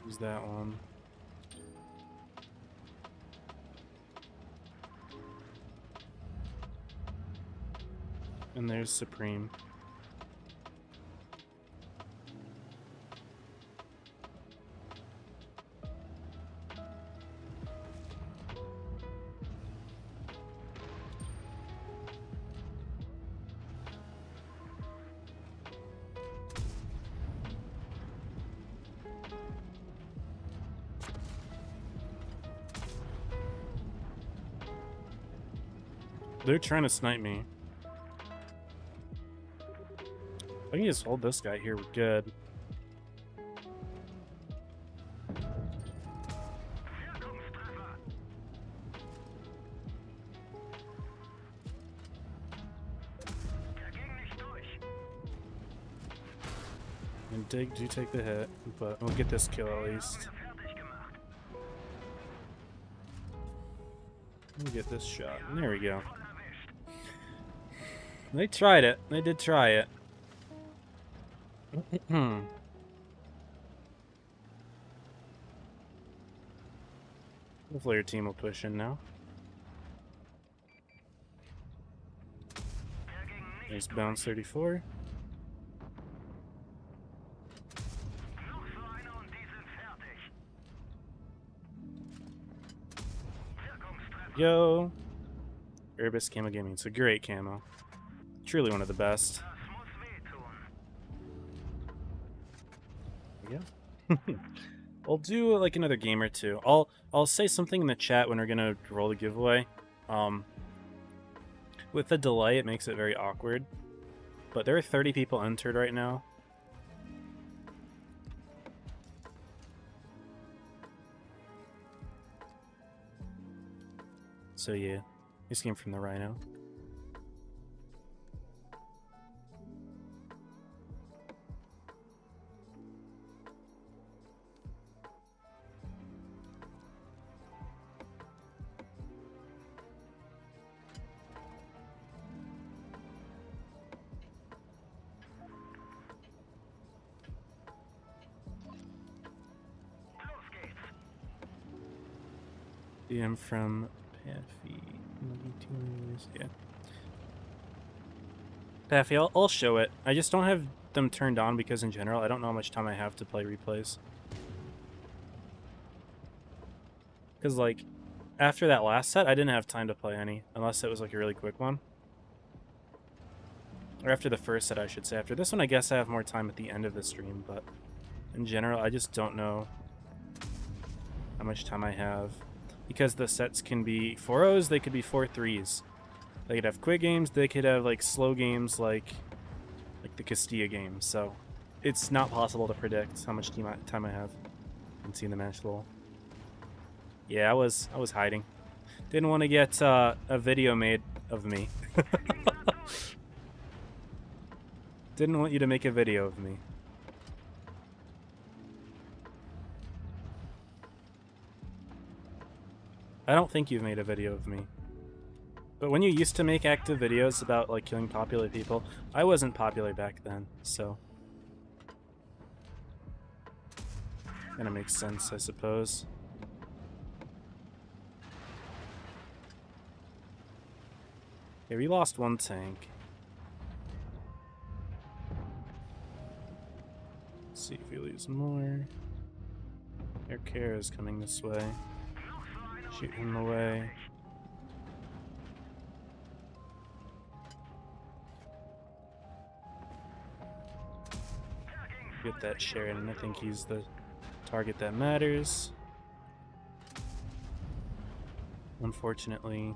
Who's that one? And there's Supreme. They're trying to snipe me. If I can just hold this guy here, we're good. And do take the hit, but we'll get this kill at least. We'll get this shot. And there we go. They tried it. They did try it. Hopefully your team will push in now. Nice bounce 34. Yo. Erebus Camo Gaming. It's a great camo. Truly one of the best. Yeah. I'll do like another game or two. I'll say something in the chat when we're gonna roll the giveaway. With the delay, it makes it very awkward. But there are 30 people entered right now. So yeah, this came from the Rhino. DM from Paffy. Yeah. Paffy, I'll show it. I just don't have them turned on because in general, I don't know how much time I have to play replays. Because, like, after that last set, I didn't have time to play any, unless it was, like, a really quick one. Or after the first set, I should say. After this one, I guess I have more time at the end of the stream, but in general. I just don't know how much time I have. Because the sets can be 4-0s, they could be 4-3s. They could have quick games, they could have like slow games like the Castilla game. So it's not possible to predict how much time I have. And seeing the match lol. Yeah, I was hiding. Didn't want to get a video made of me. Didn't want you to make a video of me. I don't think you've made a video of me. But when you used to make active videos about like killing popular people, I wasn't popular back then, so kinda makes sense, I suppose. Yeah, we lost one tank. Let's see if we lose more. Air care is coming this way. Shoot him away. Get that Sharon. I think he's the target that matters. Unfortunately,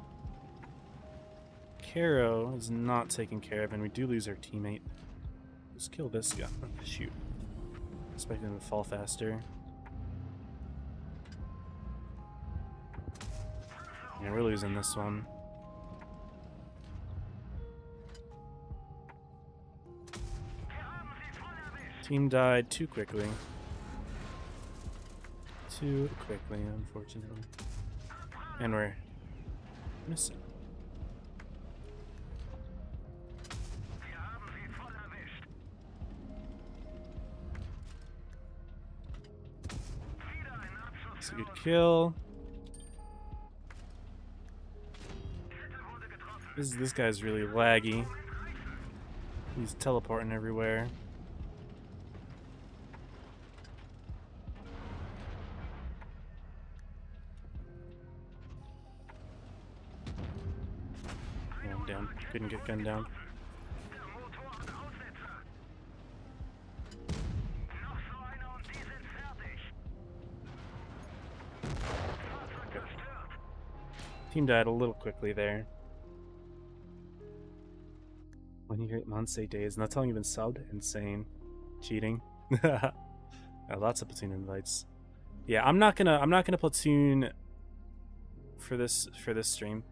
Caro is not taken care of, and we do lose our teammate. Let's kill this guy. Shoot. Expecting him to fall faster. Yeah, we're losing this one. Team died too quickly. Too quickly, unfortunately. And we're missing. It's a good kill. This guy's really laggy. He's teleporting everywhere. Yeah, I'm down. Couldn't get gunned down. Okay. Team died a little quickly there. When you hit Monse days, not telling you've been subbed, insane, cheating. Lots of platoon invites. Yeah, I'm not gonna platoon for this stream.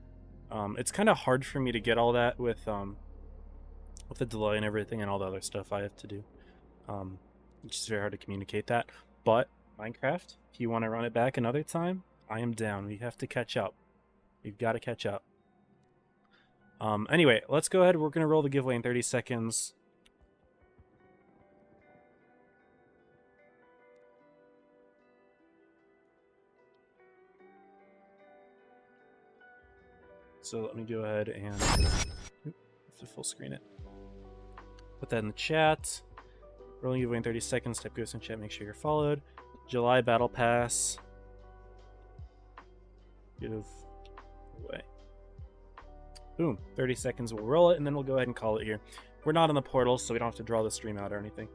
It's kind of hard for me to get all that with the delay and everything and all the other stuff I have to do. Which is very hard to communicate that. But Minecraft, if you want to run it back another time, I am down. We have to catch up. We've got to catch up. Anyway, let's go ahead. We're going to roll the giveaway in 30 seconds. So let me go ahead and have to full screen it. Put that in the chat. Rolling giveaway in 30 seconds. Type gosu in chat. Make sure you're followed. July Battle Pass. Give away. Boom. 30 seconds. We'll roll it, and then we'll go ahead and call it here. We're not in the portal, so we don't have to draw the stream out or anything.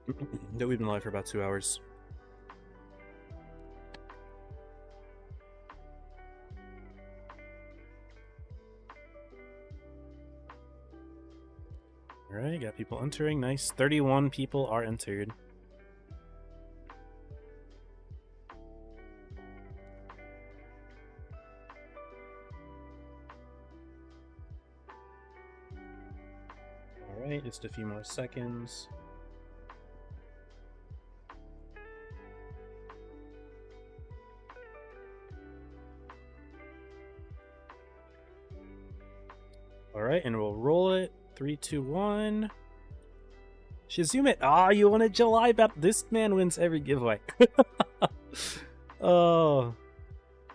We've been live for about 2 hours. Alright, got people entering. Nice. 31 people are entered. Alright, just a few more seconds. Alright, and we'll roll it. 3, 2, 1. Shizume. Ah, you won a July battle. This man wins every giveaway. Oh.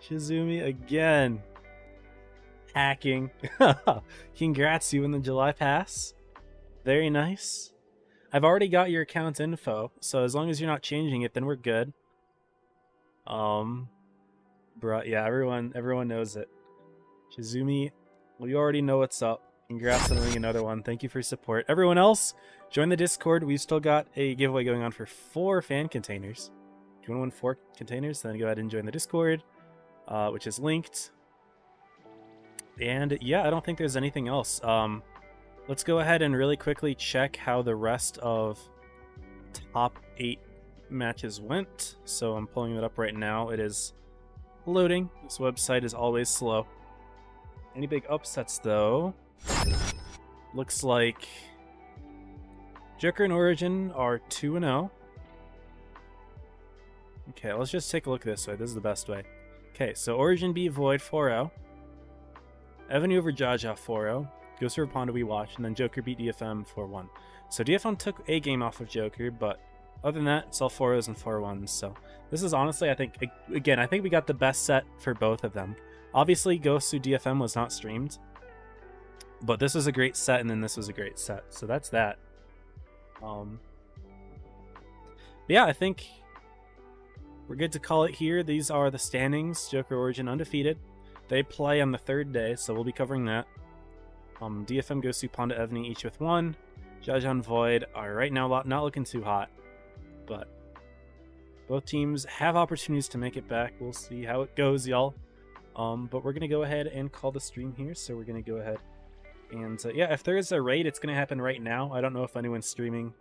Shizumi again. Hacking. Congrats, you win the July pass. Very nice. I've already got your account info, so as long as you're not changing it, then we're good. Bruh, yeah, everyone knows it. Shizumi, we already know what's up. Congrats on winning another one. Thank you for your support. Everyone else, join the Discord. We've still got a giveaway going on for 4 fan containers. If you want to win 4 containers, then go ahead and join the Discord, which is linked. And yeah, I don't think there's anything else. Let's go ahead and really quickly check how the rest of top 8 matches went. So I'm pulling it up right now. It is loading. This website is always slow. Any big upsets though? Looks like Joker and Origin are 2-0. Okay, let's just take a look this way. This is the best way. Okay, so Origin beat Void 4-0. Evan over Jaja 4-0. Gosu over Ponda we watched, and then Joker beat DFM 4-1. So DFM took a game off of Joker, but other than that, it's all 4-0s and 4-1s. So this is honestly, I think, again, I think we got the best set for both of them. Obviously, Gosu DFM was not streamed, but this was a great set, and then this was a great set. So that's that. Yeah, I think we're good to call it here. These are the standings. Joker Origin undefeated. They play on the 3rd day, so we'll be covering that. DFM, Gosu, Ponda, Evany, each with 1. Jaja and Void are right now not looking too hot, but both teams have opportunities to make it back. We'll see how it goes, y'all. But we're going to go ahead and call the stream here, so we're going to go ahead. And yeah, if there is a raid, it's going to happen right now. I don't know if anyone's streaming,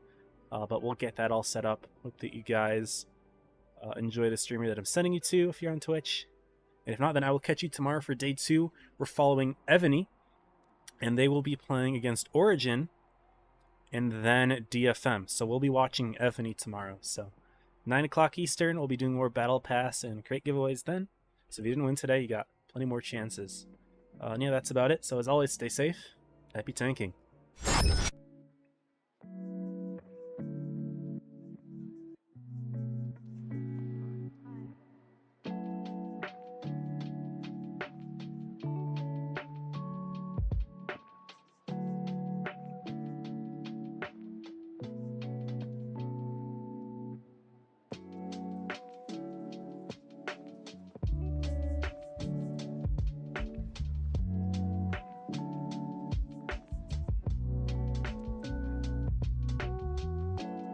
but we'll get that all set up. Hope that you guys enjoy the streamer that I'm sending you to if you're on Twitch. And if not, then I will catch you tomorrow for day 2. We're following Evany, and they will be playing against Origin and then DFM. So we'll be watching Evany tomorrow. So 9 o'clock Eastern, we'll be doing more Battle Pass and crate giveaways then. So if you didn't win today, you got plenty more chances. And yeah, that's about it. So as always, stay safe. Happy tanking.